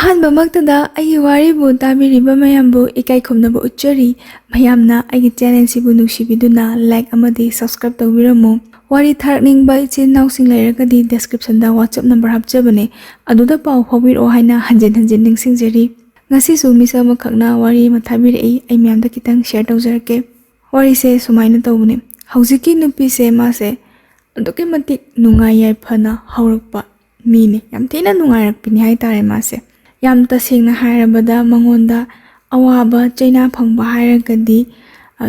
ꯑꯍꯥꯟꯕꯃꯛꯇꯗ ꯑꯩꯒꯤ ꯋꯥꯔꯤꯕꯨ ꯇꯥꯕꯤꯔꯤꯕ ꯃꯌꯥꯝꯕꯨ ꯏꯀꯥꯏ ꯈꯨꯝꯅꯕ ꯎꯠꯆꯔꯤ꯫ ꯃꯌꯥꯝꯅ ꯑꯩꯒꯤ ꯆꯦꯅꯦꯜꯁꯤꯕꯨ ꯅꯨꯡꯁꯤꯕꯤꯗꯨꯅ ꯂꯥꯏꯛ ꯑꯃꯗꯤ ꯁꯕꯁꯀ꯭ꯔꯥꯏꯕ ꯇꯧꯕꯤꯔꯝꯃꯨ꯫ ꯋꯥꯔꯤ ꯊꯥꯔꯛꯅꯤꯡꯕ ꯏꯆꯤꯜ ꯏꯅꯥꯎꯁꯤꯡ ꯂꯩꯔꯒꯗꯤ ꯗꯦꯁꯀ꯭ꯔꯤꯞꯁꯟꯗ WhatsApp ꯅꯝꯕꯔ ꯍꯥꯞꯆꯕꯅꯦ, ꯑꯗꯨꯗ ꯄꯥꯎ ꯐꯥꯎꯕꯤꯔꯛꯑꯣ ꯍꯥꯏꯅ ꯍꯟꯖꯤꯟ ꯍꯟꯖꯤꯟ ꯅꯤꯡꯁꯤꯡꯖꯔꯤ꯫ ꯉꯁꯤꯁꯨ ꯃꯤꯁ ꯑꯃꯈꯛꯅ ꯋꯥꯔꯤ ꯑꯃ ꯊꯥꯕꯤꯔꯛꯏ, ꯑꯩ ꯃꯌꯥꯝꯗ ꯈꯤꯇꯪ ꯁꯦꯌꯔ ꯇꯧꯖꯔꯛꯀꯦ꯫ ꯋꯥꯔꯤꯁꯦ ꯁꯨꯃꯥꯏꯅ ꯇꯧꯕꯅꯦ꯫ ꯍꯧꯖꯤꯛꯀꯤ ꯅꯨꯄꯤꯁꯦ ꯃꯥꯁꯦ ꯑꯗꯨꯛꯀꯤ ꯃꯇꯤꯛ ꯅꯨꯡꯉꯥꯏ ꯌꯥꯏꯐꯅ ꯍꯧꯔꯛꯄ ꯃꯤꯅꯦ, ꯌꯥꯝ ꯊꯤꯅ ꯅꯨꯡꯉꯥꯏꯔꯛꯄꯤꯅꯤ ꯍꯥꯏꯇꯥꯔꯦ ꯃꯥꯁꯦ꯫ ꯌꯥꯝ ꯇꯁꯦꯡꯅ ꯍꯥꯏꯔꯕꯗ ꯃꯉꯣꯟꯗ ꯑꯋꯥꯕ ꯆꯩꯅꯥ ꯐꯪꯕ ꯍꯥꯏꯔꯒꯗꯤ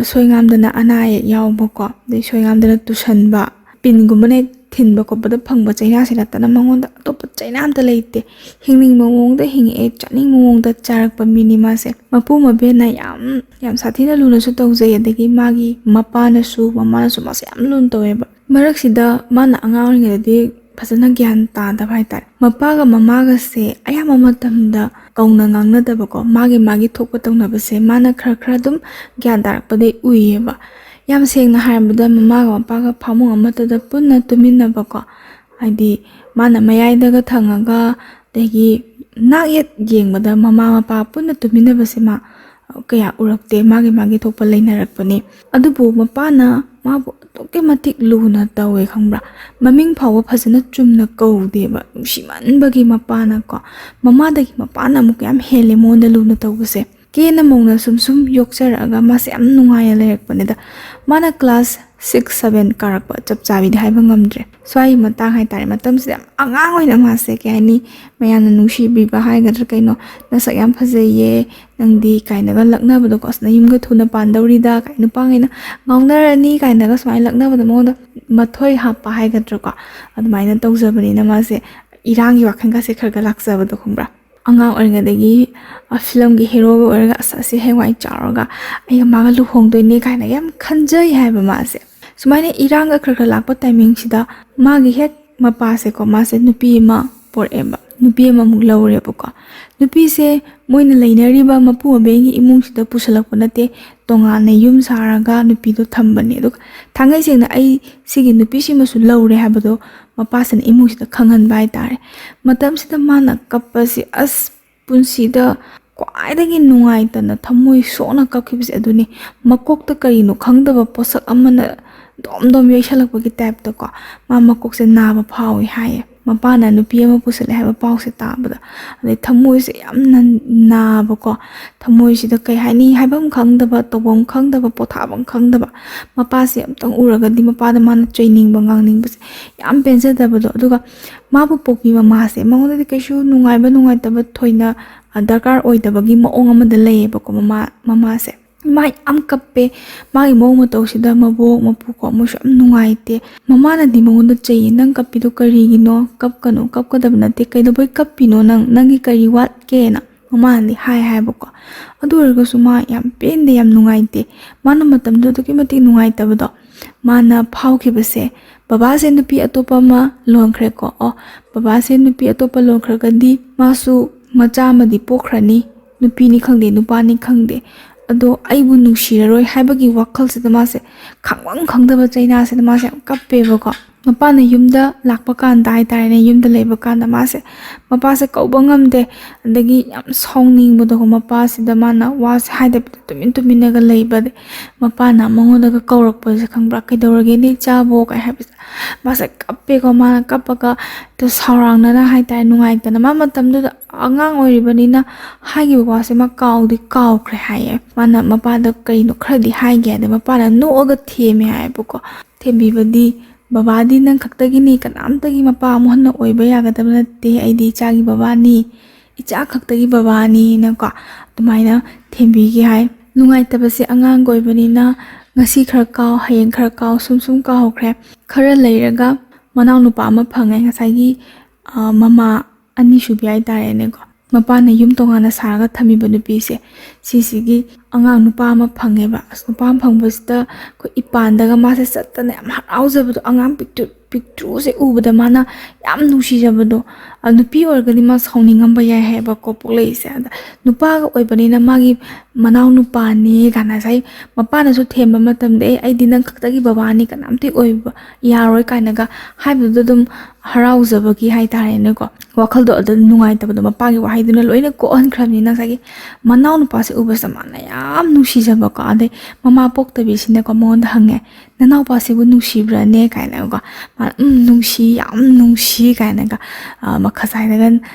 ꯁꯣꯏꯉꯥꯝꯗꯅ ꯑꯅꯥ ꯑꯌꯦꯛ ꯌꯥꯎꯕꯀꯣ, ꯑꯗꯩ ꯁꯣꯏꯉꯥꯝꯗꯅ ꯇꯨꯁꯟꯕ, ꯄꯤꯟꯒꯨꯝꯕꯅ ꯊꯤꯟꯕ ꯈꯣꯠꯄꯗ ꯐꯪꯕ ꯆꯩꯅꯥꯁꯤ ꯅꯠꯇꯅ ꯃꯉꯣꯟꯗ ꯑꯇꯣꯞꯄ ꯆꯩꯅꯥ ꯑꯝꯇ ꯂꯩꯇꯦ꯫ ꯍꯤꯡꯅꯤꯡꯕ ꯃꯑꯣꯡꯗ ꯍꯤꯡꯉꯛꯑꯦ, ꯆꯥꯅꯤꯡꯕ ꯃꯑꯣꯡꯗ ꯆꯥꯔꯛꯄ ꯃꯤꯅꯤ ꯃꯥꯁꯦ꯫ ꯃꯄꯨ ꯃꯕꯦꯅ ꯌꯥꯝ ꯁꯥꯊꯤꯅ ꯂꯨꯅꯁꯨ ꯇꯧꯖꯩ, ꯑꯗꯒꯤ ꯃꯥꯒꯤ ꯃꯄꯥꯅꯁꯨ ꯃꯃꯥꯅꯁꯨ ꯃꯥꯁꯦ ꯌꯥꯝ ꯂꯨꯅ ꯇꯧꯋꯦꯕ꯫ ꯃꯔꯛꯁꯤꯗ ꯃꯥꯅ ꯑꯉꯥꯡ ꯑꯣꯏꯔꯤꯉꯩꯗꯗꯤ ꯐꯖꯅ ꯒ꯭ꯌꯥꯟ ꯇꯥꯗꯕ ꯍꯥꯏꯇꯥꯔꯦ꯫ ꯃꯄꯥꯒ ꯃꯃꯥꯒꯁꯦ ꯑꯌꯥꯝꯕ ꯃꯇꯝꯗ ꯀꯧꯅ ꯉꯥꯡꯅꯗꯕꯀꯣ, ꯃꯥꯒꯤ ꯊꯣꯛꯄ ꯇꯧꯅꯕꯁꯦ ꯃꯥꯅ ꯈꯔ ꯑꯗꯨꯝ ꯒ꯭ꯌꯥꯟ ꯇꯥꯔꯛꯄꯗꯩ ꯎꯏꯌꯦꯕ꯫ ꯌꯥꯝ ꯁꯦꯡꯅ ꯍꯥꯏꯔꯕꯗ ꯃꯃꯥꯒ ꯃꯄꯥꯒ ꯐꯃꯨꯡ ꯑꯃꯠꯇꯗ ꯄꯨꯟꯅ ꯇꯨꯃꯤꯟꯅꯕꯀꯣ, ꯍꯥꯏꯗꯤ ꯃꯥꯅ ꯃꯌꯥꯏꯗꯒ ꯊꯪꯉꯒ ꯑꯗꯒꯤ ꯅꯥꯛ ꯌꯦꯠ ꯌꯦꯡꯕꯗ ꯃꯃꯥ ꯃꯄꯥ ꯄꯨꯟꯅ ꯇꯨꯃꯤꯟꯅꯕꯁꯦ ꯃꯥ ꯀꯌꯥ ꯎꯔꯛꯇꯦ, ꯃꯥꯒꯤ ꯊꯣꯛꯄ ꯂꯩꯅꯔꯛꯄꯅꯤ꯫ ꯑꯗꯨꯕꯨ ꯃꯄꯥꯅ ꯃꯥꯕు ꯑꯗꯨꯛꯀꯤ ꯃꯇꯤꯛ ꯂꯨꯅ ꯇꯧꯋꯦ ꯈꯪꯕ꯭ꯔꯥ꯫ ꯃꯃꯤꯡ ꯐꯥꯎꯕ ꯐꯖꯅ ꯆꯨꯝꯅ ꯀꯧꯗꯦꯕ, ꯅꯨꯡꯁꯤꯃꯟꯕꯒꯤ ꯃꯄꯥꯅꯀꯣ꯫ ꯃꯃꯥꯗꯒꯤ ꯃꯄꯥꯅ ꯑꯃꯨꯛ ꯌꯥꯝ ꯍꯦꯜꯂꯦ ꯃꯉꯣꯟꯗ ꯂꯨꯅ ꯇꯧꯕꯁꯦ꯫ ꯀꯦꯅ ꯃꯧꯅ ꯁꯨꯝ ꯌꯣꯛꯆꯔꯛꯑꯒ ꯃꯥꯁꯦ ꯌꯥꯝ ꯅꯨꯡꯉꯥꯏꯅ ꯂꯩꯔꯛꯄꯅꯤꯗ꯫ ꯃꯥꯅ ꯀ꯭ꯂꯥꯁ 6-7 ꯀꯥꯔꯛꯄ ꯆꯞ ꯆꯥꯕꯤꯗꯤ ꯍꯥꯏꯕ ꯉꯝꯗ꯭ꯔꯦ, ꯁ꯭ꯋꯥꯏꯒꯤ ꯃꯇꯥꯡ ꯍꯥꯏꯇꯥꯔꯦ꯫ ꯃꯇꯝꯁꯤꯗ ꯌꯥꯝ ꯑꯉꯥꯡ ꯑꯣꯏꯅ ꯃꯥꯁꯦ ꯀꯩ ꯍꯥꯏꯅꯤ, ꯃꯌꯥꯝꯅ ꯅꯨꯡꯁꯤꯕꯤꯕ ꯍꯥꯏꯒꯗ꯭ꯔꯥ ꯀꯩꯅꯣ, ꯅꯁꯛ ꯌꯥꯝ ꯐꯖꯩꯌꯦ ꯅꯪꯗꯤ ꯀꯥꯏꯅꯒ ꯂꯛꯅꯕꯗꯣꯀꯣ, ꯑꯁ ꯅꯌꯨꯝꯒ ꯊꯨꯅ ꯄꯥꯟꯗꯧꯔꯤꯗ ꯀꯥꯏ, ꯅꯨꯄꯥꯉꯩꯅ ꯉꯥꯎꯅꯔꯅꯤ ꯀꯥꯏꯅꯒ ꯁꯨꯃꯥꯏꯅ ꯂꯛꯅꯕꯗ ꯃꯉꯣꯟꯗ ꯃꯊꯣꯏ ꯍꯥꯞꯄ ꯍꯥꯏꯒꯗ꯭ꯔꯥꯀꯣ, ꯑꯗꯨꯃꯥꯏꯅ ꯇꯧꯖꯕꯅꯤꯅ ꯃꯥꯁꯦ ꯏꯔꯥꯡꯒꯤ ꯋꯥꯈꯜꯒꯁꯦ ꯈꯔ ꯂꯥꯛꯆꯕꯗꯣ ꯈꯪꯕ꯭ꯔꯥ꯫ ꯑꯉꯥꯡ ꯑꯣꯏꯔꯤꯉꯩꯗꯒꯤ ꯐꯤꯂꯝꯒꯤ ꯍꯦꯔꯣꯒ ꯑꯣꯏꯔꯒ ꯑꯁꯤ ꯍꯌꯦꯡꯋꯥꯏ ꯆꯥꯎꯔꯒ ꯑꯩꯒ ꯃꯥꯒ ꯂꯨꯍꯣꯡꯗꯣꯏꯅꯦ ꯀꯥꯏꯅ ꯌꯥꯝ ꯈꯟꯖꯩ ꯍꯥꯏꯕ ꯃꯥꯁꯦ꯫ ꯁꯨꯃꯥꯏꯅ ꯏꯔꯥꯡꯒ ꯈꯔ ꯂꯥꯛꯄ ꯇꯥꯏꯃꯤꯡꯁꯤda ꯃꯥꯒꯤ ꯍꯦꯛ ꯃꯄꯥꯁꯦꯀꯣ, ꯃꯥꯁꯦ ꯅꯨꯄꯤ ꯑꯃ ꯄꯣꯔꯛꯑꯦꯕ, ꯅꯨꯄꯤ ꯑꯃꯃꯨꯛ ꯂꯧꯔꯦꯕꯀꯣ꯫ ꯅꯨꯄꯤꯁꯦ ꯃꯣꯏꯅ ꯂꯩꯅꯔꯤꯕ ꯃꯄꯨ ꯃꯕꯦꯟꯒꯤ ꯏꯃꯨꯡꯁꯤꯗ ꯄꯨꯁꯜꯂꯛꯄ ꯅꯠꯇꯦ, ꯇꯣꯉꯥꯟꯅ ꯌꯨꯝ ꯁꯥꯔꯒ ꯅꯨꯄꯤꯗꯣ ꯊꯝꯕꯅꯦ꯫ ꯑꯗꯨꯒ ꯊꯥꯡꯉꯩ ꯁꯦꯡꯅ ꯑꯩ ꯁꯤꯒꯤ ꯅꯨꯄꯤꯁꯤꯃꯁꯨ ꯂꯧꯔꯦ ꯍꯥꯏꯕꯗꯣ ꯃꯄꯥꯁꯤꯅ ꯏꯃꯨꯡꯁꯤꯗ ꯈꯪꯍꯟꯕ ꯍꯥꯏꯇꯥꯔꯦ꯫ ꯃꯇꯝꯁꯤꯗ ꯃꯥꯅ ꯀꯞꯄꯁꯤ ꯑꯁ ꯄꯨꯟꯁꯤꯗ ꯈ꯭ꯋꯥꯏꯗꯒꯤ ꯅꯨꯡꯉꯥꯏꯇꯅ ꯊꯃꯣꯏ ꯁꯣꯛꯅ ꯀꯞꯈꯤꯕꯁꯦ ꯑꯗꯨꯅꯤ꯫ ꯃꯀꯣꯛꯇ ꯀꯔꯤꯅꯣ ꯈꯪꯗꯕ ꯄꯣꯠꯁꯛ ꯑꯃꯅ ꯗꯣꯝ ꯌꯩꯁꯜꯂꯛꯄꯒꯤ ꯇꯥꯏꯞꯇꯀꯣ, ꯃꯥ ꯃꯀꯣꯛꯁꯦ ꯅꯥꯕ ꯐꯥꯎꯏ ꯍꯥꯏꯌꯦ, ꯃꯄꯥꯅ ꯅꯨꯄꯤ ꯑꯃ ꯄꯨꯁꯜꯂꯦ ꯍꯥꯏꯕ ꯄꯥꯎꯁꯦ ꯇꯥꯕꯗ꯫ ꯑꯗꯩ ꯊꯃꯣꯏꯁꯦ ꯌꯥꯝꯅ ꯅꯥꯕꯀꯣ, ꯊꯃꯣꯏꯁꯤꯗ ꯀꯩ ꯍꯥꯏꯅꯤ, ꯍꯥꯏꯐꯝ ꯈꯪꯗꯕ, ꯇꯧꯐꯝ ꯈꯪꯗꯕ, ꯄꯣꯊꯥꯐꯝ ꯈꯪꯗꯕ꯫ ꯃꯄꯥꯁꯦ ꯑꯝꯇꯪ ꯎꯔꯒꯗꯤ ꯃꯄꯥꯗ ꯃꯥꯅ ꯆꯩꯅꯤꯡꯕ ꯉꯥꯡꯅꯤꯡꯕꯁꯦ ꯌꯥꯝ ꯄꯦꯟꯖꯗꯕꯗꯣ꯫ ꯑꯗꯨꯒ ꯃꯥꯕꯨ ꯄꯣꯛꯄꯤꯕ ꯃꯥꯁꯦ ꯃꯉꯣꯟꯗꯗꯤ ꯀꯩꯁꯨ ꯅꯨꯡꯉꯥꯏꯕ ꯅꯨꯡꯉꯥꯏꯇꯕ ꯊꯣꯏꯅ ꯗꯔꯀꯥꯔ ꯑꯣꯏꯗꯕꯒꯤ ꯃꯑꯣꯡ ꯑꯃꯗ ꯂꯩꯌꯦꯕꯀꯣ ꯃꯃꯥꯁꯦ꯫ ꯃꯥ ꯌꯥꯝ ꯀꯞꯄꯦ, ꯃꯥꯒꯤ ꯃꯑꯣꯡ ꯃꯇꯧꯁꯤꯗ ꯃꯕꯣꯛ ꯃꯄꯨꯀꯣ ꯃꯣꯏꯁꯨ ꯌꯥꯝ ꯅꯨꯡꯉꯥꯏꯇꯦ꯫ ꯃꯃꯥꯅꯗꯤ ꯃꯉꯣꯟꯗ ꯆꯩꯌꯦ, ꯅꯪ ꯀꯞꯄꯤꯗꯣ ꯀꯔꯤꯒꯤꯅꯣ, ꯀꯞꯀꯅꯨ, ꯀꯞꯀꯗꯕ ꯅꯠꯇꯦ, ꯀꯩꯗꯧꯕꯩ ꯀꯞꯄꯤꯅꯣ, ꯅꯪꯒꯤ ꯀꯔꯤ ꯋꯥꯠꯀꯦꯅ ꯃꯃꯥꯅꯗꯤ ꯍꯥꯏꯕꯀꯣ꯫ ꯑꯗꯨ ꯑꯣꯏꯔꯒꯁꯨ ꯃꯥ ꯌꯥꯝ ꯄꯦꯟꯗꯦ, ꯌꯥꯝ ꯅꯨꯡꯉꯥꯏꯇꯦ꯫ ꯃꯥꯅ ꯃꯇꯝꯗꯨꯗ ꯑꯗꯨꯛꯀꯤ ꯃꯇꯤꯛ ꯅꯨꯡꯉꯥꯏꯇꯕꯗꯣ, ꯃꯥꯅ ꯐꯥꯎꯈꯤꯕꯁꯦ ꯕꯕꯥꯁꯦ ꯅꯨꯄꯤ ꯑꯇꯣꯞꯄ ꯑꯃ ꯂꯣꯟꯈ꯭ꯔꯦꯀꯣ, ꯕꯕꯥꯁꯦ ꯅꯨꯄꯤ ꯑꯇꯣꯞꯄ ꯂꯣꯟꯈ꯭ꯔꯒꯗꯤ ꯃꯥꯁꯨ ꯃꯆꯥ ꯑꯃꯗꯤ ꯄꯣꯛꯈ꯭ꯔꯅꯤ, ꯅꯨꯄꯤꯅꯤ ꯈꯪꯗꯦ ꯅꯨꯄꯥꯅꯤ ꯈꯪꯗꯦ, ꯑꯗꯣ ꯑꯩꯕꯨ ꯅꯨꯡꯁꯤꯔꯔꯣꯏ ꯍꯥꯏꯕꯒꯤ ꯋꯥꯈꯜꯁꯤꯗ ꯃꯥꯁꯦ ꯈꯪꯐꯝ ꯈꯪꯗꯕ ꯆꯩꯅꯥꯁꯤꯗ ꯃꯥꯁꯦ ꯌꯥꯝ ꯀꯞꯄꯦꯕꯀꯣ꯫ ꯃꯄꯥꯅ ꯌꯨꯝꯗ ꯂꯥꯛꯄ ꯀꯥꯟꯗ ꯍꯥꯏꯇꯥꯔꯦꯅꯦ, ꯌꯨꯝꯗ ꯂꯩꯕ ꯀꯥꯟꯗ ꯃꯄꯥꯁꯦ ꯀꯧꯕ ꯉꯝꯗꯦ, ꯑꯗꯒꯤ ꯌꯥꯝ ꯁꯥꯎꯅꯤꯡꯕꯗꯣ ꯃꯄꯥꯁꯤꯗ ꯃꯥꯅ ꯋꯥꯁꯦ ꯍꯥꯏꯗꯕꯤꯗ ꯇꯨꯃꯤꯟꯅꯒ ꯂꯩꯕꯗ ꯃꯄꯥꯅ ꯃꯉꯣꯟꯗꯒ ꯀꯧꯔꯛꯄꯁꯦ ꯈꯪꯕ꯭ꯔꯥ, ꯀꯩꯗꯧꯔꯒꯦꯅꯦ ꯏꯆꯥꯕꯣ ꯀꯥꯏ ꯍꯥꯏꯕꯁꯦ ꯃꯥꯁꯦ ꯀꯞꯄꯦꯀꯣ꯫ ꯃꯥꯅ ꯀꯞꯄꯒ ꯁꯥꯎꯔꯥꯡꯅꯅ ꯍꯥꯏꯇꯥꯔꯦ, ꯅꯨꯡꯉꯥꯏꯇꯅ ꯃꯥ ꯃꯇꯝꯗꯨꯗ ꯑꯉꯥꯡ ꯑꯣꯏꯔꯤꯕꯅꯤನ ꯍꯥꯏꯈꯤꯕ ꯋꯥꯁꯦ ꯃꯥ ꯀꯥꯎꯈ꯭ꯔꯦ ꯍꯥꯏꯌꯦ꯫ ꯃꯥꯅ ꯃꯄꯥꯗ ꯀꯩꯅꯣ ꯈꯔꯗꯤ ꯍꯥꯏꯒꯦ ꯍꯥꯏꯗ ꯃꯄꯥꯅ ꯅꯣꯛꯑꯒ ꯊꯦꯝꯃꯦ ꯍꯥꯏꯌꯦꯕꯀꯣ꯫ ꯊꯦꯝꯕꯤꯕꯗꯤ ꯕꯕꯥꯗꯤ ꯅꯪ ꯈꯛꯇꯒꯤꯅꯤ, ꯀꯅꯥꯝꯇꯒꯤ ꯃꯄꯥ ꯑꯃꯨꯛ ꯍꯟꯅ ꯑꯣꯏꯕ ꯌꯥꯒꯗꯕ ꯅꯠꯇꯦ, ꯑꯩꯗꯤ ꯏꯆꯥꯒꯤ ꯕꯕꯥꯅꯤ, ꯏꯆꯥ ꯈꯛꯇꯒꯤ ꯕꯕꯥꯅꯤꯅꯀꯣ ꯑꯗꯨꯃꯥꯏꯅ ꯊꯦꯝꯕꯤꯒꯦ ꯍꯥꯏ꯫ ꯅꯨꯡꯉꯥꯏꯇꯕꯁꯦ ꯑꯉꯥꯡꯒ ꯑꯣꯏꯕꯅꯤꯅ ꯉꯁꯤ ꯈꯔ ꯀꯥꯎ, ꯍꯌꯦꯡ ꯈꯔ ꯀꯥꯎ, ꯁꯨꯝ ꯀꯥꯎꯈ꯭ꯔꯦ꯫ ꯈꯔ ꯂꯩꯔꯒ ꯃꯅꯥꯎ ꯅꯨꯄꯥ ꯑꯃ ꯐꯪꯉꯦ, ꯉꯁꯥꯏꯒꯤ ꯃꯃꯥ ꯑꯅꯤꯁꯨꯕꯤ ꯍꯥꯏꯇꯥꯔꯦꯅꯦꯀꯣ, ꯃꯄꯥꯅ ꯌꯨꯝ ꯇꯣꯉꯥꯟꯅ ꯁꯥꯔꯒ ꯊꯝꯃꯤꯕ ꯅꯨꯄꯤꯁꯦ, ꯁꯤꯁꯤꯒꯤ ꯑꯉꯥꯡ ꯅꯨꯄꯥ ꯑꯃ ꯐꯪꯉꯦꯕ꯫ ꯅꯨꯄꯥ ꯑꯃ ꯐꯪꯕꯁꯤꯗ ꯑꯩꯈꯣꯏ ꯏꯄꯥꯟꯗꯒ ꯃꯥꯁꯦ ꯆꯠꯇꯅ ꯌꯥꯝ ꯍꯔꯥꯎꯖꯕꯗꯣ, ꯑꯉꯥꯡ ꯄꯤꯛꯇ꯭ꯔꯨꯁꯦ ꯎꯕꯗ ꯃꯥꯅ ꯌꯥꯝ ꯅꯨꯡꯁꯤꯖꯕꯗꯣ꯫ ꯅꯨꯄꯤ ꯑꯣꯏꯔꯒꯗꯤ ꯃꯥ ꯁꯥꯎꯅꯤꯡꯉꯝꯕ ꯌꯥꯏ ꯍꯥꯏꯕꯀꯣ ꯄꯣꯛꯂꯛꯏꯁꯦ, ꯑꯗ ꯅꯨꯄꯥꯒ ꯑꯣꯏꯕꯅꯤꯅ ꯃꯥꯒꯤ ꯃꯅꯥꯎ ꯅꯨꯄꯥꯅꯤ ꯀꯥꯏꯅ ꯉꯁꯥꯏ ꯃꯄꯥꯅꯁꯨ ꯊꯦꯝꯕ ꯃꯇꯝꯗ ꯑꯩꯗꯤ ꯅꯪ ꯈꯛꯇꯒꯤ ꯕꯕꯥꯅꯤ, ꯀꯅꯥꯝꯇ ꯑꯣꯏꯕ ꯌꯥꯔꯣꯏ ꯀꯥꯏꯅꯒ ꯍꯥꯏꯕꯗꯨꯗ ꯑꯗꯨꯝ ꯍꯔꯥꯎꯖꯕꯒꯤ ꯍꯥꯏꯇꯥꯔꯦꯅꯦꯀꯣ ꯋꯥꯈꯜꯗꯣ ꯑꯗꯨ ꯅꯨꯡꯉꯥꯏꯇꯕꯗꯣ ꯃꯄꯥꯒꯤ ꯋꯥꯍꯩꯗꯨꯅ ꯂꯣꯏꯅ ꯀꯣꯛꯍꯟꯈ꯭ꯔꯕꯅꯤꯅ ꯉꯁꯥꯏꯒꯤ ꯃꯅꯥꯎ ꯅꯨꯄꯥꯁꯦ ꯎꯕꯁꯤꯗ ꯃꯥꯅ ꯌꯥꯝ ꯅꯨꯡꯁꯤꯖꯕꯀꯣ ꯑꯗꯩ ꯃꯃꯥ ꯄꯣꯛꯇꯕꯤꯁꯤꯅꯀꯣ ꯃꯉꯣꯟꯗ ꯍꯪꯉꯦ ꯅꯅꯥꯎꯄꯥꯁꯤꯕꯨ ꯅꯨꯡꯁꯤꯕ꯭ꯔꯅꯦ ꯀꯥꯏꯅꯀꯣ ꯃꯥꯅ ꯅꯨꯡꯁꯤ ꯌꯥꯝ ꯅꯨꯡꯁꯤ ꯀꯥꯏꯅꯒ ꯃꯈꯥꯁꯥꯏꯗꯒ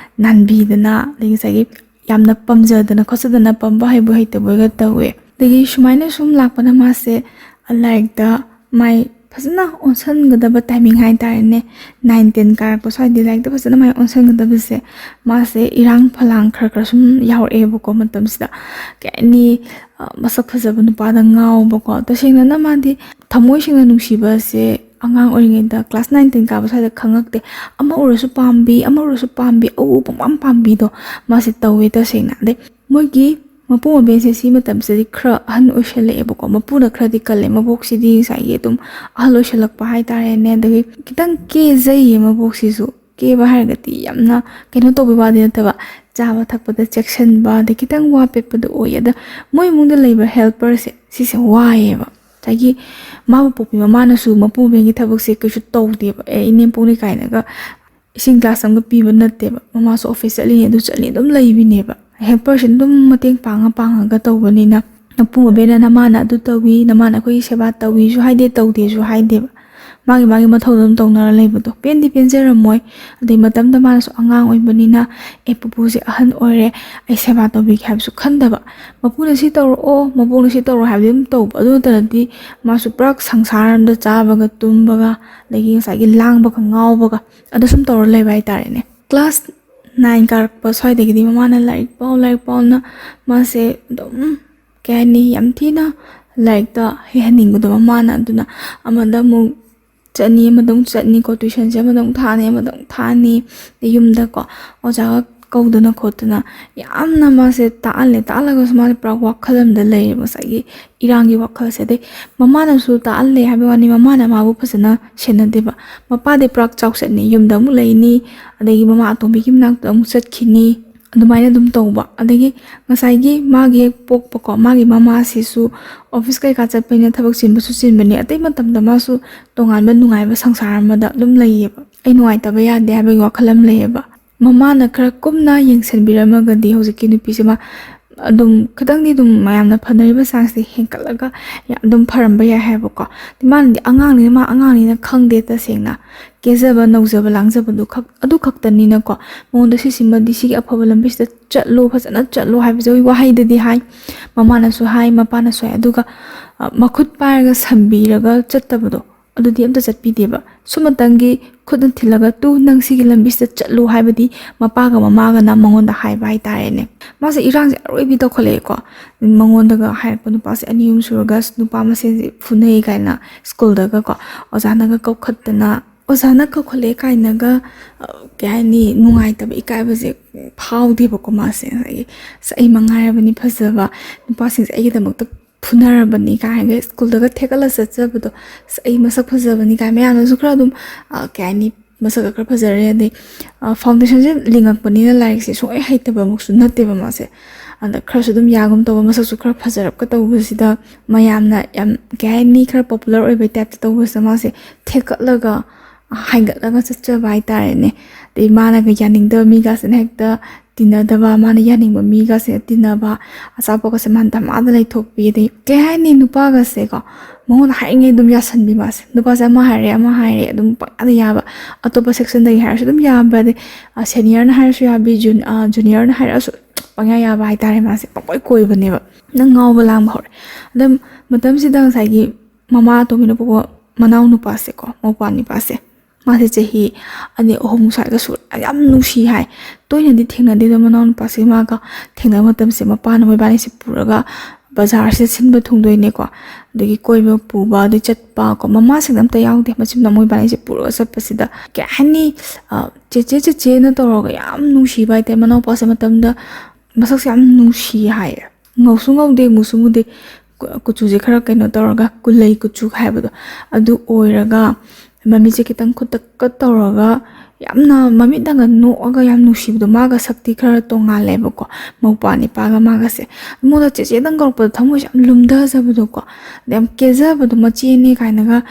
ꯅꯥꯟꯕꯤꯗꯅ ꯑꯗꯒꯤ ꯉꯁꯥꯏꯒꯤ ꯌꯥꯝꯅ ꯄꯝꯖꯗꯅ ꯈꯣꯠꯆꯗꯅ ꯄꯝꯕ ꯍꯩꯕ ꯍꯩꯇꯕꯒ ꯇꯧꯋꯦ ꯑꯗꯒꯤ ꯁꯨꯃꯥꯏꯅ ꯁꯨꯝ ꯂꯥꯛꯄꯅ ꯃꯥꯁꯦ ꯂꯥꯏꯔꯤꯛꯇ ꯃꯥꯏ ꯐꯖꯅ ꯑꯣꯟꯁꯟꯒꯗꯕ ꯇꯥꯏꯃꯤꯡ ꯍꯥꯏꯇꯥꯔꯦꯅꯦ 9-10 ꯀꯥꯔꯛꯄ ꯁ꯭ꯋꯥꯏꯗꯤ ꯂꯥꯏꯔꯤꯛꯇ ꯐꯖꯅ ꯃꯥꯏ ꯑꯣꯟꯁꯟꯒꯗꯕꯁꯦ ꯃꯥꯁꯦ ꯏꯔꯥꯡ ꯐꯂꯥꯡ ꯈꯔ ꯁꯨꯝ ꯌꯥꯎꯔꯛꯑꯦꯕꯀꯣ ꯃꯇꯝꯁꯤꯗ ꯀꯩ ꯍꯥꯏꯅꯤ ꯃꯁꯛ ꯐꯖꯕ ꯅꯨꯄꯥꯗ ꯉꯥꯎꯕꯀꯣ ꯇꯁꯦꯡꯅ ꯃꯥꯗꯤ ꯊꯃꯣꯏ ꯁꯦꯡꯅ ꯅꯨꯡꯁꯤꯕꯁꯦ ꯑꯉꯥꯡ ꯑꯣꯏꯔꯤꯉꯩꯗ ꯀ꯭ꯂꯥꯁ 9-10 ꯀꯥꯕ ꯁ꯭ꯋꯥꯏꯗ ꯈꯪꯉꯛꯇꯦ ꯑꯃ ꯎꯔꯁꯨ ꯄꯥꯝꯕꯤ ꯑꯃ ꯎꯔꯁꯨ ꯄꯥꯝꯕꯤ ꯄꯪꯄꯥꯝ ꯄꯥꯝꯕꯤꯗꯣ ꯃꯥꯁꯦ ꯇꯧꯋꯦ ꯇꯁꯦꯡꯅ ꯑꯗꯩ ꯃꯣꯏꯒꯤ ꯃꯄꯨ ꯃꯕꯦꯟꯁꯦ ꯁꯤ ꯃꯇꯝꯁꯤꯗꯤ ꯈꯔ ꯑꯍꯟ ꯑꯣꯏꯁꯜꯂꯛꯑꯦꯕꯀꯣ ꯃꯄꯨꯅ ꯈꯔꯗꯤ ꯀꯜꯂꯦ ꯃꯕꯣꯛꯁꯤꯗꯤ ꯉꯁꯥꯏꯒꯤ ꯑꯗꯨꯝ ꯑꯍꯜ ꯑꯣꯏꯁꯜꯂꯛꯄ ꯍꯥꯏꯇꯥꯔꯦꯅꯦ ꯑꯗꯒꯤ ꯈꯤꯇꯪ ꯀꯦꯖꯩꯌꯦ ꯃꯕꯣꯛꯁꯤꯁꯨ ꯀꯦꯕ ꯍꯥꯏꯔꯒꯗꯤ ꯌꯥꯝꯅ ꯀꯩꯅꯣ ꯇꯧꯕ ꯋꯥꯗꯤ ꯅꯠꯇꯕ ꯆꯥꯕ ꯊꯛꯄꯗ ꯆꯦꯛꯁꯤꯟꯕ ꯑꯗꯩ ꯈꯤꯇꯪ ꯋꯥ ꯄꯦꯠꯄꯗ ꯑꯣꯏ ꯑꯗ ꯃꯣꯏ ꯏꯃꯨꯡꯗ ꯂꯩꯕ ꯍꯦꯜꯄꯔꯁꯦ ꯁꯤꯁꯦ ꯋꯥꯏꯑꯦꯕ ꯉꯁꯥꯏꯒꯤ ꯃꯥꯕꯨ ꯄꯣꯛꯄꯤ ꯃꯃꯥꯅꯁꯨ ꯃꯄꯨ ꯃꯕꯦꯟꯒꯤ ꯊꯕꯛꯁꯦ ꯀꯩꯁꯨ ꯇꯧꯗꯦꯕ ꯏꯅꯦꯝꯄꯣꯛꯅꯤ ꯀꯥꯏꯅꯒ ꯏꯁꯤꯡ ꯒ꯭ꯂꯥꯁ ꯑꯃꯒ ꯄꯤꯕ ꯅꯠꯇꯦꯕ ꯃꯃꯥꯁꯨ ꯑꯣꯐꯤꯁ ꯆꯠꯂꯤꯅꯤ ꯑꯗꯨ ꯆꯠꯂꯤ ꯑꯗꯨꯝ ꯂꯩꯕꯤꯅꯦꯕ ꯍꯦꯜꯄꯔꯁꯤꯅ ꯑꯗꯨꯝ ꯃꯇꯦꯡ ꯄꯥꯡꯉꯒ ꯇꯧꯕꯅꯤꯅ ꯃꯄꯨ ꯃꯕꯦꯟꯅ ꯅꯃꯥꯅ ꯑꯗꯨ ꯇꯧꯋꯤ ꯅꯃꯥꯅ ꯑꯩꯈꯣꯏꯒꯤ ꯁꯦꯕꯥ ꯇꯧꯋꯤꯁꯨ ꯍꯥꯏꯗꯦ ꯇꯧꯗꯦꯁꯨ ꯍꯥꯏꯗꯦꯕ ꯃꯥꯒꯤ ꯃꯊꯧꯗꯣ ꯑꯗꯨꯝ ꯇꯧꯅꯔ ꯂꯩꯕꯗꯣ ꯄꯦꯟꯗꯤ ꯄꯦꯟꯖꯔꯝꯃꯣꯏ ꯑꯗꯩ ꯃꯇꯝꯗ ꯃꯥꯅꯁꯨ ꯑꯉꯥꯡ ꯑꯣꯏꯕꯅꯤꯅ ꯄꯨꯄꯨꯁꯦ ꯑꯍꯟ ꯑꯣꯏꯔꯦ ꯑꯩ ꯁꯦꯕꯥ ꯇꯧꯕꯤꯒꯦ ꯍꯥꯏꯕꯁꯨ ꯈꯟꯗꯕ ꯃꯄꯨꯅ ꯁꯤ ꯇꯧꯔꯛꯑꯣ ꯃꯕꯣꯛꯅ ꯁꯤ ꯇꯧꯔꯣ ꯍꯥꯏꯕꯗꯤ ꯑꯗꯨꯝ ꯇꯧꯕ ꯑꯗꯨ ꯅꯠꯇꯅꯗꯤ ꯃꯥꯁꯨ ꯄꯨꯔꯥ ꯁꯪꯁꯥꯔ ꯑꯃꯗ ꯆꯥꯕꯒ ꯇꯨꯝꯕꯒ ꯑꯗꯒꯤ ꯉꯁꯥꯏꯒꯤ ꯂꯥꯡꯕꯒ ꯉꯥꯎꯕꯒ ꯑꯗꯨ ꯁꯨꯝ ꯇꯧꯔ ꯂꯩꯕ ꯍꯥꯏꯇꯥꯔꯦꯅꯦ ꯀ꯭ꯂꯥꯁ 9 ꯀꯥꯔꯛꯄ ꯁ꯭ꯋꯥꯏꯗꯒꯤꯗꯤ ꯃꯃꯥꯅ ꯂꯥꯏꯔꯤꯛ ꯄꯥꯎꯅ ꯃꯥꯁꯦ ꯑꯗꯨꯝ ꯀꯩ ꯍꯥꯏꯅꯤ ꯌꯥꯝ ꯊꯤꯅ ꯂꯥꯏꯔꯤꯛꯇ ꯍꯩꯍꯟꯅꯤꯡꯕꯗꯣ ꯃꯃꯥꯅ ꯑꯗꯨꯅ ꯑꯃꯗ ꯑꯃꯨꯛ ꯆꯠꯅꯤ ꯑꯃꯗ ꯆꯠꯅꯤꯀꯣ ꯇꯨꯏꯁꯟꯁꯦ ꯑꯃꯗ ꯊꯥꯅꯤ ꯌꯨꯝꯗꯀꯣ ꯑꯣꯖꯥꯒ ꯀꯧꯗꯅ ꯈꯣꯠꯇꯅ ꯌꯥꯝꯅ ꯃꯥꯁꯦ ꯇꯥꯛꯍꯜꯂꯒꯁꯨ ꯃꯥꯁꯦ ꯄꯨꯔꯥ ꯋꯥꯈꯜ ꯑꯃꯗ ꯂꯩꯌꯦꯕ ꯉꯁꯥꯏꯒꯤ ꯏꯔꯥꯡꯒꯤ ꯋꯥꯈꯜꯁꯦ ꯑꯗꯩ ꯃꯃꯥꯅꯁꯨ ꯇꯥꯛꯍꯜꯂꯦ ꯍꯥꯏꯕ ꯋꯥꯅꯤ ꯃꯃꯥꯅ ꯃꯥꯕꯨ ꯐꯖꯅ ꯁꯦꯟꯅꯗꯦꯕ ꯃꯄꯥꯗꯤ ꯄꯨꯔꯥ ꯆꯥꯎꯆꯠꯅꯤ ꯌꯨꯝꯗ ꯑꯃꯨꯛ ꯂꯩꯅꯤ ꯑꯗꯒꯤ ꯃꯃꯥ ꯑꯇꯣꯝꯕꯤꯒꯤ ꯃꯅꯥꯛꯇ ꯑꯃꯨꯛ ꯆꯠꯈꯤꯅꯤ ꯑꯗꯨꯃꯥꯏꯅ ꯑꯗꯨꯝ ꯇꯧꯕ ꯑꯗꯒꯤ ꯉꯁꯥꯏꯒꯤ ꯃꯥꯒꯤ ꯍꯦꯛ ꯄꯣꯛꯄꯀꯣ ꯃꯥꯒꯤ ꯃꯃꯥꯁꯤꯁꯨ ꯑꯣꯐꯤꯁ ꯀꯩꯀꯥ ꯆꯠꯄꯅꯤꯅ ꯊꯕꯛ ꯆꯤꯟꯕꯁꯨ ꯆꯤꯟꯕꯅꯤ ꯑꯇꯩ ꯃꯇꯝꯗ ꯃꯥꯁꯨ ꯇꯣꯉꯥꯟꯕ ꯅꯨꯡꯉꯥꯏꯕ ꯁꯪꯁꯥꯔ ꯑꯃꯗ ꯑꯗꯨꯝ ꯂꯩꯌꯦꯕ ꯑꯩ ꯅꯨꯡꯉꯥꯏꯇꯕ ꯌꯥꯗꯦ ꯍꯥꯏꯕꯒꯤ ꯋꯥꯈꯜ ꯑꯃ ꯂꯩꯌꯦꯕ ꯃꯃꯥꯅ ꯈꯔ ꯀꯨꯞꯅ ꯌꯦꯡꯁꯤꯟꯕꯤꯔꯝꯃꯒꯗꯤ ꯍꯧꯖꯤꯛꯀꯤ ꯅꯨꯄꯤꯁꯦ ꯃꯥ ꯑꯗꯨꯝ ꯈꯤꯇꯪꯗꯤ ꯑꯗꯨꯝ ꯃꯌꯥꯝꯅ ꯐꯅꯔꯤꯕ ꯆꯥꯡꯁꯦ ꯍꯦꯟꯀꯠꯂꯒ ꯑꯗꯨꯝ ꯐꯔꯝꯕ ꯌꯥꯏ ꯍꯥꯏꯕꯀꯣ ꯃꯥꯅꯗꯤ ꯑꯉꯥꯡꯅꯤꯅ ꯈꯪꯗꯦ ꯇꯁꯦꯡꯅ ꯀꯦꯖꯕ ꯅꯧꯖꯕ ꯂꯥꯡꯖꯕꯗꯨ ꯑꯗꯨ ꯈꯛꯇꯅꯤꯅꯀꯣ ꯃꯉꯣꯟꯗ ꯁꯤꯁꯤꯃꯗꯤ ꯁꯤꯒꯤ ꯑꯐꯕ ꯂꯝꯕꯤꯁꯤꯗ ꯐꯖꯅ ꯆꯠꯂꯣ ꯍꯥꯏꯕꯁꯦ ꯋꯥꯍꯩꯗꯗꯤ ꯍꯥꯏ ꯃꯃꯥꯅꯁꯨ ꯍꯥꯏ ꯃꯄꯥꯅꯁꯨ ꯍꯥꯏ ꯑꯗꯨꯒ ꯃꯈꯨꯠ ꯄꯥꯏꯔꯒ ꯁꯝꯕꯤꯔꯒ ꯆꯠꯇꯕꯗꯣ ꯑꯗꯨꯗꯤ ꯑꯝꯇ ꯆꯠꯄꯤꯗꯦꯕ ꯁꯨꯃꯇꯪꯒꯤ ꯈꯨꯠꯅ ꯊꯤꯜꯂꯒ ꯅꯪ ꯁꯤꯒꯤ ꯂꯝꯕꯤꯁꯤꯗ ꯆꯠꯂꯨ ꯍꯥꯏꯕꯗꯤ ꯃꯄꯥꯒ ꯃꯃꯥꯒꯅ ꯃꯉꯣꯟꯗ ꯍꯥꯏꯕ ꯍꯥꯏꯇꯥꯔꯦꯅꯦ ꯃꯥꯁꯦ ꯏꯔꯥꯡꯁꯦ ꯑꯔꯣꯏꯕꯤ ꯇꯧꯈꯠꯂꯛꯑꯦꯀꯣ ꯃꯉꯣꯟꯗꯒ ꯍꯥꯏꯔꯛꯄ ꯅꯨꯄꯥꯁꯦ 2 ꯁꯨꯔꯒ ꯅꯨꯄꯥ ꯃꯁꯦꯟꯁꯦ ꯐꯨꯅꯩ ꯀꯥꯏꯅ ꯁ꯭ꯀꯨꯜꯗꯒꯀꯣ ꯑꯣꯖꯥꯅꯒ ꯑꯣꯖꯥꯅ ꯀꯧꯈꯠꯂꯦ ꯀꯥꯏꯅꯒ ꯀꯩ ꯍꯥꯏꯅꯤ ꯅꯨꯡꯉꯥꯏꯇꯕ ꯏꯀꯥꯏꯕꯁꯦ ꯐꯥꯎꯗꯦꯕꯀꯣ ꯃꯥꯁꯦ ꯉꯁꯥꯏꯒꯤ ꯑꯩ ꯃꯉꯥꯏꯔꯕꯅꯤ ꯐꯖꯕ ꯅꯨꯄꯥꯁꯤꯡꯁꯦ ꯑꯩꯒꯤꯗꯃꯛꯇ ꯐꯨꯅꯔꯕꯅꯤ ꯀꯥꯏꯅꯒ ꯁ꯭ꯀꯨꯜꯗꯒ ꯊꯦꯛꯀꯠꯂ ꯆꯠꯆꯕꯗꯣ ꯑꯩ ꯃꯁꯛ ꯐꯖꯕꯅꯤ ꯀꯥꯏ ꯃꯌꯥꯝꯅꯁꯨ ꯈꯔ ꯑꯗꯨꯝ ꯀꯩ ꯍꯥꯏꯅꯤ ꯃꯁꯛ ꯈꯔ ꯐꯖꯔꯦ ꯑꯗꯩ ꯐꯥꯎꯟꯗꯦꯁꯟꯁꯦ ꯂꯤꯡꯉꯛꯄꯅꯤꯅ ꯂꯥꯏꯔꯤꯛꯁꯦ ꯁꯨꯡꯍꯩ ꯍꯩꯇꯕꯃꯨꯛꯁꯨ ꯅꯠꯇꯦꯕ ꯃꯥꯁꯦ ꯑꯗ ꯈꯔꯁꯨ ꯑꯗꯨꯝ ꯌꯥꯒꯨꯝ ꯇꯧꯕ ꯃꯁꯛꯁꯨ ꯈꯔ ꯐꯖꯔꯞꯀ ꯇꯧꯕꯁꯤꯗ ꯃꯌꯥꯝꯅ ꯌꯥꯝ ꯀꯩ ꯍꯥꯏꯅꯤ ꯈꯔ ꯄꯣꯄꯨꯂꯔ ꯑꯣꯏꯕꯩ ꯇꯥꯏꯞꯇ ꯇꯧꯕꯁꯤꯗ ꯃꯥꯁꯦ ꯊꯦꯛꯀꯠꯂꯒ ꯍꯥꯏꯒꯠꯂꯒ ꯆꯠꯆꯕ ꯍꯥꯏꯇꯥꯔꯦꯅꯦ ꯑꯗꯩ ꯃꯥꯅꯒ ꯌꯥꯅꯤꯡꯗꯕ ꯃꯤꯒꯁꯤꯅ ꯍꯦꯛꯇ ꯇꯤꯟꯅꯗꯕ ꯃꯥꯅ ꯌꯥꯅꯤꯡꯕ ꯃꯤꯒꯁꯦ ꯇꯤꯟꯅꯕ ꯑꯆꯥꯄꯣꯠꯀꯁꯦ ꯃꯥꯅ ꯗꯃꯥꯗ ꯂꯩꯊꯣꯛꯄꯤ ꯑꯗꯩ ꯀꯩ ꯍꯥꯏꯅꯤ ꯅꯨꯄꯥꯒꯁꯦꯀꯣ ꯃꯉꯣꯟꯗ ꯍꯥꯏꯔꯤꯉꯩ ꯑꯗꯨꯝ ꯌꯥꯁꯟꯕꯤ ꯃꯥꯁꯦ ꯅꯨꯄꯥꯁꯦ ꯑꯃ ꯍꯥꯏꯔꯦ ꯑꯗꯨꯝ ꯄꯪꯌꯥꯗ ꯌꯥꯕ ꯑꯇꯣꯞꯄ ꯁꯦꯛꯁꯟꯗꯒꯤ ꯍꯥꯏꯔꯁꯨ ꯑꯗꯨꯝ ꯌꯥꯕ ꯑꯗꯩ ꯁꯦꯅꯤꯌꯔꯅ ꯍꯥꯏꯔꯁꯨ ꯌꯥꯕꯤ ꯖꯨꯅꯤꯌꯔꯅ ꯍꯥꯏꯔꯛꯑꯁꯨ ꯄꯪꯌꯥ ꯌꯥꯕ ꯍꯥꯏꯇꯥꯔꯦ ꯃꯥꯁꯦ ꯄꯪꯀꯣꯏ ꯀꯣꯏꯕꯅꯦꯕ ꯉꯥꯎꯕ ꯂꯥꯡꯕ ꯍꯧꯔꯦ ꯑꯗ ꯃꯇꯝꯁꯤꯗ ꯉꯁꯥꯏꯒꯤ ꯃꯃꯥ ꯑꯇꯣꯝꯕꯤꯅ ꯄꯣꯛꯄ ꯃꯅꯥꯎ ꯅꯨꯄꯥꯁꯦꯀꯣ ꯃꯧꯄ꯭ꯋꯥ ꯅꯨꯄꯥꯁꯦ ꯃꯥꯁꯦ ꯆꯍꯤ 2-3 ꯁ꯭ꯋꯥꯏꯒ ꯌꯥꯝ ꯅꯨꯡꯁꯤ ꯍꯥꯏ ꯇꯣꯏꯅꯗꯤ ꯊꯦꯡꯅꯗꯦꯗ ꯃꯅꯥꯎ ꯅꯨꯄꯥꯁꯦ ꯃꯥꯒ ꯊꯦꯡꯅꯕ ꯃꯇꯝꯁꯦ ꯃꯄꯥꯅ ꯃꯣꯏꯕꯥꯅꯤꯁꯦ ꯄꯨꯔꯒ ꯕꯖꯥꯔꯁꯤꯗ ꯁꯤꯟꯕ ꯊꯨꯡꯗꯣꯏꯅꯦꯀꯣ ꯑꯗꯒꯤ ꯀꯣꯏꯕ ꯄꯨꯕ ꯑꯗꯩ ꯆꯠꯄ ꯀꯣ ꯃꯃꯥꯁꯤꯡ ꯑꯝꯇ ꯌꯥꯎꯗꯦ ꯃꯆꯤꯟꯅ ꯃꯣꯏꯕꯥꯅꯤꯁꯦ ꯄꯨꯔꯒ ꯆꯠꯄꯁꯤꯗ ꯀꯩ ꯍꯥꯏꯅꯤ ꯆꯦꯆꯦꯅ ꯇꯧꯔꯒ ꯌꯥꯝ ꯅꯨꯡꯁꯤꯕ ꯍꯥꯏꯇꯥꯔꯦ ꯃꯅꯥꯎꯄꯥꯁꯦ ꯃꯇꯝꯗ ꯃꯁꯛꯁꯦ ꯌꯥꯝ ꯅꯨꯡꯁꯤ ꯍꯥꯏꯌꯦ ꯉꯧꯁꯨ ꯉꯧꯗꯦ ꯃꯨꯁꯨ ꯃꯨꯗꯦ ꯀꯨꯆꯨꯁꯦ ꯈꯔ ꯀꯩꯅꯣ ꯇꯧꯔꯒ ꯀꯨꯂꯩ ꯀꯨꯆꯨ ꯍꯥꯏꯕꯗꯣ ꯑꯗꯨ ꯑꯣꯏꯔꯒ ꯃꯃꯤꯠꯁꯦ ꯈꯤꯇꯪ ꯈꯨꯠꯇꯛꯀ ꯇꯧꯔꯒ ꯌꯥꯝꯅ ꯃꯃꯤꯠꯅꯒ ꯅꯣꯛꯑꯒ ꯌꯥꯝ ꯅꯨꯡꯁꯤꯕꯗꯣ ꯃꯥꯒ ꯁꯛꯇꯤ ꯈꯔ ꯇꯣꯡꯉꯥꯜꯂꯦꯕꯀꯣ ꯃꯧꯄ꯭ꯋꯥ ꯅꯤꯄꯥꯒ ꯃꯥꯒꯁꯦ ꯃꯉꯣꯟꯗ ꯆꯦꯆꯦꯗꯪ ꯀꯧꯔꯛꯄꯗ ꯊꯃꯣꯏꯁꯦ ꯌꯥꯝ ꯂꯨꯝꯙꯖꯕꯗꯣꯀꯣ ꯌꯥꯝ ꯀꯦꯖꯕꯗꯣ ꯃꯆꯦꯅꯤ ꯀꯥꯏꯅꯒ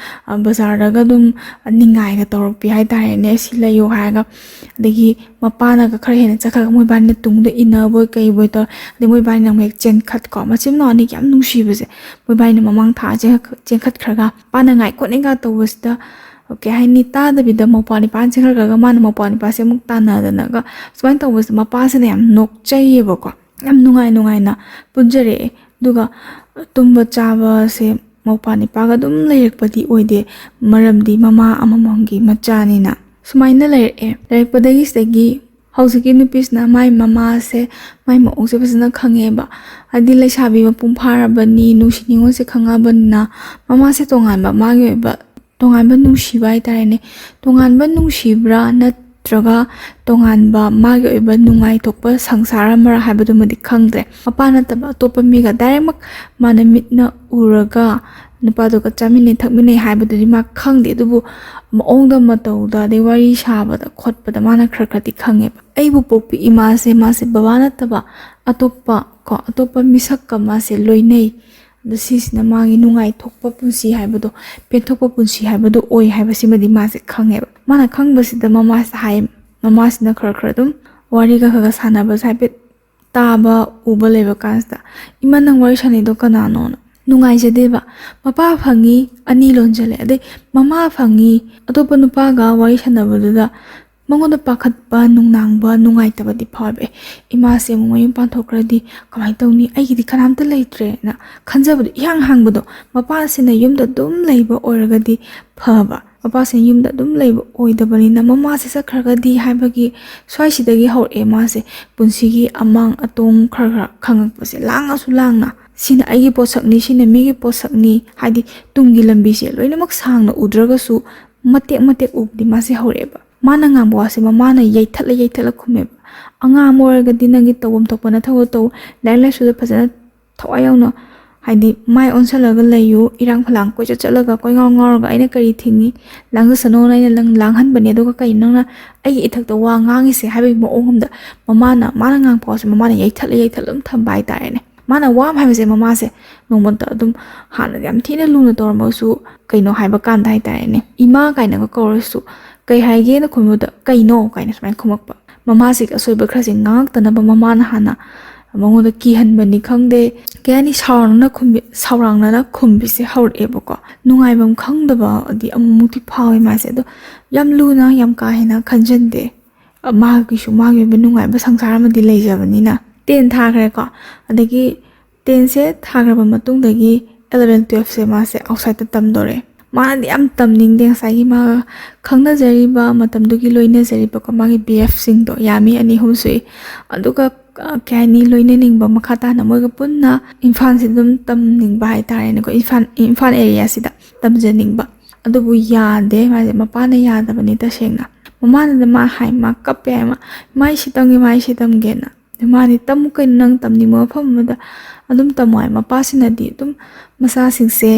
ꯕꯖꯥꯔꯗꯒ ꯑꯗꯨꯝ ꯅꯤꯡꯉꯥꯏꯒ ꯇꯧꯔꯛꯄꯤ ꯍꯥꯏꯇꯥꯔꯦꯅꯦ ꯁꯤ ꯂꯩꯌꯣ ꯍꯥꯏꯔꯒ ꯑꯗꯒꯤ ꯃꯄꯥꯅꯒ ꯈꯔ ꯍꯦꯟꯅ ꯆꯠꯈ꯭ꯔꯒ ꯃꯣꯏꯕꯥꯅꯤꯅ ꯇꯨꯡꯗ ꯏꯟꯅꯕꯣꯏ ꯀꯩꯕꯣꯏ ꯇꯧꯔ ꯑꯗꯩ ꯃꯣꯏꯕꯥꯅꯤꯅ ꯑꯃꯨꯛ ꯍꯦꯛ ꯆꯦꯟꯈꯠꯀꯣ ꯃꯆꯤꯟ ꯃꯅꯥꯎ ꯑꯅꯤꯒꯤ ꯌꯥꯝ ꯅꯨꯡꯁꯤꯕꯁꯦ ꯃꯣꯏꯕꯥꯅꯤꯅ ꯃꯃꯥꯡ ꯊꯥ ꯆꯦꯟꯈꯠꯈ꯭ꯔꯒ ꯃꯄꯥꯅ ꯉꯥꯏꯈꯣꯠꯅꯤꯡꯒ ꯇꯧꯕꯁꯤꯗ ꯀꯩ ꯍꯥꯏꯅꯤ ꯇꯥꯗꯕꯤꯗ ꯃꯧꯄ꯭ꯋꯥ ꯅꯤꯄꯥꯅ ꯆꯦꯟꯈꯠꯈ꯭ꯔꯒ ꯃꯥꯅ ꯃꯧꯄ꯭ꯋꯥ ꯅꯤꯄꯥꯁꯦ ꯑꯃꯨꯛ ꯇꯥꯟꯅꯗꯅꯒ ꯁꯨꯃꯥꯏꯅ ꯇꯧꯕꯁꯤꯗ ꯃꯄꯥꯁꯤꯅ ꯌꯥꯝ ꯅꯣꯛꯆꯩꯌꯦꯕꯀꯣ ꯌꯥꯝ ꯅꯨꯡꯉꯥꯏꯅ ꯄꯨꯟꯖꯔꯛꯑꯦ ꯑꯗꯨꯒ ꯇꯨꯝꯕ ꯆꯥꯕꯁꯦ ꯃꯧꯄ꯭ꯋꯥ ꯅꯤꯄꯥꯒ ꯑꯗꯨꯝ ꯂꯩꯔꯛꯄꯗꯤ ꯑꯣꯏꯗꯦ ꯃꯔꯝꯗꯤ ꯃꯃꯥ ꯑꯃꯃꯝꯒꯤ ꯃꯆꯥꯅꯤꯅ ꯁꯨꯃꯥꯏꯅ ꯂꯩꯔꯛꯄꯗꯒꯤ ꯁꯤꯗꯒꯤ ꯍꯧꯖꯤꯛꯀꯤ ꯅꯨꯄꯤꯁꯤꯅ ꯃꯥꯏ ꯃꯃꯥꯁꯦ ꯃꯥꯏ ꯃꯑꯣꯡꯁꯦ ꯐꯖꯅ ꯈꯪꯉꯦꯕ ꯍꯥꯏꯗꯤ ꯂꯩꯁꯥꯕꯤ ꯃꯄꯨꯡ ꯐꯥꯔꯕꯅꯤ ꯅꯨꯡꯁꯤ ꯅꯤꯉꯣꯜꯁꯦ ꯈꯪꯉꯕꯅꯤꯅ ꯃꯃꯥꯁꯦ ꯇꯣꯉꯥꯟꯕ ꯃꯥꯒꯤ ꯑꯣꯏꯕ ꯇꯣꯉꯥꯟꯕ ꯅꯨꯡꯁꯤꯕ ꯍꯥꯏꯇꯥꯔꯦꯅꯦ ꯇꯣꯉꯥꯟꯕ ꯅꯨꯡꯁꯤꯕ꯭ꯔꯥ ꯅꯠꯇ꯭ꯔꯒ ꯇꯣꯉꯥꯟꯕ ꯃꯥꯒꯤ ꯑꯣꯏꯕ ꯅꯨꯡꯉꯥꯏꯊꯣꯛꯄ ꯁꯪꯁꯥꯔ ꯑꯃꯔ ꯍꯥꯏꯕꯗꯨꯃꯗꯤ ꯈꯪꯗ꯭ꯔꯦ ꯃꯄꯥ ꯅꯠꯇꯕ ꯑꯇꯣꯞꯄ ꯃꯤꯒ ꯗꯥꯏꯔꯦꯛꯃꯛ ꯃꯥꯅ ꯃꯤꯠꯅ ꯎꯔꯒ ꯅꯨꯄꯥꯗꯨꯒ ꯆꯥꯃꯤꯟꯅꯩ ꯊꯛꯃꯤꯟꯅꯩ ꯍꯥꯏꯕꯗꯨꯗꯤ ꯃꯥ ꯈꯪꯗꯦ ꯑꯗꯨꯕꯨ ꯃꯑꯣꯡꯗ ꯃꯇꯧꯗ ꯑꯗꯩ ꯋꯥꯔꯤ ꯁꯥꯕꯗ ꯈꯣꯠꯄꯗ ꯃꯥꯅ ꯈꯔꯗꯤ ꯈꯪꯉꯦꯕ ꯑꯩꯕꯨ ꯄꯣꯛꯄꯤ ꯏꯃꯥꯁꯦ ꯃꯥꯁꯦ ꯕꯕꯥ ꯅꯠꯇꯕ ꯑꯇꯣꯞꯄ ꯃꯤꯁꯛꯀ ꯃꯥꯁꯦ ꯂꯣꯏꯅꯩ ꯑꯗꯣ ꯁꯤꯁꯤꯅ ꯃꯥꯒꯤ ꯅꯨꯡꯉꯥꯏꯊꯣꯛꯄ ꯄꯨꯟꯁꯤ ꯍꯥꯏꯕꯗꯣ ꯄꯦꯟꯊꯣꯛꯄ ꯄꯨꯟꯁꯤ ꯍꯥꯏꯕꯗꯣ ꯑꯣꯏ ꯍꯥꯏꯕꯁꯤꯃꯗꯤ ꯃꯥꯁꯦ ꯈꯪꯉꯦꯕ ꯃꯥꯅ ꯈꯪꯕꯁꯤꯗ ꯃꯃꯥꯁꯤꯗ ꯍꯥꯏ ꯃꯃꯥꯁꯤꯅ ꯈꯔ ꯑꯗꯨꯝ ꯋꯥꯔꯤꯒ ꯈꯔ ꯁꯥꯟꯅꯕꯁꯦ ꯍꯥꯏꯐꯦꯠ ꯇꯥꯕ ꯎꯕ ꯂꯩꯕ ꯀꯥꯟꯁꯤꯗ ꯏꯃꯥ ꯅꯪ ꯋꯥꯔꯤ ꯁꯥꯟꯅꯩꯗꯣ ꯀꯅꯥꯅꯣꯅ ꯅꯨꯡꯉꯥꯏꯖꯗꯦꯕ ꯃꯄꯥ ꯐꯪꯉꯤ ꯑꯅꯤ ꯂꯣꯟꯖꯜꯂꯦ ꯑꯗꯩ ꯃꯃꯥ ꯐꯪꯉꯤ ꯑꯇꯣꯞꯄ ꯅꯨꯄꯥꯒ ꯋꯥꯔꯤ ꯁꯥꯟꯅꯕꯗꯨꯗ ꯃꯉꯣꯟꯗ ꯄꯥꯈꯠꯄ ꯅꯨꯡꯅꯥꯡꯕ ꯅꯨꯡꯉꯥꯏꯇꯕꯗꯤ ꯐꯥꯎꯕ ꯏꯃꯥꯁꯦ ꯑꯃꯨꯛ ꯃꯌꯨꯝ ꯄꯥꯟꯊꯣꯛꯈ꯭ꯔꯗꯤ ꯀꯃꯥꯏꯅ ꯇꯧꯅꯤ ꯑꯩꯒꯤꯗꯤ ꯀꯅꯥꯝꯇ ꯂꯩꯇ꯭ꯔꯦꯅ ꯈꯟꯖꯕꯗꯣ ꯏꯍꯥꯡ ꯍꯥꯡꯕꯗꯣ ꯃꯄꯥꯁꯤꯅ ꯌꯨꯝꯗ ꯑꯗꯨꯝ ꯂꯩꯕ ꯑꯣꯏꯔꯒꯗꯤ ꯐꯕ ꯃꯄꯥꯁꯤꯅ ꯌꯨꯝꯗ ꯑꯗꯨꯝ ꯂꯩꯕ ꯑꯣꯏꯗꯕꯅꯤꯅ ꯃꯃꯥꯁꯦ ꯆꯠꯈ꯭ꯔꯒꯗꯤ ꯍꯥꯏꯕꯒꯤ ꯁ꯭ꯋꯥꯏꯁꯤꯗꯒꯤ ꯍꯧꯔꯛꯑꯦ ꯃꯥꯁꯦ ꯄꯨꯟꯁꯤꯒꯤ ꯑꯃꯥꯡ ꯑꯇꯣꯡ ꯈꯔ ꯈꯪꯉꯛꯄꯁꯦ ꯂꯥꯡꯉꯁꯨ ꯂꯥꯡꯅ ꯁꯤꯅ ꯑꯩꯒꯤ ꯄꯣꯠꯁꯛꯅꯤ ꯁꯤꯅ ꯃꯤꯒꯤ ꯄꯣꯠꯁꯛꯅꯤ ꯍꯥꯏꯗꯤ ꯇꯨꯡꯒꯤ ꯂꯝꯕꯤꯁꯦ ꯂꯣꯏꯅꯃꯛ ꯁꯥꯡꯅ ꯎꯗ꯭ꯔꯒꯁꯨ ꯃꯇꯦꯛ ꯎꯕꯗꯤ ꯃꯥꯁꯦ ꯍꯧꯔꯛꯑꯦꯕ ꯃꯥꯅ ꯉꯥꯡꯕ ꯋꯥꯁꯦ ꯃꯃꯥꯅ ꯌꯩꯊꯠꯂ ꯈꯨꯝꯃꯦꯕ ꯑꯉꯥꯡ ꯑꯃ ꯑꯣꯏꯔꯒꯗꯤ ꯅꯪꯒꯤ ꯇꯧꯐꯝ ꯊꯣꯛꯄ ꯅꯊꯧꯗꯣ ꯇꯧ ꯂꯥꯏꯔꯤꯛ ꯂꯥꯏꯁꯨꯗ ꯐꯖꯅ ꯊꯋꯥꯏ ꯌꯥꯎꯅ ꯍꯥꯏꯗꯤ ꯃꯥꯏ ꯑꯣꯟꯁꯜꯂꯒ ꯂꯩꯌꯨ ꯏꯔꯥꯡ ꯐꯂꯥꯡ ꯀꯣꯏꯆꯠ ꯆꯠꯂꯒ ꯀꯣꯏꯉꯥꯎ ꯉꯥꯎꯔꯒ ꯑꯩꯅ ꯀꯔꯤ ꯊꯤꯡꯉꯤ ꯂꯥꯡꯖꯁꯅꯣꯅ ꯑꯩꯅ ꯅꯪ ꯂꯥꯡꯍꯟꯕꯅꯦ ꯑꯗꯨꯒ ꯀꯩꯅꯣ ꯅꯪꯅ ꯑꯩꯒꯤ ꯏꯊꯛꯇ ꯋꯥ ꯉꯥꯡꯉꯤꯁꯦ ꯍꯥꯏꯕꯒꯤ ꯃꯑꯣꯡ ꯑꯃꯗ ꯃꯥꯅ ꯉꯥꯡꯕ ꯋꯥꯁꯦ ꯃꯃꯥꯅ ꯌꯩꯊꯠꯂ ꯑꯗꯨꯝ ꯊꯝꯕ ꯍꯥꯏꯇꯥꯔꯦꯅꯦ ꯃꯥꯅ ꯋꯥ ꯍꯥꯏꯕꯁꯦ ꯃꯃꯥꯁꯦ ꯅꯣꯡꯃꯇ ꯑꯗꯨꯝ ꯍꯥꯟꯅꯗꯤ ꯌꯥꯝ ꯊꯤꯅ ꯂꯨꯅ ꯇꯧꯔꯝꯃꯒꯁꯨ ꯀꯩꯅꯣ ꯍꯥꯏꯕ ꯀꯥꯟꯗ ꯍꯥꯏꯇꯥꯔꯦꯅꯦ ꯏꯃꯥ ꯀꯥꯏꯅꯒ ꯀꯧꯔꯁꯨ ꯀꯩ ꯍꯥꯏꯒꯦꯅ ꯈꯨꯝꯕꯗ ꯀꯩꯅꯣ ꯀꯥꯏꯅ ꯁꯨꯃꯥꯏꯅ ꯈꯨꯝꯃꯛꯄ ꯃꯃꯥꯁꯤꯒꯤ ꯑꯁꯣꯏꯕ ꯈꯔꯁꯦ ꯉꯥꯡꯉꯛꯇꯅꯕ ꯃꯃꯥꯅ ꯍꯥꯟꯅ ꯃꯉꯣꯟꯗ ꯀꯤꯍꯟꯕꯅꯤ ꯈꯪꯗꯦ ꯀꯩ ꯍꯥꯏꯅꯤ ꯁꯥꯎꯔꯥꯡꯅꯅ ꯈꯨꯝꯕꯤꯁꯦ ꯍꯧꯔꯛꯑꯦꯕꯀꯣ ꯅꯨꯡꯉꯥꯏꯐꯝ ꯈꯪꯗꯕꯗꯤ ꯑꯃꯨꯛꯃꯨꯛꯇꯤ ꯐꯥꯎꯋꯦ ꯃꯥꯁꯦ ꯑꯗꯣ ꯌꯥꯝ ꯂꯨꯅ ꯌꯥꯝ ꯀꯥ ꯍꯦꯟꯅ ꯈꯟꯖꯟꯗꯦ ꯃꯥꯒꯤ ꯑꯣꯏꯕ ꯅꯨꯡꯉꯥꯏꯕ ꯁꯪꯁꯥꯔ ꯑꯃꯗꯤ ꯂꯩꯖꯕꯅꯤ나 10 ꯊꯥꯈ꯭ꯔꯦꯀꯣ ꯑꯗꯒꯤ 10ꯁꯦ ꯊꯥꯈ꯭ꯔꯕ ꯃꯇꯨꯡꯗꯒꯤ 11 12ꯁꯦ ꯃꯥꯁꯦ ꯑꯥꯎꯠꯁꯥꯏꯗꯇ ꯇꯝꯗꯣꯔꯦ ꯃꯥꯅꯗꯤ ꯌꯥꯝ ꯇꯝꯅꯤꯡꯗꯦ ꯉꯁꯥꯏꯒꯤ ꯃꯥꯒ ꯈꯪꯅꯖꯔꯤꯕ ꯃꯇꯝꯗꯨꯒꯤ ꯂꯣꯏꯅꯖꯔꯤꯕꯀꯣ ꯃꯥꯒꯤ BF ꯁꯤꯡꯗꯣ ꯌꯥꯝꯃꯤ 2-3 ꯁꯨꯏ ꯑꯗꯨꯒ ꯀꯩ ꯍꯥꯏꯅꯤ ꯂꯣꯏꯅꯅꯤꯡꯕ ꯃꯈꯥ ꯇꯥꯅ ꯃꯣꯏꯒ ꯄꯨꯟꯅ ꯏꯝꯐꯥꯜꯁꯤꯗ ꯑꯗꯨꯝ ꯇꯝꯅꯤꯡꯕ ꯍꯥꯏꯇꯥꯔꯦꯅꯦꯀꯣ ꯏꯝꯐꯥꯜ ꯑꯦꯔꯤꯌꯥꯁꯤꯗ ꯇꯝꯖꯅꯤꯡꯕ ꯑꯗꯨꯕꯨ ꯌꯥꯗꯦ ꯃꯥꯁꯦ ꯃꯄꯥꯅ ꯌꯥꯗꯕꯅꯤ ꯇꯁꯦꯡꯅ ꯃꯃꯥꯅꯗ ꯃꯥ ꯀꯞꯄꯦ ꯍꯥꯏ ꯃꯥꯏ ꯁꯤ ꯇꯝꯒꯦꯅ ꯃꯥꯗꯤ ꯇꯝꯃꯨ ꯀꯩꯅꯣ ꯅꯪ ꯇꯝꯅꯤꯡꯕ ꯃꯐꯝ ꯑꯃꯗ ꯑꯗꯨꯝ ꯇꯝꯃꯣ ꯍꯥꯏ ꯃꯄꯥꯁꯤꯅꯗꯤ ꯑꯗꯨꯝ ꯃꯆꯥꯁꯤꯡꯁꯦ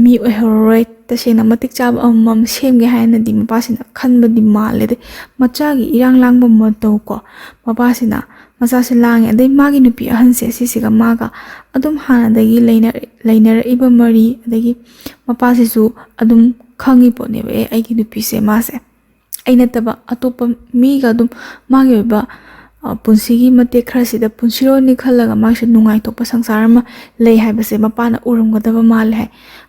ꯃꯤ ꯑꯣꯏꯍꯧꯔꯔꯣꯏ ꯇꯁꯦꯡꯅ ꯃꯇꯤꯛ ꯆꯥꯕ ꯑꯃꯃꯝ ꯁꯦꯝꯒꯦ ꯍꯥꯏꯅꯗꯤ ꯃꯄꯥꯁꯤꯅ ꯈꯟꯕꯗꯤ ꯃꯥꯜꯂꯦ ꯑꯗꯩ ꯃꯆꯥꯒꯤ ꯏꯔꯥꯡ ꯂꯥꯡꯕ ꯃꯇꯧ ꯀꯣ ꯃꯄꯥꯁꯤꯅ ꯃꯆꯥꯁꯤ ꯂꯥꯡꯉꯦ ꯑꯗꯩ ꯃꯥꯒꯤ ꯅꯨꯄꯤ ꯑꯍꯟꯁꯦ ꯁꯤꯁꯤꯒ ꯃꯥꯒ ꯑꯗꯨꯝ ꯍꯥꯟꯅꯗꯒꯤ ꯂꯩꯅꯔꯛꯏꯕ ꯃꯔꯤ ꯑꯗꯒꯤ ꯃꯄꯥꯁꯤꯁꯨ ꯑꯗꯨꯝ ꯈꯪꯉꯤ ꯄꯣꯠꯅꯦꯕ ꯑꯩꯒꯤ ꯅꯨꯄꯤꯁꯦ ꯃꯥꯁꯦ ꯑꯩ ꯅꯠꯇꯕ ꯑꯇꯣꯞꯄ ꯃꯤꯒ ꯑꯗꯨꯝ ꯃꯥꯒꯤ ꯑꯣꯏꯕ ꯄꯨꯟꯁꯤꯒꯤ ꯃꯇꯦꯛ ꯈꯔꯁꯤꯗ ꯄꯨꯟꯁꯤꯔꯣꯟꯅꯤ ꯈꯜꯂꯒ ꯃꯥꯁꯨ ꯅꯨꯡꯉꯥꯏꯊꯣꯛꯄ ꯁꯪꯁꯥꯔ ꯑꯃ ꯂꯩ ꯍꯥꯏꯕꯁꯦ ꯃꯄꯥꯅ ꯎꯔꯝꯒꯗꯕ ꯃꯥꯜꯂꯦ ꯍꯥꯏ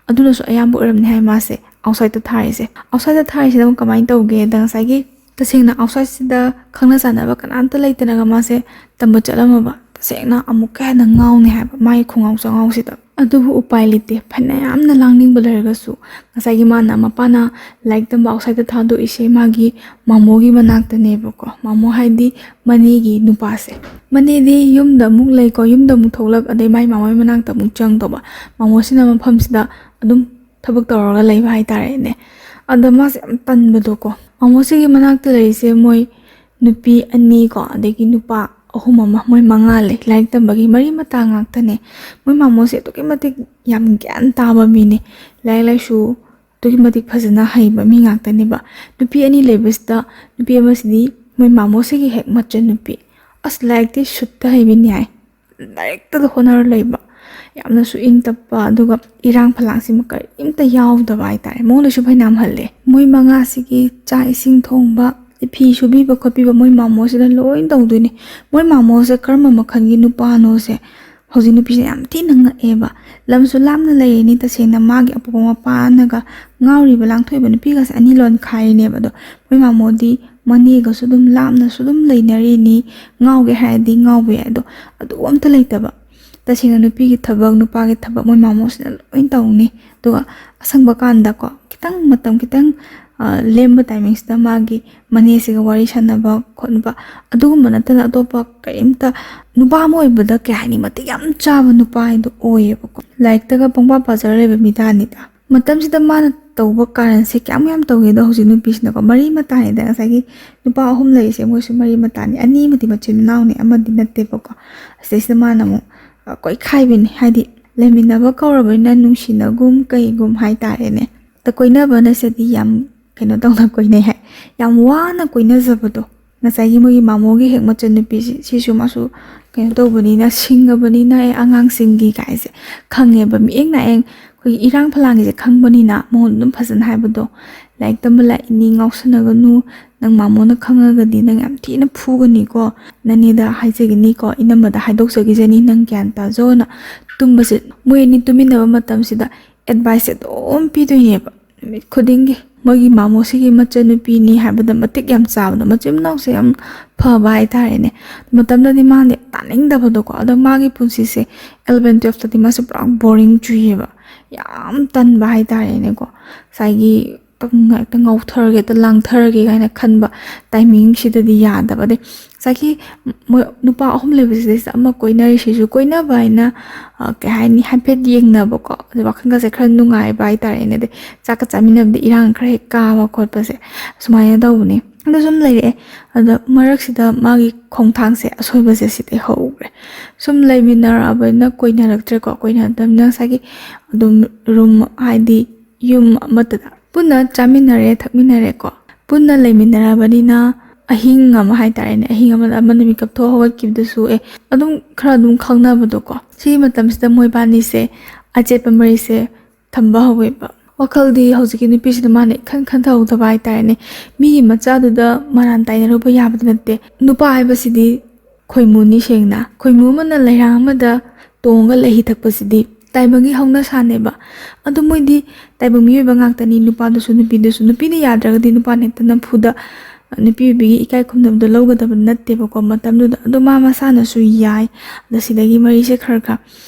ꯑꯗꯨꯅꯁꯨ ꯑꯌꯥꯝꯕ ꯑꯣꯏꯔꯝꯅꯤ ꯍꯥꯏ ꯃꯥꯁꯦ ꯑꯥꯎꯠꯁꯥꯏꯗꯇ ꯊꯥꯔꯤꯁꯤꯅ ꯑꯃꯨꯛ ꯀꯃꯥꯏꯅ ꯇꯧꯒꯦꯗ ꯉꯁꯥꯏꯒꯤ ꯇꯁꯦꯡꯅ ꯑꯥꯎꯠꯁꯥꯏꯗꯁꯤꯗ ꯈꯪꯅ ꯆꯥꯟꯅꯕ ꯀꯅꯥꯝꯇ ꯂꯩꯇꯅꯒ ꯃꯥꯁꯦ ꯇꯝꯕ ꯆꯠꯂꯝꯃꯕ ꯇꯁꯦꯡꯅ ꯑꯃꯨꯛꯀ ꯍꯦꯟꯅ ꯉꯥꯎꯅꯤ ꯍꯥꯏꯕ ꯃꯥꯒꯤ ꯈꯣꯡꯉꯥꯎ ꯆꯉꯥꯎꯁꯤꯗ ꯑꯗꯨꯕꯨ ꯎꯄꯥꯏ ꯂꯩꯇꯦ ꯐꯅ ꯌꯥꯝꯅ ꯂꯥꯡꯅꯤꯡꯕ ꯂꯩꯔꯒꯁꯨ ꯉꯁꯥꯏꯒꯤ ꯃꯄꯥꯅ ꯂꯥꯏꯔꯤꯛ ꯇꯝꯕ ꯑꯥꯎꯠꯁꯥꯏꯗꯇ ꯊꯥꯗꯣꯛꯏꯁꯦ ꯃꯥꯒꯤ ꯃꯥꯃꯣꯒꯤ ꯃꯅꯥꯛꯇꯅꯦꯕꯀꯣ ꯃꯥꯃꯣ ꯍꯥꯏꯗꯤ ꯃꯅꯦꯒꯤ ꯅꯨꯄꯥꯁꯦ ꯃꯅꯦꯗꯤ ꯌꯨꯝꯗ ꯑꯃꯨꯛ ꯂꯩꯀꯣ ꯌꯨꯝꯗ ꯑꯃꯨꯛ ꯊꯣꯛꯂꯛ ꯑꯗꯩ ꯃꯥꯏ ꯃꯥꯃꯣꯒꯤ ꯃꯅꯥꯛꯇ ꯑꯃꯨꯛ ꯆꯪꯗꯧꯕ ꯃꯥꯃꯣꯁꯤꯅ ꯃꯐꯝꯁꯤꯗ ꯑꯗꯨꯝ ꯊꯕꯛ ꯇꯧꯔꯒ ꯂꯩꯕ ꯍꯥꯏꯇꯥꯔꯦꯅꯦ ꯑꯗ ꯃꯥꯁꯦ ꯌꯥꯝ ꯇꯟꯕꯗꯣꯀꯣ ꯃꯥꯃꯣꯁꯤꯒꯤ ꯃꯅꯥꯛꯇ ꯂꯩꯔꯤꯁꯦ ꯃꯣꯏ ꯅꯨꯄꯤ 2 ꯀꯣ ꯑꯗꯒꯤ ꯅꯨꯄꯥ 3 ꯃꯣꯏ 5 ꯂꯩ ꯂꯥꯏꯔꯤꯛ ꯇꯝꯕꯒꯤ ꯃꯔꯤ ꯃꯇꯥ ꯉꯥꯛꯇꯅꯦ ꯃꯣꯏ ꯃꯥꯃꯣꯁꯦ ꯑꯗꯨꯛꯀꯤ ꯃꯇꯤꯛ ꯌꯥꯝ ꯒ꯭ꯌꯥꯟ ꯇꯥꯕ ꯃꯤꯅꯦ ꯂꯥꯏꯔꯤꯛ ꯂꯥꯏꯁꯨ ꯑꯗꯨꯛꯀꯤ ꯃꯇꯤꯛ ꯐꯖꯅ ꯍꯩꯕ ꯃꯤ ꯉꯥꯛꯇꯅꯦꯕ ꯅꯨꯄꯤ ꯑꯅꯤ ꯂꯩꯕꯁꯤꯗ ꯅꯨꯄꯤ ꯑꯃꯁꯤꯗꯤ ꯃꯣꯏ ꯃꯥꯃꯣꯁꯤꯒꯤ ꯍꯦꯛ ꯃꯆꯟꯅꯨꯄꯤ ꯑꯁ ꯂꯥꯏꯔꯤꯛꯇꯤ ꯁꯨꯠꯇ ꯍꯩꯕꯅꯤ ꯍꯥꯏ ꯂꯥꯏꯔꯤꯛꯇꯗ ꯍꯣꯠꯅꯔ ꯂꯩꯕ ꯌꯥꯝꯅꯁꯨ ꯏꯪ ꯇꯞꯄ ꯑꯗꯨꯒ ꯏꯔꯥꯡ ꯐꯂꯥꯡꯁꯤꯃ ꯀꯔꯤꯝꯇ ꯌꯥꯎꯗꯕ ꯍꯥꯏꯇꯥꯔꯦ ꯃꯉꯣꯟꯗꯁꯨ ꯐꯩꯅꯥꯝ ꯍꯜꯂꯦ ꯃꯣꯏ ꯃꯉꯥꯁꯤꯒꯤ ꯆꯥꯛ ꯏꯁꯤꯡ ꯊꯣꯡꯕ ꯐꯤ ꯁꯨꯕꯤꯕ ꯈꯣꯠꯄꯤꯕ ꯃꯣꯏ ꯃꯥꯃꯣꯁꯤꯗ ꯂꯣꯏ ꯇꯧꯗꯣꯏꯅꯤ ꯃꯣꯏ ꯃꯥꯃꯣꯁꯦ ꯀꯔꯝꯕ ꯃꯈꯜꯒꯤ ꯅꯨꯄꯥꯅꯣꯁꯦ ꯍꯧꯖꯤꯛ ꯅꯨꯄꯤꯁꯦ ꯌꯥꯝ ꯊꯤꯅ ꯉꯛꯑꯦꯕ ꯂꯝꯁꯨ ꯂꯥꯞꯅ ꯂꯩꯔꯤꯅꯤ ꯇꯁꯦꯡꯅ ꯃꯥꯒꯤ ꯑꯄꯣꯛꯄ ꯃꯄꯥꯅꯒ ꯉꯥꯎꯔꯤꯕ ꯂꯥꯡꯊꯣꯛꯏꯕ ꯅꯨꯄꯤꯒꯁꯦ ꯑꯅꯤ ꯂꯣꯟ ꯈꯥꯏꯔꯤꯅꯦꯕ ꯑꯗꯣ ꯃꯣꯏ ꯃꯥꯃꯣꯗꯤ ꯃꯅꯦꯒꯁꯨ ꯑꯗꯨꯝ ꯂꯥꯞꯅꯁꯨ ꯑꯗꯨꯝ ꯂꯩꯅꯔꯤꯅꯤ ꯉꯥꯎꯒꯦ ꯍꯥꯏꯔꯗꯤ ꯉꯥꯎꯕ ꯌꯥꯏ ꯑꯗꯣ ꯑꯗꯨ ꯑꯝꯇ ꯂꯩꯇꯕ ꯇꯁꯦꯡꯅ ꯅꯨꯄꯤꯒꯤ ꯊꯕꯛ ꯅꯨꯄꯥꯒꯤ ꯊꯕꯛ ꯃꯣꯏ ꯃꯥꯃꯣꯁꯤꯅ ꯂꯣꯏ ꯇꯧꯅꯤ ꯑꯗꯨꯒ ꯑꯁꯪꯕ ꯀꯥꯟꯗꯀꯣ ꯈꯤꯇꯪ ꯃꯇꯝ ꯈꯤꯇꯪ ꯂꯦꯝꯕ ꯇꯥꯏꯃꯤꯡꯁꯤꯗ ꯃꯥꯒꯤ ꯃꯅꯦꯁꯤꯒ ꯋꯥꯔꯤ ꯁꯥꯟꯅꯕ ꯈꯣꯠꯅꯕ ꯑꯗꯨꯒꯨꯝꯕ ꯅꯠꯇꯅ ꯑꯇꯣꯞꯄ ꯀꯔꯤꯝꯇ ꯅꯨꯄꯥ ꯑꯃ ꯑꯣꯏꯕꯗ ꯀꯩ ꯍꯥꯏꯅꯤ ꯃꯇꯤꯛ ꯌꯥꯝ ꯆꯥꯕ ꯅꯨꯄꯥ ꯍꯥꯏꯗꯣ ꯑꯣꯏꯌꯦꯕꯀꯣ ꯂꯥꯏꯔꯤꯛꯇꯒ ꯄꯪꯄꯥ ꯄꯥꯖꯔ ꯂꯩꯕ ꯃꯤꯗꯥꯅꯤꯗ ꯃꯇꯝꯁꯤꯗ ꯃꯥꯅ ꯇꯧꯕ ꯀꯥꯔꯟꯁꯦ ꯀꯌꯥꯝ ꯌꯥꯝ ꯇꯧꯒꯦꯗꯣ ꯍꯧꯖꯤꯛ ꯅꯨꯄꯤꯁꯤꯅꯀꯣ ꯃꯔꯤ ꯃꯇꯥꯅꯤꯗ ꯉꯁꯥꯏꯒꯤ ꯅꯨꯄꯥ ꯑꯍꯨꯝ ꯂꯩꯔꯤꯁꯦ ꯃꯣꯏꯁꯨ ꯃꯔꯤ ꯃꯇꯥꯅꯤ ꯑꯅꯤꯃꯗꯤ ꯃꯆꯤꯟ ꯃꯅꯥꯎꯅꯤ ꯑꯃꯗꯤ ꯅꯠꯇꯦꯕꯀꯣ ꯑꯁꯤꯗꯩꯁꯤꯗ ꯃꯥꯅ ꯑꯃꯨꯛ ꯀꯣꯏꯈꯥꯏꯕꯤꯅꯤ ꯍꯥꯏꯗꯤ ꯂꯩꯃꯤꯟꯅꯕ ꯀꯧꯔꯕꯅꯤꯅ ꯅꯨꯡꯁꯤꯅꯒꯨꯝ ꯀꯩꯒꯨꯝ ꯍꯥꯏꯇꯥꯔꯦꯅꯦ ꯀꯣꯏꯅꯕꯅꯁꯤꯗꯤ ꯌꯥꯝ ꯀꯩꯅꯣ ꯇꯧꯅ ꯀꯣꯏꯅꯩ ꯍꯥꯏ ꯌꯥꯝ ꯋꯥꯅ ꯀꯣꯏꯅꯖꯕꯗꯣ ꯉꯁꯥꯏꯒꯤ ꯃꯣꯏꯒꯤ ꯃꯥꯃꯣꯒꯤ ꯍꯦꯛ ꯃꯆꯟꯅꯨꯄꯤꯁꯤ ꯁꯤꯁꯨ ꯃꯥꯁꯨ ꯀꯩꯅꯣ ꯇꯧꯕꯅꯤꯅ ꯁꯤꯡꯉꯕꯅꯤꯅ ꯑꯉꯥꯡꯁꯤꯡꯒꯤ ꯀꯥꯏꯁꯦ ꯈꯪꯉꯦꯕ ꯃꯤꯠꯌꯦꯡ ꯅꯥꯌꯦꯡ ꯑꯩꯈꯣꯏꯒꯤ ꯏꯔꯥꯡ ꯐꯂꯥꯡꯒꯤꯁꯦ ꯈꯪꯕꯅꯤꯅ ꯃꯉꯣꯟꯗ ꯑꯗꯨꯝ ꯐꯖꯅ ꯍꯥꯏꯕꯗꯣ ꯂꯥꯏꯔꯤꯛ ꯇꯝꯕ ꯂꯥꯛꯏꯅꯤ ꯉꯥꯎꯁꯟꯅꯒꯅꯨ ꯅꯪ ꯃꯥꯃꯣꯅ ꯈꯪꯉꯒꯗꯤ ꯅꯪ ꯌꯥꯝ ꯊꯤꯅ ꯐꯨꯒꯅꯤꯀோ ꯅꯅꯦꯗ ꯍꯥꯏꯖꯒꯅꯤꯀꯣ ꯏꯅꯝꯃꯗ ꯍꯥꯏꯗꯣꯛꯆꯈꯤꯖꯅꯤ ꯅꯪ ꯒ꯭ꯌꯥꯟ ꯇꯥꯖꯧꯅ ꯇꯨꯝꯕꯁꯦ ꯃꯣꯏ ꯑꯅꯤ ꯇꯨꯃꯤꯟꯅꯕ ꯃꯇꯝꯁꯤꯗ ꯑꯦꯗꯚꯥꯏꯁꯁꯦ ꯑꯗꯨꯝ ꯄꯤꯗꯣꯏꯅꯦꯕ ꯅꯨꯃꯤꯠ ꯈꯨꯗꯤꯡꯒꯤ ꯃꯣꯏꯒꯤ ꯃꯥꯃꯣꯁꯤꯒꯤ ꯃꯆꯟꯅꯨꯄꯤꯅꯤ ꯍꯥꯏꯕꯗ ꯃꯇꯤꯛ ꯌꯥꯝ ꯆꯥꯕꯗꯣ ꯃꯆꯤꯟ ꯃꯅꯥꯎꯁꯦ ꯌꯥꯝ ꯐꯕ ꯍꯥꯏꯇꯥꯔꯦꯅꯦ ꯃꯇꯝꯗꯗꯤ ꯃꯥꯅꯦ ꯇꯥꯅꯤꯡꯗꯕꯗꯣꯀꯣ ꯑꯗꯣ ꯃꯥꯒꯤ ꯄꯨꯟꯁꯤꯁꯦ 11-12ꯇꯗꯤ ꯃꯥꯁꯦ ꯄꯨꯔꯥ ꯕꯣꯔꯤꯡ ꯆꯨꯏꯌꯦꯕ ꯌꯥꯝ ꯇꯟꯕ ꯍꯥꯏꯇꯥꯔꯦꯅꯦꯀꯣ ꯉꯁꯥꯏꯒꯤ ꯉꯥꯛꯇ ꯉꯥꯎꯊꯔꯒꯦ ꯂꯥꯡꯊꯔꯒꯦ ꯀꯥꯏꯅ ꯈꯟꯕ ꯇꯥꯏꯃꯤꯡꯁꯤꯗꯗꯤ ꯌꯥꯗꯕ ꯑꯗꯩ ꯉꯁꯥꯏꯒꯤ ꯅꯨꯄꯥ ꯑꯍꯨꯝ ꯂꯩꯕꯁꯤꯗꯩꯁꯤꯗ ꯑꯃ ꯀꯣꯏꯅꯔꯤꯁꯤꯁꯨ ꯀꯣꯏꯅꯕ ꯍꯥꯏꯅ ꯀꯩ ꯍꯥꯏꯅꯤ ꯍꯥꯏꯐꯦꯠ ꯌꯦꯡꯅꯕꯀꯣ ꯑꯗꯩ ꯋꯥꯈꯜꯒꯁꯦ ꯈꯔ ꯅꯨꯡꯉꯥꯏꯕ ꯍꯥꯏꯇꯥꯔꯦꯅꯦ ꯑꯗꯩ ꯆꯥꯛꯀ ꯆꯥꯃꯤꯟꯅꯕꯗ ꯏꯔꯥꯡ ꯈꯔ ꯍꯦꯛ ꯀꯥꯕ ꯈꯣꯠꯄꯁꯦ ꯁꯨꯃꯥꯏꯅ ꯇꯧꯕꯅꯤ ꯑꯗꯣ ꯁꯨꯝ ꯂꯩꯔꯛꯑꯦ ꯑꯗ ꯃꯔꯛꯁꯤꯗ ꯃꯥꯒꯤ ꯈꯣꯡꯊꯥꯡꯁꯦ ꯑꯁꯣꯏꯕꯁꯦ ꯁꯤꯗꯩ ꯍꯧꯈ꯭ꯔꯦ ꯁꯨꯝ ꯂꯩꯃꯤꯟꯅꯔꯛꯑꯕꯅꯤꯅ ꯀꯣꯏꯅꯔꯛꯇ꯭ꯔꯦꯀꯣ ꯀꯣꯏꯅꯔꯛꯇꯕꯅꯤꯅ ꯉꯁꯥꯏꯒꯤ ꯑꯗꯨꯝ ꯔꯨꯝ ꯍꯥꯏꯗꯤ ꯌꯨꯝ ꯑꯃꯠꯇꯗ ꯄꯨꯟꯅ ꯆꯥꯃꯤꯟꯅꯔꯦ ꯊꯛꯃꯤꯟꯅꯔꯦꯀꯣ ꯄꯨꯟꯅ ꯂꯩꯃꯤꯟꯅꯔꯕꯅꯤꯅ ꯑꯍꯤꯡ ꯑꯃ ꯍꯥꯏꯇꯥꯔꯦꯅꯦ ꯑꯍꯤꯡ ꯑꯃꯗ ꯑꯃꯅ ꯃꯤꯀꯞ ꯊꯣꯛ ꯍꯧꯒꯠꯈꯤꯕꯗꯁꯨ ꯑꯗꯨꯝ ꯈꯔ ꯑꯗꯨꯝ ꯈꯪꯅꯕꯗꯣꯀꯣ ꯁꯤꯒꯤ ꯃꯇꯝꯁꯤꯗ ꯃꯣꯏꯕꯥꯅꯤꯁꯦ ꯑꯆꯦꯠꯄ ꯃꯔꯤꯁꯦ ꯊꯝꯕ ꯍꯧꯋꯦꯕ ꯋꯥꯈꯜꯗꯤ ꯍꯧꯖꯤꯛꯀꯤ ꯅꯨꯄꯤꯁꯤꯗ ꯃꯥꯅ ꯏꯈꯟ ꯈꯟꯊꯍꯧꯗꯕ ꯍꯥꯏꯇꯥꯔꯦꯅꯦ ꯃꯤꯒꯤ ꯃꯆꯥꯗꯨꯗ ꯃꯔꯥꯟ ꯇꯥꯏꯅꯔꯨꯕ ꯌꯥꯕꯗꯤ ꯅꯠꯇꯦ ꯅꯨꯄꯥ ꯍꯥꯏꯕꯁꯤꯗꯤ ꯈꯣꯏꯃꯨꯅꯤ ꯁꯦꯡꯅ ꯈꯣꯏꯃꯨ ꯑꯃꯅ ꯂꯩꯔꯥꯡ ꯑꯃꯗ ꯇꯣꯡꯉꯒ ꯂꯩꯍꯤ ꯊꯛꯄꯁꯤꯗꯤ ꯇꯥꯏꯕꯪꯒꯤ ꯍꯧꯅꯁꯥꯅꯦꯕ ꯑꯗꯨ ꯃꯣꯏꯗꯤ ꯇꯥꯏꯕꯪ ꯃꯤꯑꯣꯏꯕ ꯉꯥꯛꯇꯅꯤ ꯅꯨꯄꯥꯗꯨꯁꯨ ꯅꯨꯄꯤꯗꯨꯁꯨ ꯅꯨꯄꯤꯅ ꯌꯥꯗ꯭ꯔꯒꯗꯤ ꯅꯨꯄꯥꯅ ꯍꯦꯛꯇ ꯅꯝꯐꯨꯗ ꯅꯨꯄꯤ ꯑꯣꯏꯕꯤꯒꯤ ꯏꯀꯥꯏ ꯈꯨꯝꯅꯕꯗꯣ ꯂꯧꯒꯗꯕ ꯅꯠꯇꯦꯕꯀꯣ ꯃꯇꯝꯗꯨꯗ ꯑꯗꯣ ꯃꯥ ꯃꯁꯥꯅꯁꯨ ꯌꯥꯏ ꯑꯗ ꯁꯤꯗꯒꯤ ꯃꯔꯤꯁꯦ ꯈꯔ ꯈꯔ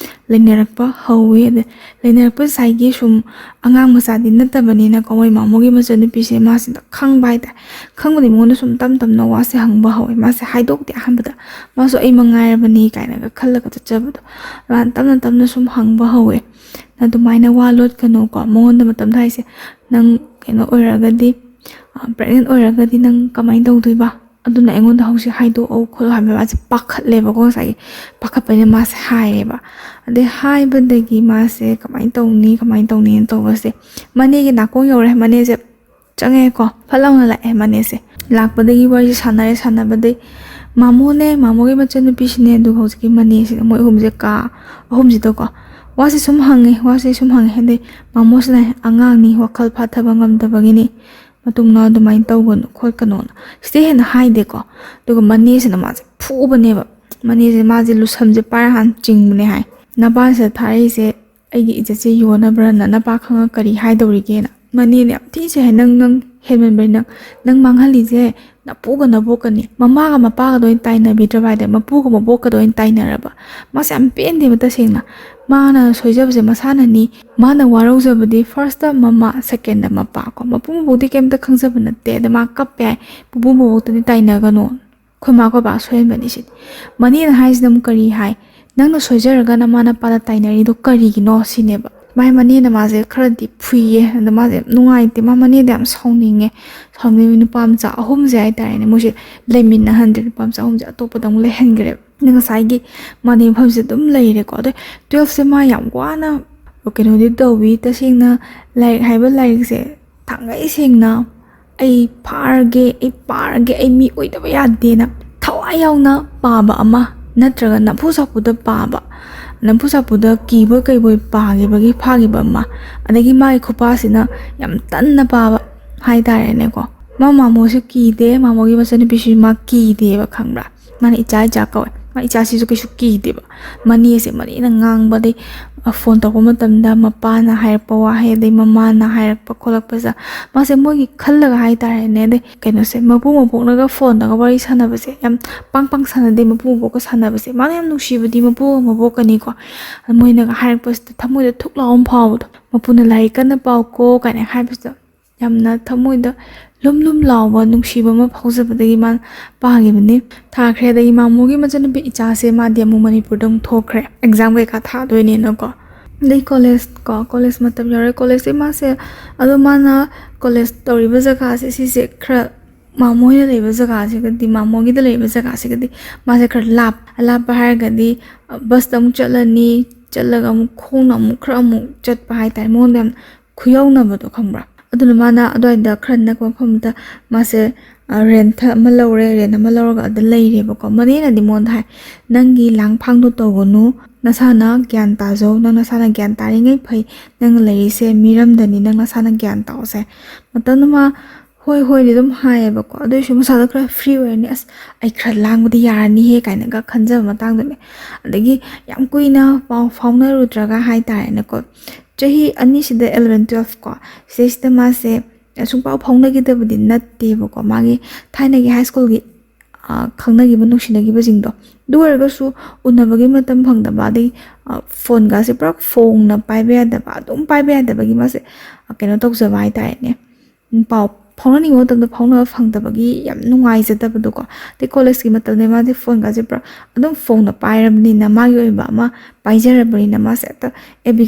ꯂꯩꯅꯔꯛꯄ ꯍꯧꯋꯤ ꯑꯗ ꯂꯩꯅꯔꯛꯄ ꯉꯁꯥꯏꯒꯤ ꯁꯨꯝ ꯑꯉꯥꯡ ꯃꯆꯥꯗꯤ ꯅꯠꯇꯕꯅꯤꯅꯀꯣ ꯃꯣꯏ ꯃꯥꯃꯣꯒꯤ ꯃꯆꯟꯅꯨꯄꯤꯁꯦ ꯃꯥꯁꯤꯗ ꯈꯪꯕ ꯍꯥꯏꯇꯥꯔꯦ ꯈꯪꯕꯗꯤ ꯃꯉꯣꯟꯗ ꯁꯨꯝ ꯇꯞ ꯇꯞꯅ ꯋꯥꯁꯦ ꯍꯪꯕ ꯍꯧꯋꯦ ꯃꯥꯁꯦ ꯍꯥꯏꯗꯣꯛꯇꯦ ꯑꯍꯥꯟꯕꯗ ꯃꯥꯁꯨ ꯑꯩ ꯃꯉꯥꯏꯔꯕꯅꯤ ꯀꯥꯏꯅꯒ ꯈꯜꯂꯒ ꯆꯠꯆꯕꯗꯣ ꯇꯞꯅ ꯇꯞꯅ ꯁꯨꯝ ꯍꯪꯕ ꯍꯧꯋꯦ ꯑꯗꯨꯃꯥꯏꯅ ꯋꯥ ꯂꯣꯠꯀꯅꯨꯀꯣ ꯃꯉꯣꯟꯗ ꯃꯇꯝꯗ ꯍꯥꯏꯁꯦ ꯅꯪ ꯀꯩꯅꯣ ꯑꯣꯏꯔꯒꯗꯤ ꯄ꯭ꯔꯦꯒꯅꯦꯟ ꯑꯣꯏꯔꯒꯗꯤ ꯅꯪ ꯀꯃꯥꯏꯅ ꯇꯧꯗꯣꯏꯕ ꯑꯗꯨꯅ ꯑꯩꯉꯣꯟꯗ ꯍꯧꯖꯤꯛ ꯍꯥꯏꯗꯣꯛꯑꯣ ꯈꯣꯠꯂꯣ ꯍꯥꯏꯕ ꯃꯥꯁꯦ ꯄꯥꯈꯠꯂꯦꯕꯀꯣ ꯉꯁꯥꯏꯒꯤ ꯄꯥꯈꯠꯄꯅꯤꯅ ꯃꯥꯁꯦ ꯍꯥꯏꯌꯦꯕ ꯑꯗꯩ ꯍꯥꯏꯕꯗꯒꯤ ꯃꯥꯁꯦꯀꯃꯥꯏꯅ ꯇꯧꯅꯤꯅ ꯇꯧꯕꯁꯦ ꯃꯅꯦꯒꯤ ꯅꯥꯀꯣꯡ ꯌꯧꯔꯦ ꯃꯅꯦꯁꯦ ꯆꯪꯉꯛꯑꯦꯀꯣ ꯐꯠ ꯂꯥꯎꯅ ꯂꯥꯛꯑꯦ ꯃꯅꯦꯁꯦ ꯂꯥꯛꯄꯗꯒꯤ ꯋꯥꯔꯤꯁꯦ ꯁꯥꯟꯅꯕꯗꯩ ꯃꯥꯃꯣꯒꯤ ꯃꯆꯟꯅꯨꯄꯤꯁꯤꯅꯦ ꯑꯗꯨꯒ ꯍꯧꯖꯤꯛꯀꯤ ꯃꯅꯦꯁꯤꯅ ꯃꯣꯏ ꯑꯍꯨꯝꯁꯦ ꯀꯥ ꯑꯍꯨꯝꯁꯤꯗꯀꯣ ꯋꯥꯁꯦ ꯁꯨꯝ ꯍꯪꯉꯦ ꯑꯗꯩ ꯃꯥꯃꯣꯁꯤꯅ ꯑꯉꯥꯡꯅꯤ ꯋꯥꯈꯜ ꯐꯥꯊꯕ ꯉꯝꯗꯕꯒꯤꯅꯤ ꯃꯇꯨꯡꯅ ꯑꯗꯨꯃꯥꯏꯅ ꯇꯧꯒꯅꯨ ꯈꯣꯠꯀꯅꯣꯅ ꯁꯤꯗꯩ ꯍꯦꯟꯅ ꯍꯥꯏꯗꯦꯀꯣ ꯑꯗꯨꯒ ꯃꯅꯦꯁꯤꯅ ꯃꯥꯁꯦ ꯐꯨꯕꯅꯦꯕ ꯃꯥꯁꯦ ꯂꯨꯁꯝꯁꯦ ꯄꯥꯏꯔ ꯍꯥꯟꯅ ꯆꯤꯡꯕꯅꯦ ꯍꯥꯏ ꯅꯄꯥꯁꯤꯗ ꯊꯥꯔꯛꯏꯁꯦ ꯑꯩꯒꯤ ꯏꯖꯠꯁꯦ ꯌꯣꯟꯅꯕ꯭ꯔꯅ ꯅꯄꯥ ꯈꯪꯉ ꯀꯔꯤ ꯍꯥꯏꯗꯧꯔꯤꯒꯦꯅ ꯃꯅꯦꯅ ꯌꯥꯝ ꯊꯤꯁꯦ ꯍꯥꯏ ꯅꯪ ꯍꯦꯟꯃꯟꯕꯩ ꯅꯪ ꯃꯥꯡꯍꯜꯂꯤꯁꯦ ꯅꯄꯨꯒ ꯅꯕꯣꯛꯀꯅꯤ ꯃꯃꯥꯒ ꯃꯄꯥꯒꯗ ꯑꯣꯏꯅ ꯇꯥꯏꯅꯕꯤꯗ꯭ꯔꯕ ꯍꯥꯏꯗꯤ ꯃꯄꯨꯒ ꯃꯕꯣꯛꯀꯗ ꯑꯣꯏꯅ ꯇꯥꯏꯅꯔꯕ ꯃꯥꯁꯦ ꯌꯥꯝ ꯄꯦꯟꯗꯦꯕ ꯇꯁꯦꯡꯅ ꯃꯥꯅ ꯁꯣꯏꯖꯕꯁꯦ ꯃꯁꯥꯅꯅꯤ ꯃꯥꯅ ꯋꯥꯔꯧꯖꯕꯗꯤ ꯐꯥꯔꯁꯇ ꯃꯃꯥ ꯁꯦꯀꯦꯟꯗ ꯃꯄꯥ ꯀꯣ ꯃꯄꯨ ꯃꯕꯣꯛꯇꯤ ꯀꯩꯝꯇ ꯈꯪꯖꯕ ꯅꯠꯇꯦ ꯑꯗ ꯃꯥ ꯀꯞꯄꯦ ꯍꯥꯏ ꯄꯨꯄꯨ ꯃꯕꯣꯛꯇꯗꯤ ꯇꯥꯏꯅꯒꯅꯣ ꯑꯩꯈꯣꯏ ꯃꯥ ꯑꯩꯈꯣꯏ ꯕꯥ ꯁꯣꯏꯍꯟꯕꯅꯤ ꯁꯤꯗꯤ ꯃꯅꯦꯅ ꯍꯥꯏꯁꯤꯅ ꯑꯃꯨꯛ ꯀꯔꯤ ꯍꯥꯏ ꯅꯪꯅ ꯁꯣꯏꯖꯔꯒ ꯅꯃꯥ ꯅꯄꯥꯗ ꯇꯥꯏꯅꯔꯤꯗꯣ ꯀꯔꯤꯒꯤꯅꯣ ꯁꯤꯅꯦꯕ ꯃꯥꯏ ꯃꯅꯦꯅ ꯃꯥꯁꯦ ꯈꯔꯗꯤ ꯐꯨꯏꯌꯦ ꯑꯗ ꯃꯥꯁꯦ ꯅꯨꯡꯉꯥꯏꯇꯦ ꯃꯅꯦꯗ ꯌꯥꯝ ꯁꯥꯎꯅꯤꯡꯉꯦ ꯅꯨꯄꯥ ꯃꯆꯥ ꯑꯍꯨꯝꯁꯦ ꯍꯥꯏꯇꯥꯔꯦꯅꯦ ꯃꯣꯏꯁꯦ ꯂꯩꯃꯤꯟꯅꯍꯟꯗ꯭ꯔꯦ ꯅꯨꯄꯥ ꯃꯆꯥ ꯑꯍꯨꯝꯁꯦ ꯑꯇꯣꯞꯄꯗ ꯑꯃꯨꯛ ꯂꯩꯍꯟꯈ꯭ꯔꯦꯕ ꯉꯁꯥꯏꯒꯤ ꯃꯥꯅꯦ ꯃꯐꯝꯁꯦ ꯑꯗꯨꯝ ꯂꯩꯔꯦꯀꯣ ꯑꯗꯩ 12ꯁꯦ ꯃꯥ ꯌꯥꯝ ꯋꯥꯅ ꯀꯩꯅꯣꯗꯤ ꯇꯧꯋꯤ ꯇꯁꯦꯡꯅ ꯂꯥꯏꯔꯤꯛ ꯍꯥꯏꯕ ꯂꯥꯏꯔꯤꯛꯁꯦ ꯊꯥꯡꯒꯩ ꯁꯦꯡꯅ ꯑꯩ ꯐꯥꯔꯒꯦ ꯑꯩ ꯄꯥꯔꯒꯦ ꯑꯩ ꯃꯤ ꯑꯣꯏꯗꯕ ꯌꯥꯗꯦꯅ ꯊꯋꯥꯏ ꯌꯥꯎꯅ ꯄꯥꯕ ꯑꯃ ꯅꯠꯇ꯭ꯔꯒ ꯅꯝꯐꯨ ꯁꯥꯐꯨꯗ ꯄꯥꯕ ꯅꯝꯐꯨ ꯁꯥꯐꯨꯗ ꯀꯤꯕꯣꯏ ꯀꯩꯕꯣꯏ ꯄꯥꯈꯤꯕꯒꯤ ꯐꯥꯈꯤꯕ ꯑꯃ ꯑꯗꯒꯤ ꯃꯥꯒꯤ ꯈꯨꯄꯥꯁꯤꯅ ꯌꯥꯝ ꯇꯟꯅ ꯄꯥꯕ ꯍꯥꯏꯇꯥꯔꯦꯅꯦꯀꯣ ꯃꯥꯃꯣꯁꯨ ꯀꯤꯗꯦ ꯃꯥꯃꯣꯒꯤ ꯃꯆꯟꯅꯨꯄꯤꯁꯨ ꯃꯥ ꯀꯤꯗꯦꯕ ꯈꯪꯕ꯭ꯔꯥ ꯃꯥꯅ ꯏꯆꯥ ꯏꯆꯥ ꯀꯧꯋꯦ ꯃꯥ ꯏꯆꯥꯁꯤꯁꯨ ꯀꯩꯁꯨ ꯀꯤꯗꯦꯕ ꯃꯅꯦꯁꯦ ꯃꯅꯦꯅ ꯉꯥꯡꯕꯗꯩ ꯐꯣꯟ ꯇꯧꯕ ꯃꯇꯝꯗ ꯃꯄꯥꯅ ꯍꯥꯏꯔꯛꯄ ꯋꯥꯍꯩ ꯑꯗꯩ ꯃꯃꯥꯅ ꯍꯥꯏꯔꯛꯄ ꯈꯣꯠꯂꯛꯄꯁꯦ ꯃꯥꯁꯦ ꯃꯣꯏꯒꯤ ꯈꯜꯂꯒ ꯍꯥꯏꯇꯥꯔꯦꯅꯦ ꯑꯗꯩ ꯀꯩꯅꯣꯁꯦ ꯃꯄꯨ ꯃꯕꯣꯛꯅꯒ ꯐꯣꯟꯗꯒ ꯋꯥꯔꯤ ꯁꯥꯟꯅꯕꯁꯦ ꯌꯥꯝ ꯄꯥꯡ ꯁꯥꯟꯅꯗꯦ ꯃꯄꯨ ꯃꯕꯣꯛꯀ ꯁꯥꯟꯅꯕꯁꯦ ꯃꯥꯅ ꯌꯥꯝ ꯅꯨꯡꯁꯤꯕꯗꯤ ꯃꯄꯨꯒ ꯃꯕꯣꯛꯀꯅꯤꯀꯣ ꯃꯣꯏꯅꯒ ꯍꯥꯏꯔꯛꯄꯁꯤꯗ ꯊꯃꯣꯏꯗ ꯊꯨꯛ ꯂꯥꯎꯅ ꯐꯥꯎꯕꯗꯣ ꯃꯄꯨꯅ ꯂꯥꯏꯔꯤꯛ ꯀꯟꯅ ꯄꯥꯎꯀꯣ ꯀꯥꯏꯅ ꯍꯥꯏꯕꯁꯤꯗ ꯌꯥꯝꯅ ꯊꯃꯣꯏꯗ ꯂꯨꯝ ꯂꯥꯎꯕ ꯅꯨꯡꯁꯤꯕ ꯑꯃ ꯐꯥꯎꯖꯕꯗꯒꯤ ꯃꯥꯅ ꯄꯥꯈꯤꯕꯅꯤ ꯊꯥꯈ꯭ꯔꯦ ꯑꯗꯒꯤ ꯃꯥꯃꯣꯒꯤ ꯃꯆꯟꯅꯨꯄꯤ ꯏꯆꯥꯁꯦ ꯃꯥꯗꯤ ꯑꯃꯨꯛ ꯃꯅꯤꯄꯨꯔꯗ ꯑꯃꯨꯛ ꯊꯣꯛꯈ꯭ꯔꯦ ꯑꯦꯛꯖꯥꯝ ꯀꯩꯀꯥ ꯊꯥꯗꯣꯏꯅꯦꯅꯀꯣ ꯑꯗꯩ ꯀꯣꯂꯦꯖ ꯃꯇꯝ ꯌꯧꯔꯦ ꯀꯣꯂꯦꯖꯁꯦ ꯃꯥꯁꯦ ꯑꯗꯣ ꯃꯥꯅ ꯀꯣꯂꯦꯖ ꯇꯧꯔꯤꯕ ꯖꯒꯥꯁꯦ ꯁꯤꯁꯦ ꯈꯔ ꯃꯥꯃꯣꯅ ꯂꯩꯕ ꯖꯒꯥꯁꯤꯒꯗꯤ ꯃꯥꯃꯣꯒꯤꯗ ꯂꯩꯕ ꯖꯒꯥꯁꯤꯒꯗꯤ ꯃꯥꯁꯦ ꯈꯔ ꯂꯥꯞꯄ ꯍꯥꯏꯔꯒꯗꯤ ꯕꯁꯇ ꯑꯃꯨꯛ ꯆꯠꯂꯅꯤ ꯆꯠꯂꯒ ꯑꯃꯨꯛ ꯈꯣꯡꯅ ꯑꯃꯨꯛ ꯈꯔ ꯑꯃꯨꯛ ꯆꯠꯄ ꯍꯥꯏꯇꯥꯔꯦ ꯃꯉꯣꯟꯗ ꯌꯥꯝ ꯈꯨꯌꯧꯅꯕꯗꯣ ꯈꯪꯕ꯭ꯔꯥ ꯑꯗꯨꯅ ꯃꯥꯅ ꯑꯗꯨꯋꯥꯏꯗ ꯈꯔ ꯅꯛꯄ ꯃꯐꯝꯗ ꯃꯥꯁꯦ ꯔꯦꯟ ꯑꯃ ꯂꯧꯔꯒ ꯑꯗ ꯂꯩꯔꯦꯕꯀꯣ ꯃꯅꯦꯅꯗꯤ ꯃꯉꯣꯟꯗ ꯍꯥꯏ ꯅꯪꯒꯤ ꯂꯥꯡꯐꯥꯡꯗꯣ ꯇꯧꯒꯅꯨ ꯅꯁꯥꯅ ꯒ꯭ꯌꯥꯟ ꯇꯥꯖꯧ ꯅꯪ ꯅꯁꯥꯅ ꯒ꯭ꯌꯥꯟ ꯇꯥꯔꯤꯉꯩ ꯐꯩ ꯅꯪ ꯂꯩꯔꯤꯁꯦ ꯃꯤꯔꯝꯗꯅꯤ ꯅꯪ ꯅꯁꯥꯅ ꯒ꯭ꯌꯥꯟ ꯇꯥꯎꯁꯦ ꯃꯇꯝꯗ ꯃꯥ ꯍꯣꯏꯗꯤ ꯑꯗꯨꯝ ꯍꯥꯏꯌꯦꯕꯀꯣ ꯑꯗꯨꯏꯁꯨ ꯃꯁꯥꯗꯣ ꯈꯔ ꯐ꯭ꯔꯤ ꯑꯣꯏꯔꯅꯤ ꯑꯁ ꯑꯩ ꯈꯔ ꯂꯥꯡꯕꯗꯤ ꯌꯥꯔꯅꯤꯍꯦ ꯀꯥꯏꯅꯒ ꯈꯟꯖꯕ ꯃꯇꯥꯡꯗꯨꯅꯦ ꯑꯗꯒꯤ ꯌꯥꯝ ꯀꯨꯏꯅ ꯄꯥꯎ ꯐꯥꯎꯅꯔꯨꯗ꯭ꯔꯒ ꯍꯥꯏꯇꯥꯔꯦꯅꯦꯀꯣ ꯆꯍꯤ ꯑꯅꯤꯁꯤꯗ 11-12 ꯀꯣ ꯁꯤꯗꯩꯁꯤꯗ ꯃꯥꯁꯦ ꯁꯨꯡꯄꯥꯎ ꯐꯥꯎꯅꯈꯤꯗꯕꯗꯤ ꯅꯠꯇꯦꯕꯀோ ꯃꯥꯒꯤ ꯊꯥꯏꯅꯒꯤ ꯍꯥꯏ ꯁ꯭ꯀꯨꯜꯒꯤ ꯈꯪꯅꯈꯤꯕ ꯅꯨꯡꯁꯤꯅꯈꯤꯕꯁꯤꯡꯗꯣ ꯑꯗꯨ ꯑꯣꯏꯔꯒꯁꯨ ꯎꯅꯕꯒꯤ ꯃꯇꯝ ꯐꯪꯗꯕ ꯑꯗꯩ ꯐꯣꯟꯒꯥꯁꯦ ꯄꯨꯔꯥ ꯐꯣꯡꯅ ꯄꯥꯏꯕ ꯌꯥꯗꯕ ꯑꯗꯨꯝ ꯄꯥꯏꯕ ꯌꯥꯗꯕꯒꯤ ꯃꯥꯁꯦ ꯀꯩꯅꯣ ꯇꯧꯖꯕ ꯍꯥꯏꯇꯥꯔꯦꯅꯦ ꯄꯥꯎ ꯐꯥꯎꯅꯅꯤꯡꯕ ꯃꯇꯝꯗ ꯐꯥꯎꯅꯕ ꯐꯪꯗꯕꯒꯤ ꯌꯥꯝ ꯅꯨꯡꯉꯥꯏꯖꯗꯕꯗꯣꯀꯣ ꯑꯗꯩ ꯀꯣꯂꯦꯖꯀꯤ ꯃꯇꯝꯗ ꯃꯥꯁꯦ ꯐꯣꯟꯒꯥꯁꯦ ꯄꯨꯔꯥ ꯑꯗꯨꯝ ꯐꯣꯡꯅ ꯄꯥꯏꯔꯕꯅꯤꯅ ꯃꯥꯒꯤ ꯑꯣꯏꯕ ꯑꯃ ꯄꯥꯏꯖꯔꯕꯅꯤꯅ ꯃꯥꯁꯦ ꯍꯦꯛꯇ FB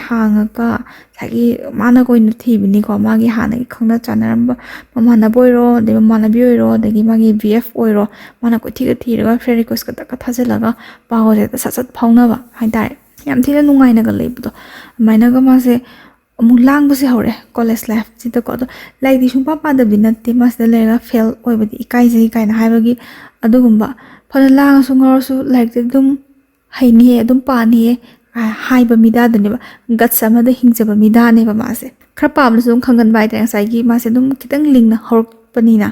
ꯍꯥꯡꯉꯒ ꯉꯁꯥꯏꯒꯤ ꯃꯥꯅ ꯀꯣꯏꯅ ꯊꯤꯕꯅꯤꯀꯣ ꯃꯥꯒꯤ ꯍꯥꯟꯅꯒꯤ ꯈꯪꯅ ꯆꯥꯟꯅꯔꯝꯕ ꯃꯃꯥꯟꯅꯕ ꯑꯣꯏꯔꯣ ꯑꯗꯩ ꯃꯃꯥꯟꯅꯕꯤ ꯑꯣꯏꯔꯣ ꯑꯗꯒꯤ ꯃꯥꯒꯤ BF ꯑꯣꯏꯔꯣ ꯃꯥꯅ ꯀꯣꯏꯊꯤꯒ ꯊꯤꯔꯒ ꯐ꯭ꯔꯦꯟ ꯔꯤꯀ꯭ꯋꯦꯁꯀ ꯇꯛꯀ ꯊꯥꯖꯤꯜꯂꯒ ꯄꯥꯎꯒꯁꯦ ꯍꯦꯛꯇ ꯁꯠ ꯐꯥꯎꯅꯕ ꯍꯥꯏꯇꯥꯔꯦ ꯌꯥꯝ ꯊꯤꯅ ꯅꯨꯡꯉꯥꯏꯅꯒ ꯂꯩꯕꯗꯣ ꯑꯗꯨꯃꯥꯏꯅꯒ ꯃꯥꯁꯦ ꯑꯃꯨꯛ ꯂꯥꯡꯕꯁꯦ ꯍꯧꯔꯦ ꯀꯣꯂꯦꯖ ꯂꯥꯏꯐꯁꯤꯗꯀꯣ ꯑꯗꯣ ꯂꯥꯏꯔꯤꯛꯇꯤ ꯁꯨꯡꯄꯥ ꯄꯥꯗꯕꯗꯤ ꯅꯠꯇꯦ ꯃꯥꯁꯤꯗ ꯂꯩꯔꯒ ꯐꯦꯜ ꯑꯣꯏꯕꯗꯤ ꯏꯀꯥꯏꯖꯩ ꯀꯥꯏꯅ ꯍꯥꯏꯕꯒꯤ ꯑꯗꯨꯒꯨꯝꯕ ꯐꯅ ꯂꯥꯡꯉꯁꯨ ꯉꯥꯎꯔꯁꯨ ꯂꯥꯏꯔꯤꯛꯇꯤ ꯑꯗꯨꯝ ꯍꯩꯅꯤꯌꯦ ꯑꯗꯨꯝ ꯄꯥꯅꯤꯌꯦ ꯍꯥꯏꯕ ꯃꯤꯗꯥꯗꯨꯅꯦꯕ ꯒꯠꯁ ꯑꯃꯗ ꯍꯤꯡꯖꯕ ꯃꯤꯗꯥꯅꯦꯕ ꯃꯥꯁꯦ ꯈꯔ ꯄꯥꯕꯗꯁꯨ ꯑꯗꯨꯝ ꯈꯪꯒꯟꯕ ꯍꯥꯏꯇꯥꯔꯦ ꯉꯁꯥꯏꯒꯤ ꯃꯥꯁꯦ ꯑꯗꯨꯝ ꯈꯤꯇꯪ ꯂꯤꯡꯅ ꯍꯧꯔꯛꯄꯅꯤꯅ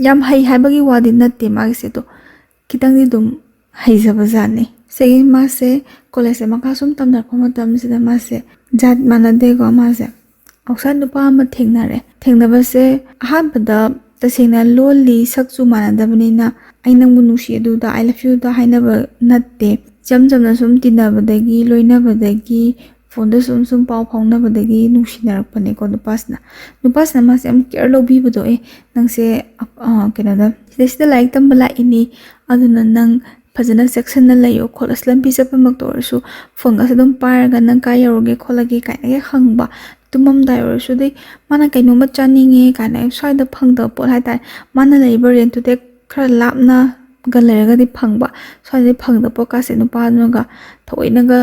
ꯌꯥꯝ ꯍꯩ ꯍꯥꯏꯕꯒꯤ ꯋꯥꯗꯤ ꯅꯠꯇꯦ ꯃꯥꯒꯤꯁꯦ ꯑꯗꯣ ꯈꯤꯇꯪꯗꯤ ꯑꯗꯨꯝ ꯍꯩꯖꯕꯖꯥꯠꯅꯤ ꯁꯤꯒꯤ ꯃꯥꯁꯦ ꯀꯣꯂꯦꯖꯁꯦ ꯃꯈꯥ ꯁꯨꯝ ꯇꯝꯊꯔꯛꯄ ꯃꯇꯝꯁꯤꯗ ꯃꯥꯁꯦ ꯖꯥꯠ ꯃꯥꯟꯅꯗꯦꯀꯣ ꯃꯥꯁꯦ ꯑꯥꯎꯠꯁꯥꯏꯠ ꯅꯨꯄꯥ ꯑꯃ ꯊꯦꯡꯅꯕꯁꯦ ꯑꯍꯥꯟꯕꯗ ꯇꯁꯦꯡꯅ ꯂꯣꯜꯂꯤ ꯁꯛꯁꯨ ꯃꯥꯟꯅꯗꯕꯅꯤꯅ ꯑꯩ ꯅꯪꯕꯨ ꯅꯨꯡꯁꯤ ꯑꯗꯨꯗ ꯑꯥꯏ ꯂꯚ ꯌꯨꯗ ꯍꯥꯏꯅꯕ ꯅꯠꯇꯦ ꯏꯆꯝ ꯆꯝꯅ ꯁꯨꯝ ꯇꯤꯟꯅꯕꯗꯒꯤ ꯂꯣꯏꯅꯕꯗꯒꯤ ꯐꯣꯟꯗ ꯁꯨꯝ ꯄꯥꯎ ꯐꯥꯎꯅꯕꯗꯒꯤ ꯅꯨꯡꯁꯤꯅꯔꯛꯄꯅꯦꯀꯣ ꯅꯨꯄꯥꯁꯤꯅ ꯃꯥꯁꯦ ꯌꯥꯝ ꯀꯦꯌꯔ ꯂꯧꯕꯤꯕꯗꯣ ꯅꯪꯁꯦ ꯀꯩꯅꯣꯗ ꯁꯤꯗꯩꯁꯤꯗ ꯂꯥꯏꯔꯤꯛ ꯇꯝꯕ ꯂꯥꯛꯏꯅꯤ ꯑꯗꯨꯅ ꯅꯪ ꯐꯖꯅ ꯆꯦꯛꯁꯤꯟꯅ ꯂꯩꯌꯣ ꯈꯣꯠꯂꯁꯨ ꯂꯝꯕꯤ ꯆꯠꯄꯃꯛꯇ ꯑꯣꯏꯔꯁꯨ ꯐꯣꯟꯒꯁꯦ ꯑꯗꯨꯝ ꯄꯥꯏꯔꯒ ꯅꯪ ꯀꯥꯏ ꯌꯧꯔꯒꯦ ꯈꯣꯠꯂꯒꯦ ꯀꯥꯏꯅ ꯍꯦꯛ ꯍꯪꯕ ꯇꯨꯝꯃꯝꯗꯥꯏ ꯑꯣꯏꯔꯁꯨ ꯑꯗꯩ ꯃꯥꯅ ꯀꯩꯅꯣꯝꯃ ꯆꯥꯅꯤꯡꯉꯦ ꯀꯥꯏꯅ ꯁ꯭ꯋꯥꯏꯗ ꯐꯪꯗꯕ ꯄꯣꯠ ꯍꯥꯏꯇꯥꯔꯦ ꯃꯥꯅ ꯂꯩꯔꯤꯕ ꯔꯦꯟꯇꯨꯗꯩꯈꯔ ꯂꯥꯞꯅꯒ ꯂꯩꯔꯒꯗꯤ ꯐꯪꯕ ꯁ꯭ꯋꯥꯏꯗꯩ ꯐꯪꯗꯕ ꯄꯣꯠꯀꯥꯁꯦ ꯅꯨꯄꯥꯗꯨꯅꯒ ꯊꯑꯣꯏꯅꯒ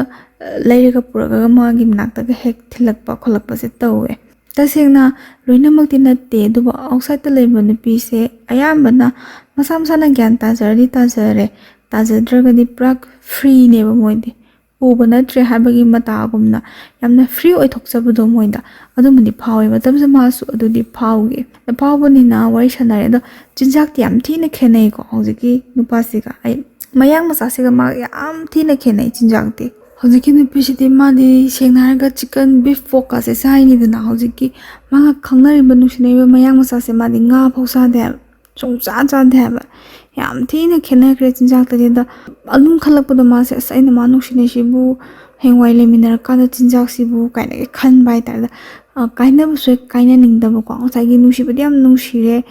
ꯂꯩꯔꯒ ꯄꯨꯔꯒ ꯃꯥꯒꯤ ꯃꯅꯥꯛꯇꯒ ꯍꯦꯛ ꯊꯤꯜꯂꯛꯄ ꯈꯣꯠꯂꯛꯄꯁꯦ ꯇꯧꯋꯦ ꯇꯁꯦꯡꯅ ꯂꯣꯏꯅꯃꯛꯇꯤ ꯅꯠꯇꯦ ꯑꯗꯨꯕꯨ ꯑꯥꯎꯠꯁꯥꯏꯗꯇ ꯂꯩꯕ ꯅꯨꯄꯤꯁꯦ ꯑꯌꯥꯝꯕꯅ ꯃꯁꯥꯅ ꯒ꯭ꯌꯥꯟ ꯇꯥꯖꯔꯗꯤ ꯇꯥꯖꯔꯦ ꯇꯥꯖꯗ꯭ꯔꯒꯗꯤ ꯄꯨꯔꯥ ꯐ꯭ꯔꯤꯅꯦꯕ ꯃꯣꯏꯗꯤ ꯎꯕ ꯅꯠꯇ꯭ꯔꯦ ꯍꯥꯏꯕꯒꯤ ꯃꯇꯥꯒꯨꯝꯅ ꯌꯥꯝꯅ ꯐ꯭ꯔꯤ ꯑꯣꯏꯊꯣꯛꯆꯕꯗꯣ ꯃꯣꯏꯗ ꯑꯗꯨꯃꯗꯤ ꯐꯥꯎꯋꯦ ꯃꯇꯝꯁꯦ ꯃꯥꯁꯨ ꯑꯗꯨꯗꯤ ꯐꯥꯎꯕꯅꯤꯅ ꯋꯥꯔꯤ ꯁꯥꯟꯅꯔꯦ ꯑꯗꯣ ꯆꯤꯟꯖꯥꯛꯇꯤ ꯌꯥꯝ ꯊꯤꯅ ꯈꯦꯠꯅꯩꯀꯣ ꯍꯧꯖꯤꯛꯀꯤ ꯅꯨꯄꯥꯁꯤꯒ ꯃꯌꯥꯡ ꯃꯆꯥꯁꯤꯒ ꯃꯥꯒ ꯌꯥꯝ ꯊꯤꯅ ꯈꯦꯠꯅꯩ ꯆꯤꯟꯖꯥꯛꯇꯤ ꯍꯧꯖꯤꯛꯀꯤ ꯅꯨꯄꯤꯁꯤꯗꯤ ꯃꯥꯗꯤ ꯁꯦꯡꯅ ꯍꯥꯏꯔꯒ ꯆꯤꯀꯟ ꯕꯤꯐ ꯄꯣꯛꯀꯥꯁꯦ ꯆꯥꯏꯅꯤꯗꯅ ꯍꯧꯖꯤꯛꯀꯤ ꯃꯥꯒ ꯈꯪꯅꯔꯤꯕ ꯅꯨꯡꯁꯤꯅꯔꯤꯕ ꯃꯌꯥꯡ ꯃꯆꯥꯁꯦ ꯃꯥꯗꯤ ꯉꯥ ꯐꯥꯎ ꯆꯥꯗꯦ ꯍꯥꯏꯕ ꯁꯨꯡꯆꯥ ꯆꯥꯗꯦ ꯍꯥꯏꯕ ꯌꯥꯝ ꯊꯤꯅ ꯈꯦꯠꯅꯈ꯭ꯔꯦ ꯆꯤꯟꯖꯥꯛꯇꯗꯤ ꯑꯗ ꯑꯗꯨꯝ ꯈꯜꯂꯛꯄꯗ ꯃꯥꯁꯦ ꯑꯁ ꯑꯩꯅ ꯃꯥ ꯅꯨꯡꯁꯤꯅꯩꯁꯤꯕꯨ ꯍꯌꯦꯡꯋꯥꯏ ꯂꯩꯃꯤꯟꯅꯔꯀꯥꯟꯗ ꯆꯤꯟꯖꯥꯛꯁꯤꯕꯨ ꯀꯥꯏꯅꯒ ꯈꯟꯕ ꯍꯥꯏꯇꯥꯔꯦ ꯀꯥꯏꯅꯕꯁꯨ ꯍꯦꯛ ꯀꯥꯏꯅꯅꯤꯡꯗꯕꯀꯣ ꯉꯁꯥꯏꯒꯤ ꯅꯨꯡꯁꯤꯕꯗꯤ ꯌꯥꯝ ꯅꯨꯡꯁꯤꯔꯦ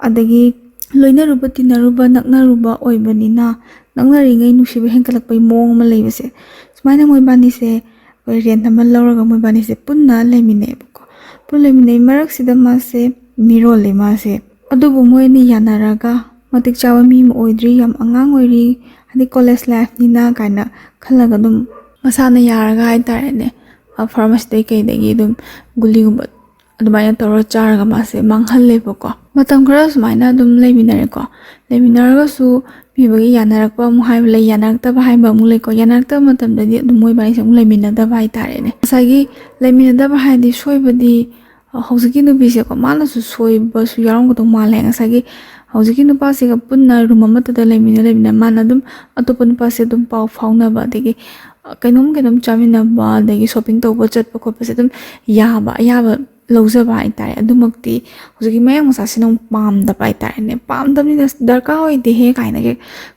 ꯑꯗꯒꯤ ꯂꯣꯏꯅꯔꯨꯕ ꯇꯤꯟꯅꯔꯨꯕ ꯅꯛꯅꯔꯨꯕ ꯑꯣꯏꯕꯅꯤꯅ ꯅꯛꯅꯔꯤꯉꯩ ꯅꯨꯡꯁꯤꯕ ꯍꯦꯟꯒꯠꯂꯛꯄꯒꯤ ꯃꯑꯣꯡ ꯑꯃ ꯂꯩꯕꯁꯦ ꯁꯨꯃꯥꯏꯅ ꯃꯣꯏꯕꯥꯅꯤꯁꯦ ꯔꯦꯟꯠ ꯑꯃ ꯂꯧꯔꯒ ꯃꯣꯏꯕꯥꯅꯤꯁꯦ ꯄꯨꯟꯅ ꯂꯩꯃꯤꯟꯅꯩꯕꯀꯣ ꯄꯨꯟꯅ ꯂꯩꯃꯤꯟꯅꯩ ꯃꯔꯛꯁꯤꯗ ꯃꯥꯁꯦ ꯃꯤꯔꯣꯜꯂꯦ ꯃꯥꯁꯦ ꯑꯗꯨꯕꯨ ꯃꯣꯏꯅ ꯌꯥꯅꯔꯒ ꯃꯇꯤꯛ ꯆꯥꯕ ꯃꯤ ꯑꯃ ꯑꯣꯏꯗ꯭ꯔꯤ ꯌꯥꯝ ꯑꯉꯥꯡ ꯑꯣꯏꯔꯤ ꯍꯥꯏꯗꯤ ꯀꯣꯂꯦꯖ ꯂꯥꯏꯐꯅꯤꯅ ꯀꯥꯏꯅ ꯈꯜꯂꯒ ꯑꯗꯨꯝ ꯃꯁꯥꯅ ꯌꯥꯔꯒ ꯍꯥꯏꯇꯥꯔꯦꯅꯦ ꯐꯥꯔꯃꯥꯁꯤꯗꯩ ꯀꯩꯗꯒꯤ ꯑꯗꯨꯝ ꯒꯨꯂꯤꯒꯨꯝꯕ ꯑꯗꯨꯃꯥꯏꯅ ꯇꯧꯔ ꯆꯥꯔꯒ ꯃꯥꯁꯦ ꯃꯥꯡꯍꯜꯂꯦꯕꯀꯣ ꯃꯇꯝ ꯈꯔ ꯁꯨꯃꯥꯏꯅ ꯑꯗꯨꯝ ꯂꯩꯃꯤꯟꯅꯔꯦꯀꯣ ꯂꯩꯃꯤꯟꯅꯔꯒꯁꯨ ꯃꯤꯕꯒꯤ ꯌꯥꯅꯔꯛꯄ ꯑꯃꯨꯛ ꯍꯥꯏꯕ ꯂꯩ ꯌꯥꯅꯔꯛꯇꯕ ꯍꯥꯏꯕ ꯑꯃꯨꯛ ꯂꯩꯀꯣ ꯌꯥꯅꯔꯛꯇꯕ ꯃꯇꯝꯗꯗꯤ ꯑꯗꯨꯝ ꯃꯣꯏ ꯕꯥꯅꯤꯁꯦ ꯑꯃꯨꯛ ꯂꯩꯃꯤꯟꯅꯗꯕ ꯍꯥꯏꯇꯥꯔꯦꯅꯦ ꯉꯁꯥꯏꯒꯤ ꯂꯩꯃꯤꯟꯅꯗꯕ ꯍꯥꯏꯗꯤ ꯁꯣꯏꯕꯗꯤ ꯍꯧꯖꯤꯛꯀꯤ ꯅꯨꯄꯤꯁꯦꯀꯣ ꯃꯥꯅꯁꯨ ꯁꯣꯏꯕꯁꯨ ꯌꯥꯎꯔꯝꯒꯗꯧ ꯃꯥꯜꯂꯦ ꯉꯁꯥꯏꯒꯤ ꯍꯧꯖꯤꯛꯀꯤ ꯅꯨꯄꯥꯁꯤꯒ ꯄꯨꯟꯅ ꯔꯨꯝ ꯑꯃꯠꯇꯗ ꯂꯩꯃꯤꯟꯅ ꯃꯥꯅ ꯑꯗꯨꯝ ꯑꯇꯣꯞꯄ ꯅꯨꯄꯥꯁꯦ ꯑꯗꯨꯝ ꯄꯥꯎ ꯐꯥꯎꯅꯕ ꯑꯗꯒꯤ kainom chaminaba dagi shopping tawba chatpa khotpa se dum yaba lawjaba haitare adumakti hojiki mayang masasina pamdaba haitare ne pamdabni darka hoide he kaina ge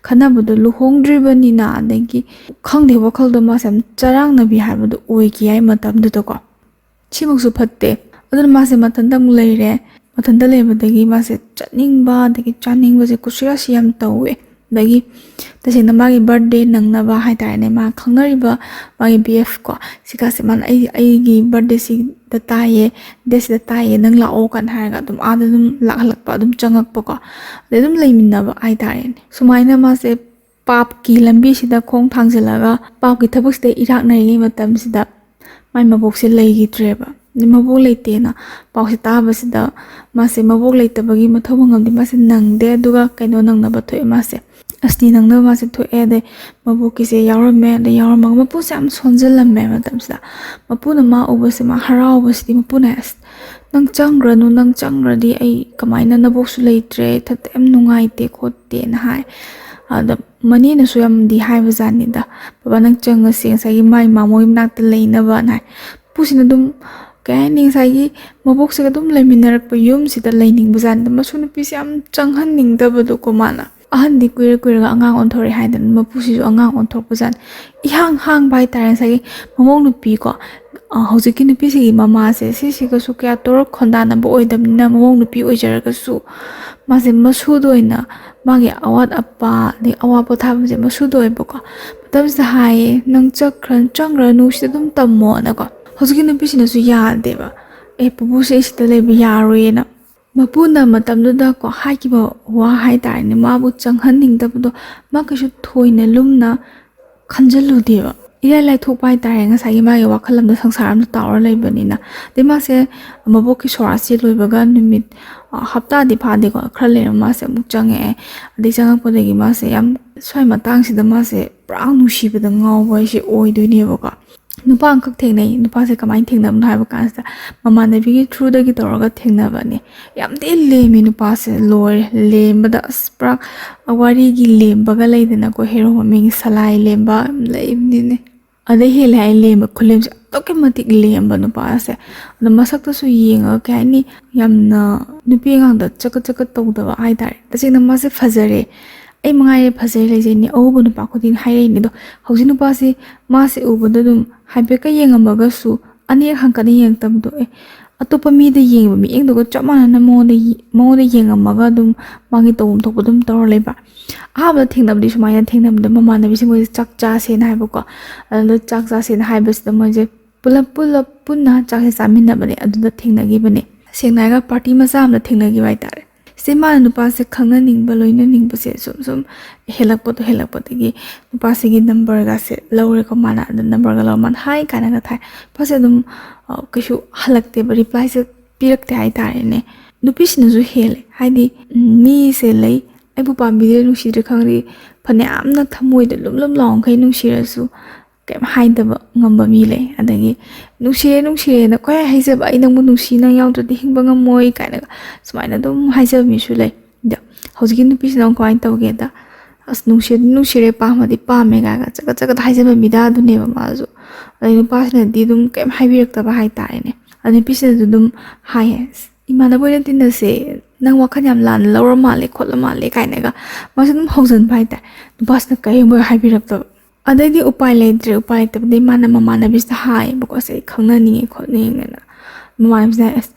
khanabadu luhongdribani na dagi khangde wakhaldo ma sam charang nabi habadu oigi ai matamdu to ko chimuksu phatte adun ma se matanda mu leire matanda lebadagi ma se chatningba dagi chaningba je kusira siam tawe dagi tasina magi birthday nangnaba haitare ne ma khangnariba magi bf ko sika se man ai gi birthday si da taye des da taye nang la o kan haraga dum adum lakhalakpa dum changakpa ko dum leiminaba haitare ne sumaina ma se pap ki lambi sida khong thangjilaga pap ki thabuk ste irak nai matam sida mai mabok se leigi treba ni mabok leite na pau se ta basida ma se mabok leitabagi mathawangam di ma se nangde aduga kaino nangnaba thoi ma se asni nangna ma se thoe de mabok ki se yaurame de yaurama mapu se am sonjalamme matam sida mapu na ma obase ma harau basi mapu na nang changranu nang changradi ai kamaina nabok su leitre thatem nungai te khotte na hai ada mani na suyam di hai wazani da baba nang changa se sai mai mamoi nak te leina ba na pusina dum kaining sai mabok se dum leminarak pa yum sida leining bazan da masuna pi se am changhan ning da badu ko mana ahan di kuira kuira angang on thori haidan mapusi angang on thok bazan ihang hang bai taran sai mamong nu pi ko hojiki nu pi se mama se si ka su kya tor khonda na bo oidam na mamong nu pi oijar ka su ma se masu doina magi awat appa ni awa potham je masu doi boko tam sa hai nang chakran changra nu se dum tammo na ko hojiki nu pi sina su ya de ba e pupu se sta le bi ya ro na mapuna matam da ko hai ki ba wa hai tar ni ma bu changhan ning da bu ma ka su thoina lumna khanjalu de ba ira lai thok pai tar nga sai ma ge wakhalam da sangsaram da tawra lai bani na de ma se mabok ki sora se loi baga nimit hafta di phade ko khrale ma se muk change de chang pa de gi ma se yam swai matang si da ma se prang nu shi ba da ngaw ba shi oi doi ne ba ko nupa angkak thengnai nupa se kamai thengnam na ba kan sa mama na bi through da gi toraga thengna ba ne yam de le mi nupa se loi lem ba da sprak awari gi lem ba ga lai de na ko hero ming salai lem ba lai ni ne ade he lai lem khulem to ke matik lem ba nupa se na masak ta su yenga ka ni yam na nupi ngang da chak to da ba ai dai ta sing na ma se phajare ai mangai phajare le je ni au bu nupa ko din hai ni do hauji nupa se ma se u bu dum haibe ka yengambaga su ani hankani yeng tam do e atopa mi de yeng mi eng do ko chamana na mo de yengamaga dum mangi tom thok dum tor leba aba thingnam di sumaya thingnam da mama na bi se mo chak cha se na haiba ko alo chak cha se na haiba se mo je pulap punna chak se samin na bane adu da thingna gi bane sengna ga party ma sam da thingna gi bai tare sema nupa se khangna ning ba loina ning ba se sum helak po gi nupa se gi number ga se lawre ko mana the number ga law man hai kana ga thai pa se dum kishu halak te ba reply se pirak te hai tare ne nupi sin ju hele hai di mi se lei ai bu pam bi de nu shi de khang ri phane am na thamoi de lum long khai nu shi ra su kem hai da ba ngamba mi le adagi nu shi na ko hai se ba ina mu nu shi na yaw de hing ba ngamoi kana smai na dum hai se mi su le da hojiki nu pi sin ko ai taw ge da as nu shi re pa ma di pa me ga chaka hai se ba mi da du ne ba ma zu ai nu pa sin di dum kem hai bi rak ta ba hai ta ne ani pi sin dum hai imana boy tin na se nang wakhan yam lan lawra ma le khotla ma le kai na ga ma sin dum haujan bai ta nu pa sin kai mo hai bi rak ta adai di upai ta de mana mama na bis hai bako se khangna ni khotni na mama na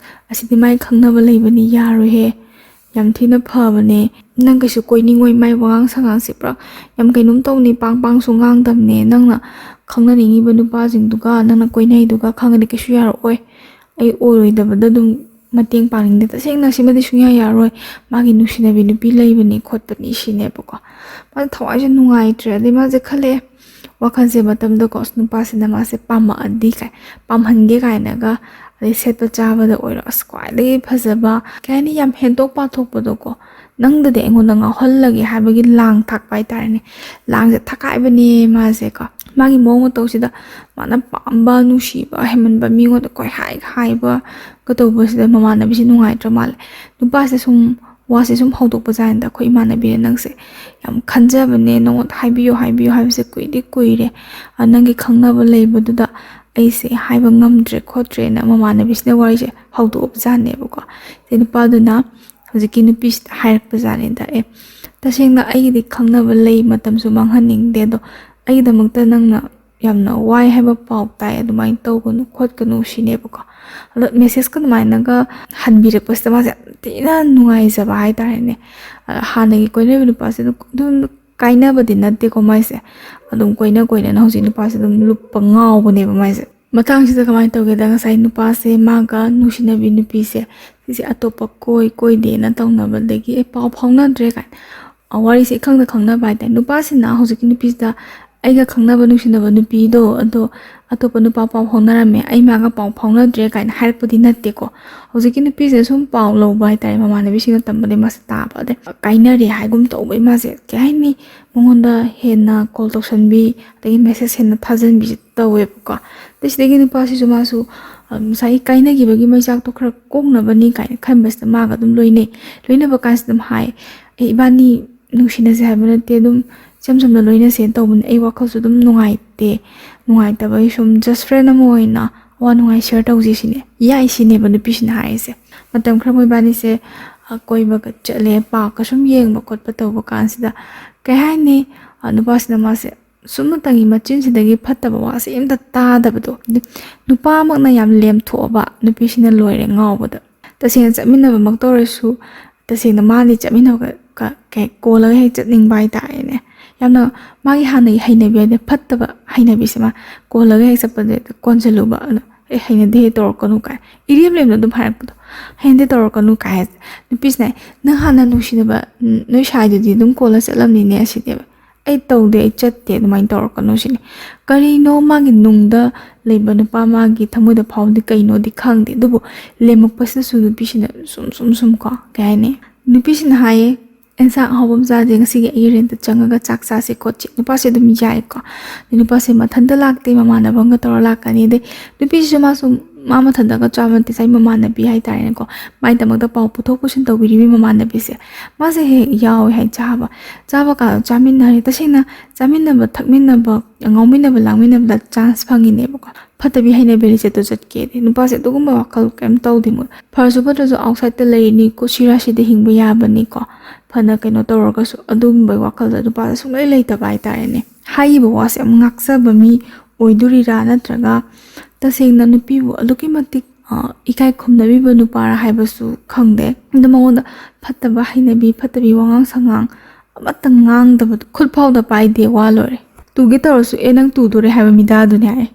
asi di mai khangna ba lei bani yaru he yam thina pha bane nang ka su koi ni ngoi mai wangang sangang se pra yam kai num tong ni pang su ngang dam ne nang na khangna ni ngi banu pa jing du ga nang na koi nei du ga khang ni ka su yar oi ai oi da ba da dum mateng pang ni ta seng na si ma di su ya yaroi magi nu si na bi nu pi lei bani khot bani si ne bako ma thawai je nungai tre de ma je khale ꯋꯥꯈꯜꯁꯦ ꯃꯇꯝꯗꯀꯣ ꯅꯨꯄꯥꯁꯤꯅ ꯃꯥꯁꯦ ꯄꯥꯝꯃꯛꯑꯗꯤ ꯄꯥꯝꯍꯟꯒꯦ ꯀꯥꯏꯅꯒ ꯑꯗꯩ ꯁꯦꯠꯄ ꯆꯥꯕꯗ ꯑꯣꯏꯔꯣ ꯑꯁ ꯈ꯭ꯋꯥꯏꯗꯒꯤ ꯐꯖꯕ ꯀꯩ ꯍꯥꯏꯅꯤ ꯌꯥꯝ ꯍꯦꯟꯗꯣꯛ ꯄꯥꯊꯣꯛꯄꯗꯣꯀꯣ ꯅꯪꯗꯗꯤ ꯑꯩꯉꯣꯟꯗ ꯉꯥꯎꯍꯜꯂꯒꯦ ꯍꯥꯏꯕꯒꯤ ꯂꯥꯡ ꯊꯥꯛꯄ ꯍꯥꯏꯇꯥꯔꯦꯅꯦ ꯂꯥꯡꯁꯦ ꯊꯥꯛꯀꯥꯏꯕꯅꯦ ꯃꯥꯁꯦꯀꯣ ꯃꯥꯒꯤ ꯃꯑꯣꯡ ꯃꯇꯧꯁꯤꯗ ꯃꯥꯅ ꯄꯥꯝꯕ ꯅꯨꯡꯁꯤꯕ ꯍꯦꯟꯃꯟꯕ ꯃꯤꯉꯣꯟꯗ ꯀꯣꯏ ꯍꯥꯏꯕ ꯇꯧꯕꯁꯤꯗ ꯃꯃꯥꯟꯅꯕꯤꯁꯤ ꯅꯨꯡꯉꯥꯏꯇ꯭ꯔ ꯃꯥꯜꯂꯦ ꯅꯨꯄꯥꯁꯦ ꯁꯨꯝ ꯋꯥꯁꯦ ꯁꯨꯝ ꯍꯧꯗꯣꯛꯄ ꯖꯥꯠꯅꯤꯗ ꯑꯩꯈꯣꯏ ꯏꯃꯥꯟꯅꯕꯤꯅ ꯅꯪꯁꯦ ꯌꯥꯝ ꯈꯟꯖꯕꯅꯦ ꯅꯉꯣꯟꯗ ꯍꯥꯏꯕꯤꯌꯣ ꯍꯥꯏꯕꯁꯦ ꯀꯨꯏꯔꯦ ꯅꯪꯒꯤ ꯈꯪꯅꯕ ꯂꯩꯕꯗꯨꯗ ꯑꯩꯁꯦ ꯍꯥꯏꯕ ꯉꯝꯗ꯭ꯔꯦ ꯈꯣꯠꯇ꯭ꯔꯦꯅ ꯃꯃꯥꯟꯅꯕꯤꯁꯤꯅ ꯋꯥꯔꯤꯁꯦ ꯍꯧꯗꯣꯛꯑꯕ ꯖꯥꯠꯅꯦꯕꯀꯣ ꯅꯨꯄꯥꯗꯨꯅ ꯍꯧꯖꯤꯛꯀꯤ ꯅꯨꯄꯤꯁꯤꯗ ꯍꯥꯏꯔꯛꯄ ꯖꯥꯠꯅꯤꯗ ꯇꯁꯦꯡꯅ ꯑꯩꯒꯤꯗꯤ ꯈꯪꯅꯕ ꯂꯩ ꯃꯇꯝꯁꯨ ꯃꯥꯡꯍꯟꯅꯤꯡꯗꯦ ꯑꯗꯣ ꯑꯩꯒꯤꯗꯃꯛꯇ ꯅꯪꯅ ꯌꯥꯝꯅ ꯋꯥꯏ ꯍꯥꯏꯕ ꯄꯥꯎ ꯇꯥꯏ ꯑꯗꯨꯃꯥꯏꯅ ꯇꯧꯒꯅꯨ ꯈꯣꯠꯀꯅꯨ ꯁꯤꯅꯦꯕꯀꯣ ꯑꯗꯣ ꯃꯦꯁꯦꯁꯀ ꯑꯗꯨꯃꯥꯏꯅꯒ ꯍꯟꯕꯤꯔꯛꯄꯁꯤꯗ ꯃꯥꯁꯦ ꯌꯥꯝ ꯊꯤꯅ ꯅꯨꯡꯉꯥꯏꯖꯕ ꯍꯥꯏꯇꯥꯔꯦꯅꯦ ꯍꯥꯟꯅꯒꯤ ꯀꯣꯏꯅꯔꯤꯕ ꯅꯨꯄꯥꯁꯦ ꯑꯗꯨꯝ ꯀꯥꯏꯅꯕꯗꯤ ꯅꯠꯇꯦꯀꯣ ꯃꯥꯏꯁꯦ ꯑꯗꯨꯝ ꯀꯣꯏꯅꯅ ꯍꯧꯖꯤꯛ ꯅꯨꯄꯥꯁꯦ ꯑꯗꯨꯝ ꯂꯨꯞꯄ ꯉꯥꯎꯕꯅꯦꯕ ꯃꯥꯏꯁꯦ ꯃꯇꯥꯡꯁꯤꯗ ꯀꯃꯥꯏꯅ ꯇꯧꯒꯦꯗ ꯉꯁꯥꯏ ꯅꯨꯄꯥꯁꯦ ꯃꯥꯒ ꯅꯨꯡꯁꯤꯅꯕꯤ ꯅꯨꯄꯤꯁꯦ ꯁꯤꯁꯦ ꯑꯇꯣꯞꯄ ꯀꯣꯏꯗꯦꯅ ꯇꯧꯅꯕꯗꯒꯤ ꯄꯥꯎ ꯐꯥꯎꯅꯗ꯭ꯔꯦ ꯀꯥꯏꯅ ꯋꯥꯔꯤꯁꯦ ꯏꯈꯪꯗ ꯈꯪꯅꯕ ꯍꯥꯏꯇꯥꯔꯦ ꯅꯨꯄꯥꯁꯤꯅ ꯍꯧꯖꯤꯛꯀꯤ ꯅꯨꯄꯤꯁꯤꯗ ꯑꯩꯒ ꯈꯪꯅꯕ ꯅꯨꯡꯁꯤꯅꯕ ꯅꯨꯄꯤꯗꯣ ꯑꯗꯣ ꯑꯇꯣꯞꯄ ꯅꯨꯄꯥ ꯄꯥꯎ ꯐꯥꯎꯅꯔꯝꯃꯦ ꯑꯩ ꯃꯥꯒ ꯄꯥꯎ ꯐꯥꯎꯅꯗ꯭ꯔꯦ ꯀꯥꯏꯅ ꯍꯥꯏꯔꯛꯄꯗꯤ ꯅꯠꯇꯦꯀꯣ ꯍꯧꯖꯤꯛꯀꯤ ꯅꯨꯄꯤꯁꯦ ꯁꯨꯝ ꯄꯥꯎ ꯂꯧꯕ ꯍꯥꯏꯇꯥꯔꯦ ꯃꯃꯥꯟꯅꯕꯤꯁꯤꯡꯅ ꯇꯝꯕꯗꯩ ꯃꯥꯁꯦ ꯇꯥꯕ ꯑꯗꯩ ꯀꯥꯏꯅꯔꯦ ꯍꯥꯏꯒꯨꯝ ꯇꯧꯕꯩ ꯃꯥꯁꯦ ꯀꯩ ꯍꯥꯏꯅꯤ ꯃꯉꯣꯟꯗ ꯍꯦꯟꯅ ꯀꯣꯜ ꯇꯧꯁꯟꯕꯤ ꯑꯗꯒꯤ ꯃꯦꯁꯦꯁ ꯍꯦꯟꯅ ꯊꯥꯖꯟꯕꯤꯁꯦ ꯇꯧꯋꯦꯕꯀꯣ ꯑꯗꯩ ꯁꯤꯗꯒꯤ ꯅꯨꯄꯥꯁꯤꯁꯨ ꯃꯥꯁꯨ ꯉꯁꯥꯏꯒꯤ ꯀꯥꯏꯅꯈꯤꯕꯒꯤ ꯃꯩꯆꯥꯛꯇꯣ ꯈꯔ ꯀꯣꯛꯅꯕꯅꯤ ꯀꯥꯏꯅ ꯈꯟꯕꯁꯤꯗ ꯃꯥꯒ ꯑꯗꯨꯝ ꯂꯣꯏꯅꯕ ꯀꯥꯟꯁꯤꯗ ꯑꯗꯨꯝ ꯍꯥꯏ ꯏꯕꯥꯅꯤ ꯅꯨꯡꯁꯤꯅꯁꯦ ꯍꯥꯏꯕ ꯅꯠꯇꯦ ꯑꯗꯨꯝ ꯏꯆꯝ ꯆꯝꯅ ꯂꯣꯏꯅꯁꯦꯅ ꯇꯧꯕꯅꯦ ꯑꯩ ꯋꯥꯈꯜꯁꯨ ꯑꯗꯨꯝ ꯅꯨꯡꯉꯥꯏꯇꯕꯒꯤ ꯁꯨꯝ ꯖꯁ ꯐ꯭ꯔꯦꯟ ꯑꯃ ꯑꯣꯏꯅ ꯑꯋꯥ ꯅꯨꯡꯉꯥꯏ ꯁꯤꯌꯔ ꯇꯧꯁꯤ ꯁꯤꯅꯦ ꯌꯥꯏ ꯁꯤꯅꯦꯕ ꯅꯨꯄꯤꯁꯤꯅ ꯍꯥꯏꯔꯤꯁꯦ ꯃꯇꯝ ꯈꯔ ꯃꯣꯏꯕꯥꯅꯤꯁꯦ ꯀꯣꯏꯕꯒ ꯆꯠꯂꯦ ꯄꯥꯔꯛꯀ ꯁꯨꯝ ꯌꯦꯡꯕ ꯈꯣꯠꯄ ꯇꯧꯕ ꯀꯥꯟꯁꯤꯗ ꯀꯩ ꯍꯥꯏꯅꯤ ꯅꯨꯄꯥꯁꯤꯅ ꯃꯥꯁꯦ ꯁꯨꯝꯅꯇꯪꯒꯤ ꯃꯆꯤꯟꯁꯤꯗꯒꯤ ꯐꯠꯇꯕ ꯋꯥꯁꯦ ꯑꯝꯇ ꯇꯥꯗꯕꯗꯣ ꯅꯨꯄꯥꯃꯛꯅ ꯌꯥꯝ ꯂꯦꯝꯊꯣꯛꯑꯕ ꯅꯨꯄꯤꯁꯤꯅ ꯂꯣꯏꯔꯦ ꯉꯥꯎꯕꯗ ꯇꯁꯦꯡꯅ ꯆꯠꯃꯤꯟꯅꯕꯃꯛ ꯇꯧꯔꯁꯨ ꯇꯁꯦꯡꯅ ꯃꯥꯗꯤ ꯆꯠꯃꯤꯟꯅꯕ ꯀꯣꯜꯂꯒ ꯍꯦꯛ ꯆꯠꯅꯤꯡꯕ ꯍꯥꯏꯇꯥꯔꯦꯅꯦ ꯌꯥꯝꯅ ꯃꯥꯒꯤ ꯍꯥꯟꯅꯒꯤ ꯍꯩꯅꯕꯤ ꯍꯥꯏꯗꯤ ꯐꯠꯇꯕ ꯍꯩꯅꯕꯤꯁꯦ ꯃꯥ ꯀꯣꯜꯂꯒ ꯍꯦꯛ ꯆꯠꯄꯗ ꯀꯣꯟꯁꯤꯜꯂꯨꯕ ꯍꯩꯅꯗꯦ ꯍꯦꯛ ꯇꯧꯔꯛꯀꯅꯨ ꯀꯥꯏ ꯏꯔꯦꯝ ꯑꯗꯨꯝ ꯍꯥꯏꯔꯛꯄꯗꯣ ꯍꯩꯅꯗꯦ ꯇꯧꯔꯛꯀꯅꯨ ꯀꯥꯏ ꯅꯨꯄꯤꯁꯤꯅ ꯅꯪ ꯍꯥꯟꯅ ꯅꯨꯡꯁꯤꯅꯕ ꯅꯣꯏ ꯁꯥꯏꯗꯨꯗꯤ ꯑꯗꯨꯝ ꯀꯣꯜꯂ ꯆꯠꯂꯝꯅꯤꯅꯦ ꯁꯤꯅꯦꯕ ꯑꯩ ꯇꯧꯗꯦ ꯑꯩ ꯆꯠꯇꯦ ꯑꯗꯨꯃꯥꯏꯅ ꯇꯧꯔꯛꯀꯅꯨ ꯁꯤꯅꯤ ꯀꯔꯤꯅꯣ ꯃꯥꯒꯤ ꯅꯨꯡꯗ ꯂꯩꯕ ꯅꯨꯄꯥ ꯃꯥꯒꯤ ꯊꯃꯣꯏꯗ ꯐꯥꯎꯕꯗꯤ ꯀꯩꯅꯣꯗꯤ ꯈꯪꯗꯦ ꯑꯗꯨꯕꯨ ꯂꯦꯝꯃꯛꯄꯁꯤꯗꯁꯨ ꯅꯨꯄꯤꯁꯤꯅ ꯁꯨꯝ ꯀꯣ ꯀꯩ ꯍꯥꯏꯅꯤ ꯅꯨꯄꯤꯁꯤꯅ ꯍꯥꯏꯌꯦ ꯑꯦꯟꯁꯥꯡ ꯑꯍꯥꯎꯕ ꯑꯃ ꯆꯥꯗꯦ ꯉꯁꯤꯒꯤ ꯑꯩ ꯔꯦꯟꯇ ꯆꯪꯉꯒ ꯆꯥꯛ ꯆꯥꯁꯦ ꯈꯣꯠꯁꯦ ꯅꯨꯄꯥꯁꯦ ꯑꯗꯨꯝ ꯌꯥꯏꯀꯣ ꯅꯨꯄꯥꯁꯦ ꯃꯊꯟꯇ ꯂꯥꯛꯇꯦ ꯃꯃꯥꯟꯅꯕ ꯑꯃꯒ ꯇꯧꯔ ꯂꯥꯛꯀꯅꯤ ꯑꯗꯩ ꯅꯨꯄꯤꯁꯤꯁꯨ ꯃꯥ ꯃꯊꯟꯇꯒ ꯆꯥꯕ ꯅꯠꯇꯦ ꯉꯁꯥꯏ ꯃꯃꯥꯟꯅꯕꯤ ꯍꯥꯏꯇꯥꯔꯦꯅꯦꯀꯣ ꯃꯥꯏꯗꯃꯛꯇ ꯄꯥꯎ ꯄꯨꯊꯣꯛ ꯄꯨꯁꯤꯟ ꯇꯧꯕꯤꯔꯤꯕꯤ ꯃꯃꯥꯟꯅꯕꯤꯁꯦ ꯃꯥꯁꯦ ꯍꯦꯛ ꯌꯥꯎꯋꯦ ꯍꯥꯏ ꯆꯥꯕ ꯀꯥꯟꯗ ꯆꯥꯃꯤꯟꯅꯔꯦ ꯇꯁꯦꯡꯅ ꯆꯥꯃꯤꯟꯅꯕ ꯊꯛꯃꯤꯟꯅꯕ ꯉꯥꯎꯃꯤꯟꯅꯕ ꯂꯥꯡꯃꯤꯟꯅꯕꯗ ꯆꯥꯟꯁ ꯐꯪꯉꯤꯅꯦꯕꯀꯣ ꯐꯠꯇꯕꯤ ꯍꯩꯅꯕꯤ ꯂꯤꯆꯠꯇꯣ ꯆꯠꯀꯦꯗꯤ ꯅꯨꯄꯥꯁꯦ ꯑꯗꯨꯒꯨꯝꯕ ꯋꯥꯈꯜ ꯀꯩꯝ ꯇꯧꯗꯦ ꯃꯣꯏ ꯐꯔꯁꯨ ꯐꯠꯇ꯭ꯔꯁꯨ ꯑꯥꯎꯠꯁꯥꯏꯗꯠꯇ ꯂꯩꯔꯤꯅꯤ ꯀꯨꯁꯤꯔꯥꯁꯤꯗ ꯍꯤꯡꯕ ꯌꯥꯕꯅꯤꯀꯣ ꯐꯅ ꯀꯩꯅꯣ ꯇꯧꯔꯒꯁꯨ ꯑꯗꯨꯒꯨꯝꯕ ꯋꯥꯈꯜꯗ ꯅꯨꯄꯥꯁꯦ ꯁꯨꯡꯂꯩ ꯂꯩꯇꯕ ꯍꯥꯏꯇꯥꯔꯦꯅꯦ ꯍꯥꯏꯔꯤꯕ ꯋꯥꯁꯦ ꯌꯥꯝ ꯉꯥꯛꯆꯕ ꯃꯤ ꯑꯣꯏꯗꯣꯔꯤꯔꯥ ꯅꯠꯇ꯭ꯔꯒ ꯇꯁꯦꯡꯅ ꯅꯨꯄꯤꯕꯨ ꯑꯗꯨꯛꯀꯤ ꯃꯇꯤꯛ ꯏꯀꯥꯏ ꯈꯨꯝꯅꯕꯤꯕ ꯅꯨꯄꯥꯔꯥ ꯍꯥꯏꯕꯁꯨ ꯈꯪꯗꯦ ꯑꯗꯨ ꯃꯉꯣꯟꯗ ꯐꯠꯇꯕ ꯍꯩꯅꯕꯤ ꯐꯠꯇꯕꯤ ꯋꯥꯉꯥꯡ ꯁꯉꯥꯡ ꯑꯃꯠꯇ ꯉꯥꯡꯗꯕꯗꯣ ꯈꯨꯠ ꯐꯥꯎꯗ ꯄꯥꯏꯗꯦ ꯋꯥ ꯂꯣꯏꯔꯦ ꯇꯨꯒꯦ ꯇꯧꯔꯁꯨ ꯅꯪ ꯇꯨꯗꯣꯔꯦ ꯍꯥꯏꯕ ꯃꯤꯗꯥꯗꯨꯅꯦ ꯍꯥꯏ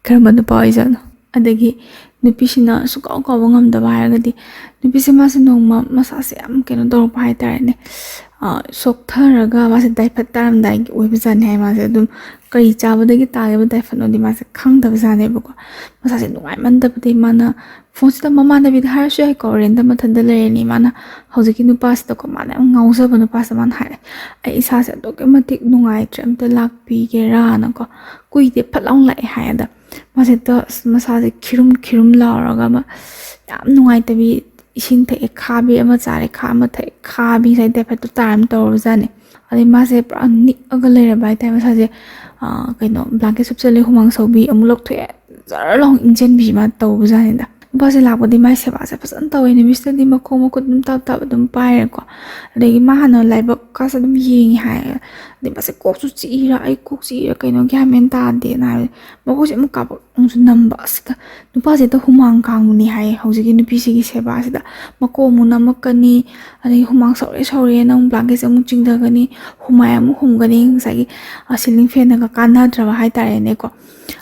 ꯀꯔꯝꯕ ꯅꯨꯄꯥ ꯑꯣꯏꯖꯥꯠꯅꯣ ꯑꯗꯒꯤ ꯅꯨꯄꯤꯁꯤꯅ ꯁꯨꯀꯥꯎ ꯀꯥꯎꯕ ꯉꯝꯗꯕ ꯍꯥꯏꯔꯒꯗꯤ ꯅꯨꯄꯤꯁꯦ ꯃꯥꯁꯦ ꯅꯣꯡꯃ ꯃꯁꯥꯁꯦ ꯌꯥꯝ ꯀꯩꯅꯣ ꯇꯧꯔꯛꯄ ꯍꯥꯏꯇꯥꯔꯦꯅꯦ ꯁꯣꯛꯊꯔꯒ ꯃꯥꯁꯦ ꯗꯥꯏꯐꯠ ꯇꯥꯔꯝꯗꯥꯏꯒꯤ ꯑꯣꯏꯕꯖꯥꯠꯅꯤ ꯍꯥꯏ ꯃꯥꯁꯦ ꯑꯗꯨꯝ ꯀꯔꯤ ꯆꯥꯕꯗꯒꯤ ꯇꯥꯒꯦꯕ ꯗꯥꯏꯐꯠꯅꯣꯗꯤ ꯃꯥꯁꯦ ꯈꯪꯗꯕꯖꯥꯠꯅꯦꯕꯀꯣ ꯃꯁꯥꯁꯦ ꯅꯨꯡꯉꯥꯏꯃꯟꯗꯕꯗꯤ ꯃꯥꯅ ꯐꯣꯟꯁꯤꯗ ꯃꯃꯥꯟꯅꯕꯤꯗ ꯍꯥꯏꯔꯁꯨ ꯌꯥꯏꯀꯣ ꯔꯦꯟꯗ ꯃꯊꯟꯇ ꯂꯩꯔꯅꯤ ꯃꯥꯅ ꯍꯧꯖꯤꯛꯀꯤ ꯅꯨꯄꯥꯁꯤꯗꯀꯣ ꯃꯥꯅ ꯌꯥꯝ ꯉꯥꯎꯖꯕ ꯅꯨꯄꯥꯁꯤꯗ ꯃꯥꯅ ꯍꯥꯏꯔꯦ ꯑꯩ ꯏꯁꯥꯁꯦ ꯑꯗꯨꯛꯀꯤ ꯃꯇꯤꯛ ꯅꯨꯡꯉꯥꯏꯇ꯭ꯔꯦ ꯑꯝꯇ ꯂꯥꯛꯄꯤꯒꯦꯔꯥꯅꯀꯣ ꯀꯨꯏꯗꯦ ꯐꯠ ꯂꯥꯎ ꯂꯥꯛꯑꯦ ꯍꯥꯏꯌꯦꯗ ꯃꯥꯁꯦ ꯃꯁꯥꯁꯦ ꯈꯤꯔꯨꯝ ꯂꯥꯎꯔꯒ ꯑꯃ ꯌꯥꯝ ꯅꯨꯡꯉꯥꯏꯇꯕꯤ ꯏꯁꯤꯡ ꯊꯛꯑꯦ ꯈꯥꯕꯤ ꯑꯃ ꯆꯥꯔꯦ ꯑꯃ ꯊꯛꯑꯦ ꯈꯥꯕꯤ ꯉꯁꯥꯏ ꯗꯥꯏꯐꯠꯇꯣ ꯇꯥꯔꯝ ꯇꯧꯔꯕꯖꯥꯠꯅꯦ ꯑꯗꯩ ꯃꯥꯁꯦ ꯄꯨꯔꯥ ꯅꯤꯛꯑꯒ ꯂꯩꯔꯕ ꯍꯥꯏꯇꯥꯔꯦ ꯃꯁꯥꯁꯦ ꯀꯩꯅꯣ ꯕ꯭ꯂꯥꯡꯀꯦꯠ ꯁꯨꯞꯆꯜꯂꯦ ꯍꯨꯃꯥꯡ ꯁꯧꯕꯤ ꯑꯃꯨꯛ ꯂꯧꯊꯣꯛꯑꯦ ꯖꯔ ꯂꯥꯎ ꯏꯪꯖꯟꯕꯤ ꯃꯥ ꯇꯧꯕꯖꯥꯠꯅꯤꯗ ꯅꯨꯄꯥꯁꯦ ꯂꯥꯛꯄꯗꯤ ꯃꯥꯏ ꯁꯦꯕꯥꯁꯦ ꯐꯖꯅ ꯇꯧꯋꯦ ꯅꯨꯃꯤꯠꯁꯤꯗꯗꯤ ꯃꯈꯣꯡ ꯃꯈꯨꯠ ꯑꯗꯨꯝ ꯇꯞ ꯑꯗꯨꯝ ꯄꯥꯏꯔꯦꯀꯣ ꯑꯗꯒꯤ ꯃꯥ ꯍꯥꯟꯅ ꯂꯥꯏꯕꯛꯀꯥꯁꯦ ꯑꯗꯨꯝ ꯌꯦꯡꯉꯤ ꯍꯥꯏꯌꯦ ꯑꯗꯩ ꯃꯥꯁꯦ ꯀꯣꯛꯁꯨ ꯆꯤꯛꯏꯔꯥ ꯑꯩ ꯀꯣꯛ ꯆꯤꯛꯏꯔꯥ ꯀꯩꯅꯣ ꯒ꯭ꯌꯥꯟ ꯃꯦꯟ ꯇꯥꯗꯦꯅ ꯍꯥꯏꯕ ꯃꯈꯣꯏꯁꯦ ꯑꯃꯨꯛ ꯀꯥꯞꯄ ꯑꯃꯨꯛꯁꯨ ꯅꯝꯕ ꯑꯁꯤꯗ ꯅꯨꯄꯥꯁꯦ ꯍꯨꯃꯥꯡ ꯀꯥꯡꯕꯅꯤ ꯍꯥꯏꯌꯦ ꯍꯧꯖꯤꯛꯀꯤ ꯅꯨꯄꯤꯁꯤꯒꯤ ꯁꯦꯕꯥꯁꯤꯗ ꯃꯀꯣꯛ ꯑꯃꯨꯛ ꯅꯝꯃꯛꯀꯅꯤ ꯑꯗꯒꯤ ꯍꯨꯃꯥꯡ ꯁꯧꯔꯦꯅ ꯑꯃꯨꯛ ꯕ꯭ꯂꯥꯡꯀꯦꯠꯁꯦ ꯑꯃꯨꯛ ꯆꯤꯡꯊꯒꯅꯤ ꯍꯨꯃꯥꯏ ꯑꯃꯨꯛ ꯍꯨꯝꯒꯅꯤ ꯉꯁꯥꯏꯒꯤ ꯁꯤꯂꯤꯡ ꯐꯦꯟꯅꯒ ꯀꯥꯟꯅꯗ꯭ꯔꯕ ꯍꯥꯏꯇꯥꯔꯦꯅꯦꯀꯣ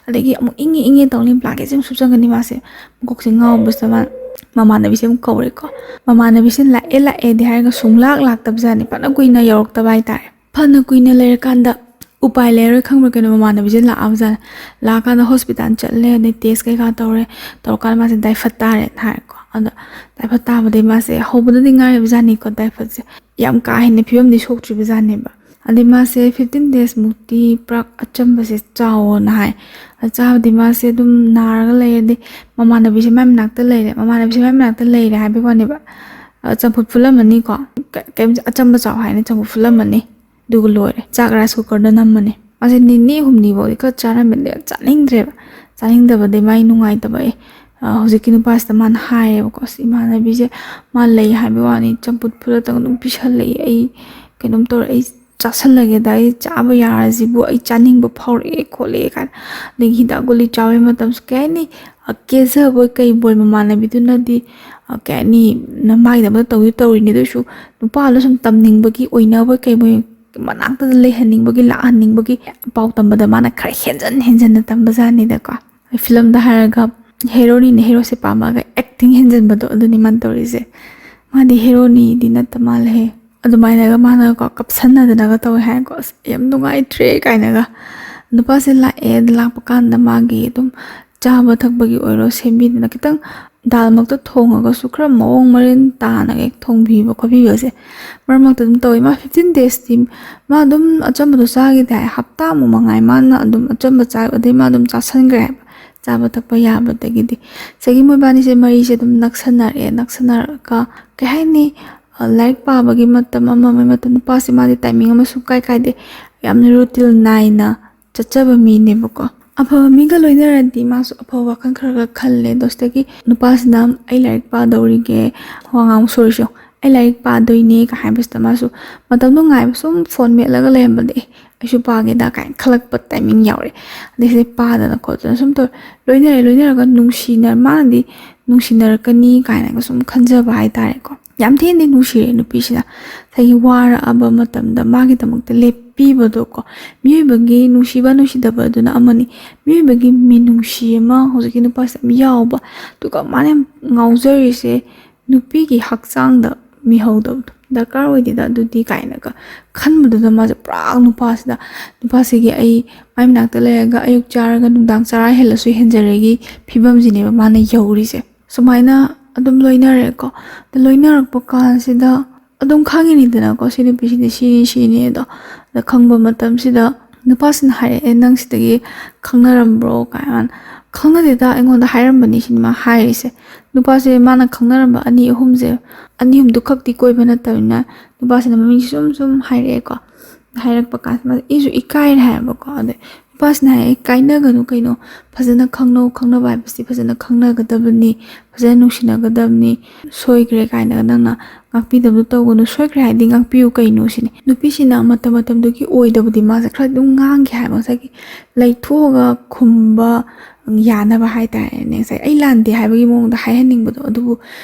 ꯑꯗꯒꯤ ꯑꯃꯨꯛ ꯏꯪꯉꯦ ꯇꯧꯅꯤ ꯕ꯭ꯂꯥꯡꯀꯦꯠꯁꯦ ꯑꯃꯨꯛ ꯁꯨꯞꯆꯟꯒꯅꯤ ꯃꯥꯁꯦ ꯃꯀꯣꯛꯁꯦ ꯉꯥꯎꯕꯁꯤꯗ ꯃꯃꯥꯟꯅꯕꯤꯁꯦ ꯑꯃꯨꯛ ꯀꯧꯔꯦꯀꯣ ꯃꯃꯥꯟꯅꯕꯤꯁꯦ ꯂꯥꯛꯑꯦꯗꯤ ꯍꯥꯏꯔꯒ ꯁꯨꯡꯂꯥꯛꯇꯕꯖꯥꯠꯅꯤ ꯐꯅ ꯀꯨꯏꯅ ꯌꯧꯔꯛꯇꯕ ꯍꯥꯏꯇꯥꯔꯦ ꯐꯅ ꯀꯨꯏꯅ ꯂꯩꯔꯀꯥꯟꯗ ꯎꯄꯥꯏ ꯂꯩꯔꯣꯏ ꯈꯪꯕ꯭ꯔꯥ ꯀꯩꯅꯣ ꯃꯃꯥꯟꯅꯕꯤꯁꯦ ꯂꯥꯛꯑꯕꯖꯥꯠꯅꯦ ꯂꯥꯛꯑꯀꯥꯟꯗ ꯍꯣꯁꯄꯤꯇꯥꯜ ꯆꯠꯂꯦ ꯑꯗꯩ ꯇꯦꯁ ꯀꯩꯀꯥ ꯇꯧꯔꯀꯥꯟꯗ ꯃꯥꯁꯦ ꯗꯥꯏꯐꯠ ꯇꯥꯔꯦꯅ ꯍꯥꯏꯔꯦꯀꯣ ꯑꯗꯣ ꯗꯥꯏꯐꯠ ꯇꯥꯕꯗꯩ ꯃꯥꯁꯦ ꯍꯧꯕꯗꯗꯤ ꯉꯥꯏꯔꯤꯕꯖꯥꯠꯅꯤꯀꯣ ꯗꯥꯏꯐꯠꯁꯦ ꯌꯥꯝ ꯀꯥ ꯍꯦꯟꯅ ꯐꯤꯕꯝꯗꯤ ꯁꯣꯛꯇ꯭ꯔꯤꯕꯖꯥꯠꯅꯦꯕ ꯑꯗꯩ ꯃꯥꯁꯦ 15 days ꯃꯨꯛꯇꯤ ꯄꯨꯔꯥ ꯑꯆꯝꯕꯁꯦ ꯆꯥꯎꯑꯣꯅ ꯍꯥꯏ ꯆꯥꯕꯗꯤ ꯃꯥꯁꯦ ꯑꯗꯨꯝ ꯅꯥꯔꯒ ꯂꯩꯔꯗꯤ ꯃꯃꯥꯟꯅꯕꯤꯁꯦ ꯃꯥꯏ ꯃꯅꯥꯛꯇ ꯂꯩꯔꯦ ꯍꯥꯏꯕꯩ ꯋꯥꯅꯦꯕ ꯆꯝꯐꯨꯠ ꯐꯨꯠꯂꯝꯃꯅꯤꯀꯣ ꯀꯩꯝ ꯑꯆꯝꯕ ꯆꯥꯎ ꯍꯥꯏꯅ ꯆꯝꯐꯨꯠ ꯐꯨꯠꯂꯝꯃꯅꯤ ꯑꯗꯨꯒ ꯂꯣꯏꯔꯦ ꯆꯥꯛ ꯔꯥꯏꯁ ꯀꯨꯀꯔꯗ ꯅꯝꯃꯅꯤ ꯃꯥꯁꯦ ꯅꯤꯅꯤ ꯍꯨꯝꯅꯤꯐꯥꯎꯗꯤ ꯈꯔ ꯆꯥꯔꯝꯃꯦ ꯆꯥꯅꯤꯡꯗꯕꯗꯩ ꯃꯥꯏ ꯅꯨꯡꯉꯥꯏꯇꯕ ꯍꯧꯖꯤꯛꯀꯤ ꯅꯨꯄꯥꯁꯤꯗ ꯃꯥꯅ ꯍꯥꯏꯌꯦꯕꯀꯣ ꯏꯃꯥꯟꯅꯕꯤꯁꯦ ꯃꯥ ꯂꯩ ꯍꯥꯏꯕꯩ ꯋꯥꯅꯤ ꯆꯝꯐꯨꯠ ꯐꯨꯠꯂꯒ ꯑꯗꯨꯝ ꯄꯤꯁꯜꯂꯛꯏ ꯑꯩ ꯀꯩꯅꯣꯝ ꯇꯧꯔꯦ ꯑꯩ ꯆꯥꯁꯜꯂꯒꯦꯗ ꯑꯩ ꯆꯥꯕ ꯌꯥꯔꯁꯤꯕꯨ ꯑꯩ ꯆꯥꯅꯤꯡꯕ ꯐꯥꯎꯔꯛꯑꯦ ꯈꯣꯠꯂꯛꯑꯦ ꯀꯥꯏꯅ ꯑꯗꯒꯤ ꯍꯤꯗꯥꯛ ꯒꯨꯂꯤ ꯆꯥꯕꯩ ꯃꯇꯝꯁꯨ ꯀꯩ ꯍꯥꯏꯅꯤ ꯀꯦꯖꯕꯣꯏ ꯀꯩꯕꯣꯏ ꯃꯃꯥꯟꯅꯕꯤꯗꯨꯅꯗꯤ ꯀꯩ ꯍꯥꯏꯅꯤ ꯃꯥꯒꯤꯗꯃꯛꯇ ꯇꯧꯔꯤꯅꯤ ꯑꯗꯨꯏꯁꯨ ꯅꯨꯄꯥꯗꯣ ꯁꯨꯝ ꯇꯝꯅꯤꯡꯕꯒꯤ ꯑꯣꯏꯅꯕꯣꯏ ꯀꯩꯕꯣꯏ ꯃꯅꯥꯛꯇꯗ ꯂꯩꯍꯟꯅꯤꯡꯕꯒꯤ ꯂꯥꯛꯍꯟꯅꯤꯡꯕꯒꯤ ꯄꯥꯎ ꯇꯝꯕꯗ ꯃꯥꯅ ꯈꯔ ꯍꯦꯟꯖꯟꯅ ꯇꯝꯕꯖꯥꯠꯅꯤꯗꯀꯣ ꯐꯤꯂꯝꯗ ꯍꯥꯏꯔꯒ ꯍꯦꯔꯣꯅꯤꯅ ꯍꯦꯔꯣꯁꯦ ꯄꯥꯝꯃꯒ ꯑꯦꯛꯇꯤꯡ ꯍꯦꯟꯖꯟꯕꯗꯣ ꯑꯗꯨꯅꯤ ꯃꯥꯅ ꯇꯧꯔꯤꯁꯦ ꯃꯥꯗꯤ ꯍꯦꯔꯣꯅꯤꯗꯤ ꯅꯠꯇ ꯃꯥꯜꯂꯦ ꯑꯗꯨꯃꯥꯏꯅꯒ ꯃꯥꯅꯀꯣ ꯀꯞꯁꯟꯅꯗꯅꯒ ꯇꯧꯋꯦ ꯍꯥꯏꯀꯣ ꯑꯁ ꯌꯥꯝ ꯅꯨꯡꯉꯥꯏꯇ꯭ꯔꯦ ꯀꯥꯏꯅꯒ ꯅꯨꯄꯥꯁꯦ ꯂꯥꯛꯑꯦ ꯂꯥꯛꯄ ꯀꯥꯟꯗ ꯃꯥꯒꯤ ꯑꯗꯨꯝ ꯆꯥꯕ ꯊꯛꯄꯒꯤ ꯑꯣꯏꯔꯣ ꯁꯦꯝꯕꯤꯗꯅ ꯈꯤꯇꯪ ꯗꯥꯜꯃꯛꯇ ꯊꯣꯡꯉꯒꯁꯨ ꯈꯔ ꯃꯑꯣꯡ ꯃꯔꯤꯟ ꯇꯥꯅꯒ ꯊꯣꯡꯕꯤꯕ ꯈꯣꯠꯄꯤꯕꯁꯦ ꯃꯔꯛ ꯃꯔꯛꯇ ꯑꯗꯨꯝ ꯇꯧꯋꯤ ꯃꯥ 15 daysꯇꯤ ꯃꯥ ꯑꯗꯨꯝ ꯑꯆꯝꯕꯗꯣ ꯆꯥꯈꯤꯗꯦ ꯍꯥꯏ ꯍꯞꯇꯥꯃꯨꯛ ꯃꯉꯥꯏ ꯃꯥꯅ ꯑꯗꯨꯝ ꯑꯆꯝꯕ ꯆꯥꯏ ꯑꯗꯩ ꯃꯥ ꯑꯗꯨꯝ ꯆꯥꯁꯟꯈ꯭ꯔꯦ ꯍꯥꯏꯕ ꯆꯥꯕ ꯊꯛꯄ ꯌꯥꯕꯗꯒꯤꯗꯤ ꯁꯤꯒꯤ ꯃꯣꯏꯕꯥꯅꯤꯁꯦ ꯃꯔꯤꯁꯦ ꯑꯗꯨꯝ ꯅꯛꯁꯟꯅꯔꯒ ꯀꯩ ꯍꯥꯏꯅꯤ ꯂꯥꯏꯔꯤꯛ ꯄꯥꯕꯒꯤ ꯃꯇꯝ ꯑꯃꯒꯤ ꯃꯇꯝ ꯅꯨꯄꯥꯁꯦ ꯃꯥꯗꯤ ꯇꯥꯏꯃꯤꯡ ꯑꯃ ꯁꯨꯡꯀꯥꯏ ꯀꯥꯏꯗꯦ ꯌꯥꯝꯅ ꯔꯨꯇꯤꯟ ꯅꯥꯏꯅ ꯆꯠꯆꯕ ꯃꯤꯅꯦꯕꯀꯣ ꯑꯐꯕ ꯃꯤꯒ ꯂꯣꯏꯅꯔꯗꯤ ꯃꯥꯁꯨ ꯑꯐꯕ ꯋꯥꯈꯜ ꯈꯔ ꯈꯜꯂꯦ ꯑꯗꯣ ꯁꯤꯗꯒꯤ ꯅꯨꯄꯥꯁꯤꯅ ꯑꯩ ꯂꯥꯏꯔꯤꯛ ꯄꯥꯗꯧꯔꯤꯒꯦ ꯋꯥꯉꯥꯡ ꯁꯣꯔꯤꯁꯨ ꯑꯩ ꯂꯥꯏꯔꯤꯛ ꯄꯥꯗꯣꯏꯅꯦ ꯀ ꯍꯥꯏꯕꯁꯤꯗ ꯃꯥꯁꯨ ꯃꯇꯝꯗꯣ ꯉꯥꯏꯕ ꯁꯨꯝ ꯐꯣꯟ ꯃꯦꯠꯂꯒ ꯂꯩꯔꯝꯕꯗ ꯑꯩꯁꯨ ꯄꯥꯒꯦꯗ ꯀꯥꯏꯅ ꯈꯜꯂꯛꯄ ꯇꯥꯏꯃꯤꯡ ꯌꯥꯎꯔꯦ ꯑꯗꯩ ꯁꯤꯗꯩ ꯄꯥꯗꯅ ꯈꯣꯠꯇꯅ ꯁꯨꯝ ꯇꯧ ꯂꯣꯏꯅꯔꯒ ꯃꯥꯅꯗꯤ ꯅꯨꯡꯁꯤꯅꯔꯛꯀꯅꯤ ꯀꯥꯏꯅꯒ ꯁꯨꯝ ꯈꯟꯖꯕ ꯍꯥꯏꯇꯥꯔꯦꯀꯣ ꯌꯥꯝ ꯊꯤꯅꯗꯤ ꯅꯨꯡꯁꯤꯔꯦ ꯅꯨꯄꯤꯁꯤꯅ ꯉꯁꯥꯏꯒꯤ ꯋꯥꯔꯛꯑꯕ ꯃꯇꯝꯗ ꯃꯥꯒꯤꯗꯃꯛꯇ ꯂꯦꯞꯄꯤꯕꯗꯣꯀꯣ ꯃꯤꯑꯣꯏꯕꯒꯤ ꯅꯨꯡꯁꯤꯕ ꯅꯨꯡꯁꯤꯗꯕ ꯑꯗꯨꯅ ꯑꯃꯅꯤ ꯃꯤꯑꯣꯏꯕꯒꯤ ꯃꯤꯅꯨꯡꯁꯤ ꯑꯃ ꯍꯧꯖꯤꯛꯀꯤ ꯅꯨꯄꯥꯁꯤꯗ ꯌꯥꯝ ꯌꯥꯎꯕ ꯑꯗꯨꯒ ꯃꯥꯅ ꯌꯥꯝ ꯉꯥꯎꯖꯔꯤꯁꯦ ꯅꯨꯄꯤꯒꯤ ꯍꯛꯆꯥꯡꯗ ꯃꯤꯍꯧꯗꯕꯗꯣ ꯗꯔꯀꯥꯔ ꯑꯣꯏꯗꯦꯗ ꯑꯗꯨꯗꯤ ꯀꯥꯏꯅꯒ ꯈꯟꯕꯗꯨꯗ ꯃꯥꯁꯦ ꯄꯨꯔꯥ ꯅꯨꯄꯥꯁꯤꯒꯤ ꯑꯩ ꯃꯥꯏ ꯃꯅꯥꯛꯇ ꯂꯩꯔꯒ ꯑꯌꯨꯛ ꯆꯥꯔꯒ ꯅꯨꯡꯗꯥꯡ ꯆꯔꯥ ꯍꯦꯜꯂꯁꯨ ꯍꯦꯟꯖꯔꯦꯒꯤ ꯐꯤꯕꯝꯁꯤꯅꯦꯕ ꯃꯥꯅ ꯌꯧꯔꯤꯁꯦ ꯁꯨꯃꯥꯏꯅ ꯑꯗꯨꯝ ꯂꯣꯏꯅꯔꯦꯀꯣ ꯂꯣꯏꯅꯔꯛꯄ ꯀꯥꯟꯁꯤꯗ ꯑꯗꯨꯝ ꯈꯪꯉꯤꯅꯤꯗꯅꯀꯣ ꯁꯤ ꯅꯨꯄꯤꯁꯤꯗꯤ ꯁꯤꯅꯤ ꯑꯗꯣ ꯈꯪꯕ ꯃꯇꯝꯁꯤꯗ ꯅꯨꯄꯥꯁꯤꯅ ꯍꯥꯏꯔꯛꯑꯦ ꯅꯪ ꯁꯤꯗꯒꯤ ꯈꯪꯅꯔꯝꯕ꯭ꯔꯣ ꯀꯥꯏꯅ ꯈꯪꯅꯗꯦꯗ ꯑꯩꯉꯣꯟꯗ ꯍꯥꯏꯔꯝꯕꯅꯤ ꯁꯤꯅꯤ ꯃꯥ ꯍꯥꯏꯔꯤꯁꯦ ꯅꯨꯄꯥꯁꯦ ꯃꯥꯅ ꯈꯪꯅꯔꯝꯕ ꯑꯅꯤ ꯑꯍꯨꯝꯗꯨ ꯈꯛꯇꯤ ꯀꯣꯏꯕ ꯅꯠꯇꯕꯅꯤꯅ ꯅꯨꯄꯥꯁꯤꯅ ꯃꯃꯤꯡ ꯁꯨꯝ ꯍꯥꯏꯔꯛꯑꯦꯀꯣ ꯍꯥꯏꯔꯛꯄ ꯀꯥꯟꯁꯤꯗ ꯏꯁꯨ ꯏꯀꯥꯏꯔꯦ ꯍꯥꯏꯌꯦꯕꯀꯣ ꯑꯗꯩ ꯅꯨꯄꯥꯁꯤꯅ ꯍꯥꯏꯔꯛꯑꯦ ꯀꯥꯏꯅꯒꯅꯨ ꯀꯩꯅꯣ ꯐꯖꯅ ꯈꯪꯅꯕ ꯍꯥꯏꯕꯁꯤ ꯐꯖꯅ ꯈꯪꯅꯒꯗꯕꯅꯤ ꯐꯖꯅ ꯅꯨꯡꯁꯤꯅꯒꯗꯕꯅꯤ ꯁꯣꯏꯈ꯭ꯔꯦ ꯀꯥꯏꯅꯒ ꯅꯪꯅ ꯉꯥꯛꯄꯤꯗꯕꯗꯣ ꯇꯧꯒꯅꯨ ꯁꯣꯏꯈ꯭ꯔꯦ ꯍꯥꯏꯗꯤ ꯉꯥꯛꯄꯤꯌꯨ ꯀꯩꯅꯣ ꯁꯤꯅꯤ ꯅꯨꯄꯤꯁꯤꯅ ꯃꯇꯝꯗꯨꯒꯤ ꯑꯣꯏꯗꯕꯗꯤ ꯃꯥꯁꯦ ꯈꯔ ꯑꯗꯨꯝ ꯉꯥꯡꯈꯤ ꯍꯥꯏꯕ ꯉꯁꯥꯏꯒꯤ ꯂꯩꯊꯣꯛꯑꯒ ꯈꯨꯝꯕ ꯌꯥꯅꯕ ꯍꯥꯏꯇꯥꯔꯦꯅꯦ ꯉꯁꯥꯏ ꯑꯩ ꯂꯥꯟꯗꯦ ꯍꯥꯏꯕꯒꯤ ꯃꯑꯣꯡꯗ ꯍꯥꯏꯍꯟꯅꯤꯡꯕꯗꯣ ꯑꯗꯨꯕꯨ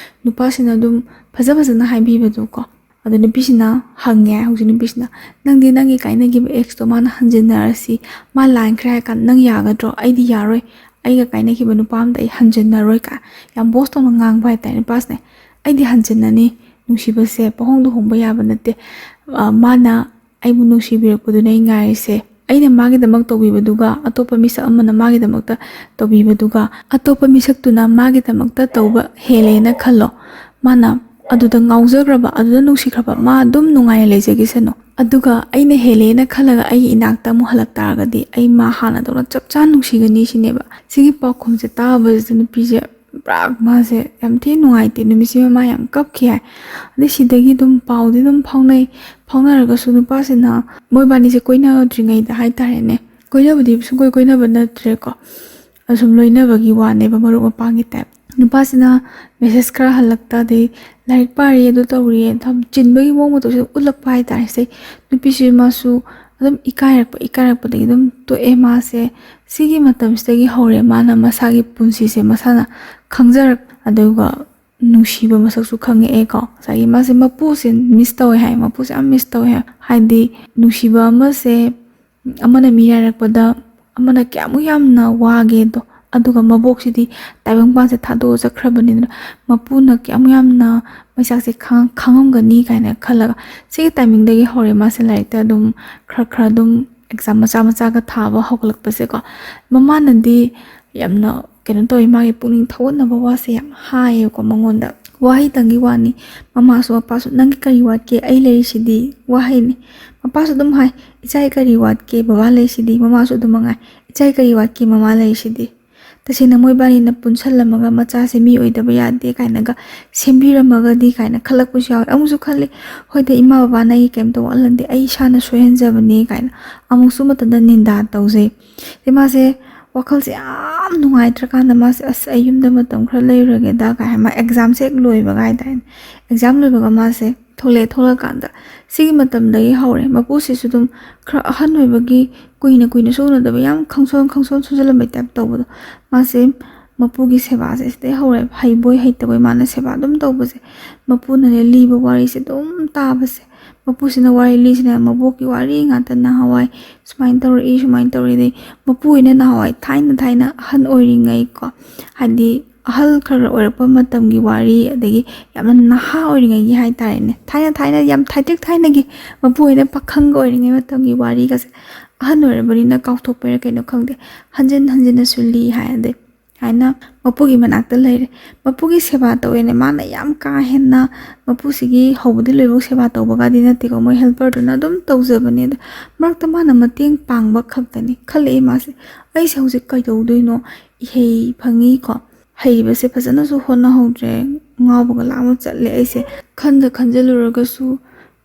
ꯅꯨꯄꯥꯁꯤꯅ ꯑꯗꯨꯝ ꯐꯖꯅ ꯍꯥꯏꯕꯤꯕꯗꯣꯀꯣ ꯑꯗꯣ ꯅꯨꯄꯤꯁꯤꯅ ꯍꯪꯉꯦ ꯍꯧꯖꯤꯛ ꯅꯨꯄꯤꯁꯤꯅ ꯅꯪꯗꯤ ꯅꯪꯒꯤ ꯀꯥꯏꯅꯈꯤꯕ ꯑꯦꯛꯁꯇꯣ ꯃꯥꯅ ꯍꯟꯖꯤꯟꯅꯔꯁꯤ ꯃꯥ ꯂꯥꯟꯈ꯭ꯔꯦ ꯍꯥꯏ ꯀꯥꯟꯗ ꯅꯪ ꯌꯥꯒꯗ꯭ꯔꯣ ꯑꯩꯗꯤ ꯌꯥꯔꯣꯏ ꯑꯩꯒ ꯀꯥꯏꯅꯈꯤꯕ ꯅꯨꯄꯥ ꯑꯝꯗ ꯑꯩ ꯍꯟꯖꯤꯟꯅꯔꯣꯏ ꯀꯥ ꯌꯥꯝ ꯕꯣꯁ ꯇꯧꯅ ꯉꯥꯡꯕ ꯍꯥꯏꯇꯥꯔꯦ ꯅꯨꯄꯥꯁꯤꯅ ꯑꯩꯗꯤ ꯍꯟꯖꯤꯟꯅꯅꯤ ꯅꯨꯡꯁꯤꯕꯁꯦ ꯄꯪꯍꯣꯡꯗ ꯍꯣꯡꯕ ꯌꯥꯕ ꯅꯠꯇꯦ ꯃꯥꯅ ꯑꯩꯕꯨ ꯅꯨꯡꯁꯤꯕꯤꯔꯛꯄꯗꯨꯅ ꯑꯩ ꯉꯥꯏꯔꯤꯁꯦ ꯑꯩꯅ ꯃꯥꯒꯤꯗꯃꯛ ꯇꯧꯕꯤꯕꯗꯨꯒ ꯑꯇꯣꯞꯄ ꯃꯤꯁꯛ ꯑꯃꯅ ꯃꯥꯒꯤꯗꯃꯛꯇ ꯇꯧꯕꯤꯕꯗꯨꯒ ꯑꯇꯣꯞꯄ ꯃꯤꯁꯛꯇꯨꯅ ꯃꯥꯒꯤꯗꯃꯛꯇ ꯇꯧꯕ ꯍꯦꯜꯂꯦꯅ ꯈꯜꯂꯣ ꯃꯥꯅ ꯑꯗꯨꯗ ꯉꯥꯎꯖꯈ꯭ꯔꯕ ꯑꯗꯨꯗ ꯅꯨꯡꯁꯤꯈ꯭ꯔꯕ ꯃꯥ ꯑꯗꯨꯝ ꯅꯨꯡꯉꯥꯏꯅ ꯂꯩꯖꯈꯤꯁꯅꯨ ꯑꯗꯨꯒ ꯑꯩꯅ ꯍꯦꯜꯂꯦꯅ ꯈꯜꯂꯒ ꯑꯩꯒꯤ ꯏꯅꯥꯛꯇ ꯑꯃꯨꯛ ꯍꯜꯂꯛ ꯇꯥꯔꯒꯗꯤ ꯑꯩ ꯃꯥ ꯍꯥꯟꯅꯗꯧꯅ ꯆꯞ ꯆꯥꯅ ꯅꯨꯡꯁꯤꯒꯅꯤ ꯁꯤꯅꯦꯕ ꯁꯤꯒꯤ ꯄꯥꯎꯈꯨꯝꯁꯦ ꯇꯥꯕꯁꯤꯗ ꯅꯨꯄꯤꯁꯦ ꯄꯨꯔꯥ ꯃꯥꯁꯦ ꯌꯥꯝ ꯊꯤꯅ ꯅꯨꯡꯉꯥꯏꯇꯦ ꯅꯨꯃꯤꯠꯁꯤ ꯃꯃꯥ ꯌꯥꯝ ꯀꯞꯈꯤ ꯍꯥꯏ ꯑꯗꯩ ꯁꯤꯗꯒꯤ ꯑꯗꯨꯝ ꯄꯥꯎꯗꯤ ꯑꯗꯨꯝ ꯐꯥꯎꯅꯔꯒꯁꯨ ꯅꯨꯄꯥꯁꯤꯅ ꯃꯣꯏꯕꯥꯅꯤꯁꯦ ꯀꯣꯏꯅꯗ꯭ꯔꯤꯉꯩꯗ ꯍꯥꯏꯇꯥꯔꯦꯅꯦ ꯀꯣꯏꯅꯕꯗꯤ ꯁꯨꯡꯀꯣꯏ ꯀꯣꯏꯅꯕ ꯅꯠꯇ꯭ꯔꯦꯀꯣ ꯑꯁꯨꯝ ꯂꯣꯏꯅꯕꯒꯤ ꯋꯥꯅꯦꯕ ꯃꯔꯨꯞ ꯃꯄꯥꯡꯒꯤ ꯇꯥꯏꯞ ꯅꯨꯄꯥꯁꯤꯅ ꯃꯦꯁꯦꯁ ꯈꯔ ꯍꯜꯂꯛꯇꯗꯩ ꯂꯥꯏꯔꯤꯛ ꯄꯥꯔꯤ ꯑꯗꯨ ꯇꯧꯔꯤꯌꯦ ꯆꯤꯟꯕꯒꯤ ꯃꯑꯣꯡ ꯃꯇꯧꯁꯦ ꯎꯠꯂꯛꯄ ꯍꯥꯏꯇꯥꯔꯦ ꯁꯤ ꯅꯨꯄꯤꯁꯤ ꯃꯥꯁꯨ ꯑꯗꯨꯝ ꯏꯀꯥꯏꯔꯛꯄꯗꯒꯤ ꯑꯗꯨꯝ ꯇꯣꯛꯑꯦ ꯃꯥꯁꯦ ꯁꯤꯒꯤ ꯃꯇꯝꯁꯤꯗꯒꯤ ꯍꯧꯔꯦ ꯃꯥꯅ ꯃꯁꯥꯒꯤ ꯄꯨꯟꯁꯤꯁꯦ ꯃꯁꯥꯅ ꯈꯪꯖꯔꯛ ꯑꯗꯨꯒ ꯅꯨꯡꯁꯤꯕ ꯃꯁꯛꯁꯨ ꯈꯪꯉꯛꯑꯦꯀꯣ ꯉꯁꯥꯏꯒꯤ ꯃꯥꯁꯦ ꯃꯄꯨꯁꯦ ꯃꯤꯁ ꯇꯧꯋꯦ ꯍꯥꯏ ꯃꯄꯨꯁꯦ ꯌꯥꯝ ꯃꯤꯁ ꯇꯧꯋꯦ ꯍꯥꯏ ꯍꯥꯏꯗꯤ ꯅꯨꯡꯁꯤꯕ ꯑꯃꯁꯦ ꯑꯃꯅ ꯃꯤꯔꯥꯏꯔꯛꯄꯗ ꯑꯃꯅ ꯀꯌꯥꯃꯨꯛ ꯌꯥꯝꯅ ꯋꯥꯒꯦꯗꯣ ꯑꯗꯨꯒ ꯃꯕꯣꯛꯁꯤꯗꯤ ꯇꯥꯏꯕꯪꯄꯥꯟꯁꯦ ꯊꯥꯗꯣꯛꯑ ꯆꯠꯈ꯭ꯔꯕꯅꯤꯅ ꯃꯄꯨꯅ ꯀꯌꯥꯃꯨꯛ ꯌꯥꯝꯅ ꯃꯩꯁꯥꯛꯁꯦ ꯈꯪꯉꯝꯒꯅꯤ ꯀꯥꯏꯅ ꯈꯜꯂꯒ ꯁꯤꯒꯤ ꯇꯥꯏꯃꯤꯡꯗꯒꯤ ꯍꯧꯔꯦ ꯃꯥꯁꯦ ꯂꯥꯏꯔꯤꯛꯇ ꯑꯗꯨꯝ ꯈꯔ ꯑꯗꯨꯝ exam macha ga thaba hoglak pase ko mama nandi yamna kenu toy magi puning thawna ba wa se yam hai ko mangonda wahi tangi wani mama so pa so nangi kari wat ke ai lei sidi wahi ni papa so dum hai ichai kari wat ke baba lei sidi mama so dum ngai ichai kari wat ke mama lei sidi tasina moi bani na punsal lamaga macha se mi oida ba yade kaina ga sembira maga di kaina khalak pu shaw amusu khale hoide ima baba na kem to alande ai shana sohen jabani kaina amusu mata da ninda tause ema se wakal se am nungai trakanda mas as ayum da matam khra leirage da ka ma exam se loi ba gai dain exam loi ba ma se thola kanda sigi matam dai haure mapu se sudum khra ahan hoi bagi kuina so na da yam khangson sujala mai tap to ba ma se mapu gi seba se ste haure hai boy hai ta boy mana seba dum to ba se mapu na le li ba wari se dum ta ba se mapu sina wari li sina mapu ki wari nga ta na hawai smain tori de mapu ina na hawai thaina han oiri ngai ko hadi ahal khar orpa matam gi wari adagi yamna naha oiri ngai gi hai tare ne thaina yam thaina gi mapu ina pakhang oiri ngai matam gi wari ka han oiri bari na kaw thok per kaino khangde hanjin na suli hai de haina mapu gi manakta leire mapu gi seba to ene mana yam ka henna mapu sigi hobudi lebo seba to baga dina te ko moi helper to na dum tawjabane markta mana mateng pangba khaktani khale ma se ai se hojik kai do doino hei phangi ko hei ba se phajana su hona hodre ngaw ba la ma chatle ai se khanjaluraga su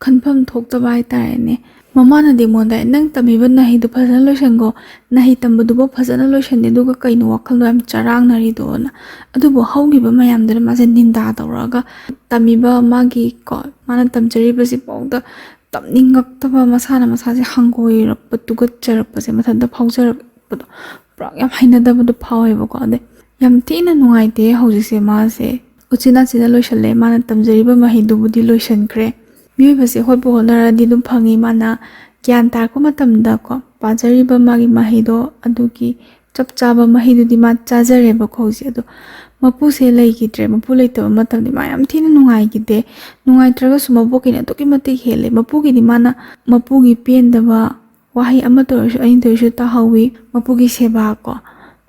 khanpham thokta bai tare ne mama na demonda nang tamiba na hi du phajana loishango na hi tambudu bo phajana loishan de duga kaino wakal yam charang nari do na adu bo haugi ba mayam der ma se ninda tawraga tamiba magi ko mana tamjari ba si pawda tamningak taba masana se hangoi rak patuga charak pa se mathanda phaujar pa pra yam haina da bu phawai ba ko de yam tina nungai te hauji se ma se uchina loishan le mana tamjari ba ma hi du budi loishan kre mi ba se hoi bo na di dum phangi mana kyan tar ko matam da ko pajari ba magi mahido aduki chap chaba mahidu di ma chajare ba khoji adu mapu se lai ki tre mapu lai to matam di mayam thina nungai ki de nungai traga suma boki na to ki mate hele mapu gi di mana mapu gi pen da ba wahi ama to ain to ta hawi mapu gi seba ko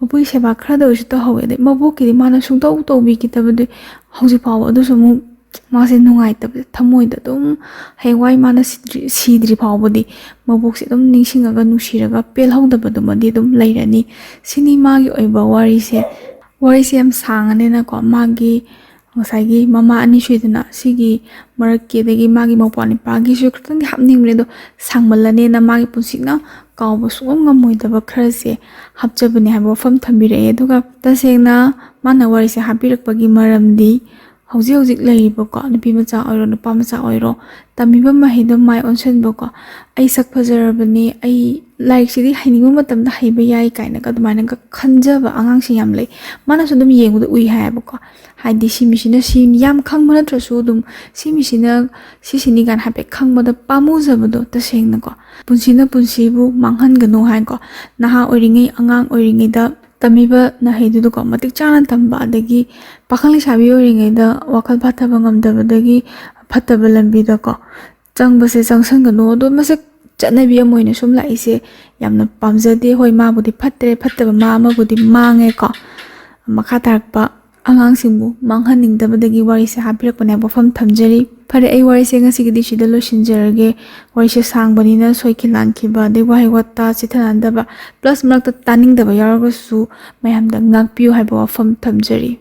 mapu gi seba khra do ta hawi de mapu ki di mana sung to bi ki ta de hauji pawa adu sumu mase nungai ta thamoi da dum hewai mana sidri phawbodi mabuk se dum ningsinga ga nushiraga pel hauda badum adi dum lairani cinema gi oiba wari se am sangane na ko magi ngasai mama ani suidna sigi marakke degi magi mopani pagi su khtan hapning mre do sangmalane na magi punsina kaw sungam ngamoi da ba khra se hapjabani habo fam thambire eduga tasengna mana wari se hapirak pagi maramdi hauji leibo ko nupi macha oiro nupa macha oiro tamiba mahido mai onsen boko ai sak phajarabani ai like sidi hainingu matam da haiba yai kaina ka dumana ka khanjaba angang si yam lei mana so dum yengu ui hai boko haidi simisina sin yam khangmana trasu dum simisina sisini gan hape khangmada pamu jabado ta sengna ko punsina punsibu manghan ganu hai ko naha oringai angang oringai da tamiba na heidu ko matik chana tamba adagi pakhali sabi oringai da wakal phathaba ngamdabadagi phattaba lambi da ko changbase changsang ganu do mase chanabi amoina sum la ise yamna pamjade hoi ma budi phattre phattaba ma ma budi mange ko makha tarpa angang singbu manghaning dabadagi wari se habirak pane bofam thamjari phare ai wari se ngasi gidi sidalo sinjarage wari se sangbani na soikilan kiba de wai watta chithananda ba plus marak ta taning daba yarago su mayam da ngak piu haibo fam thamjari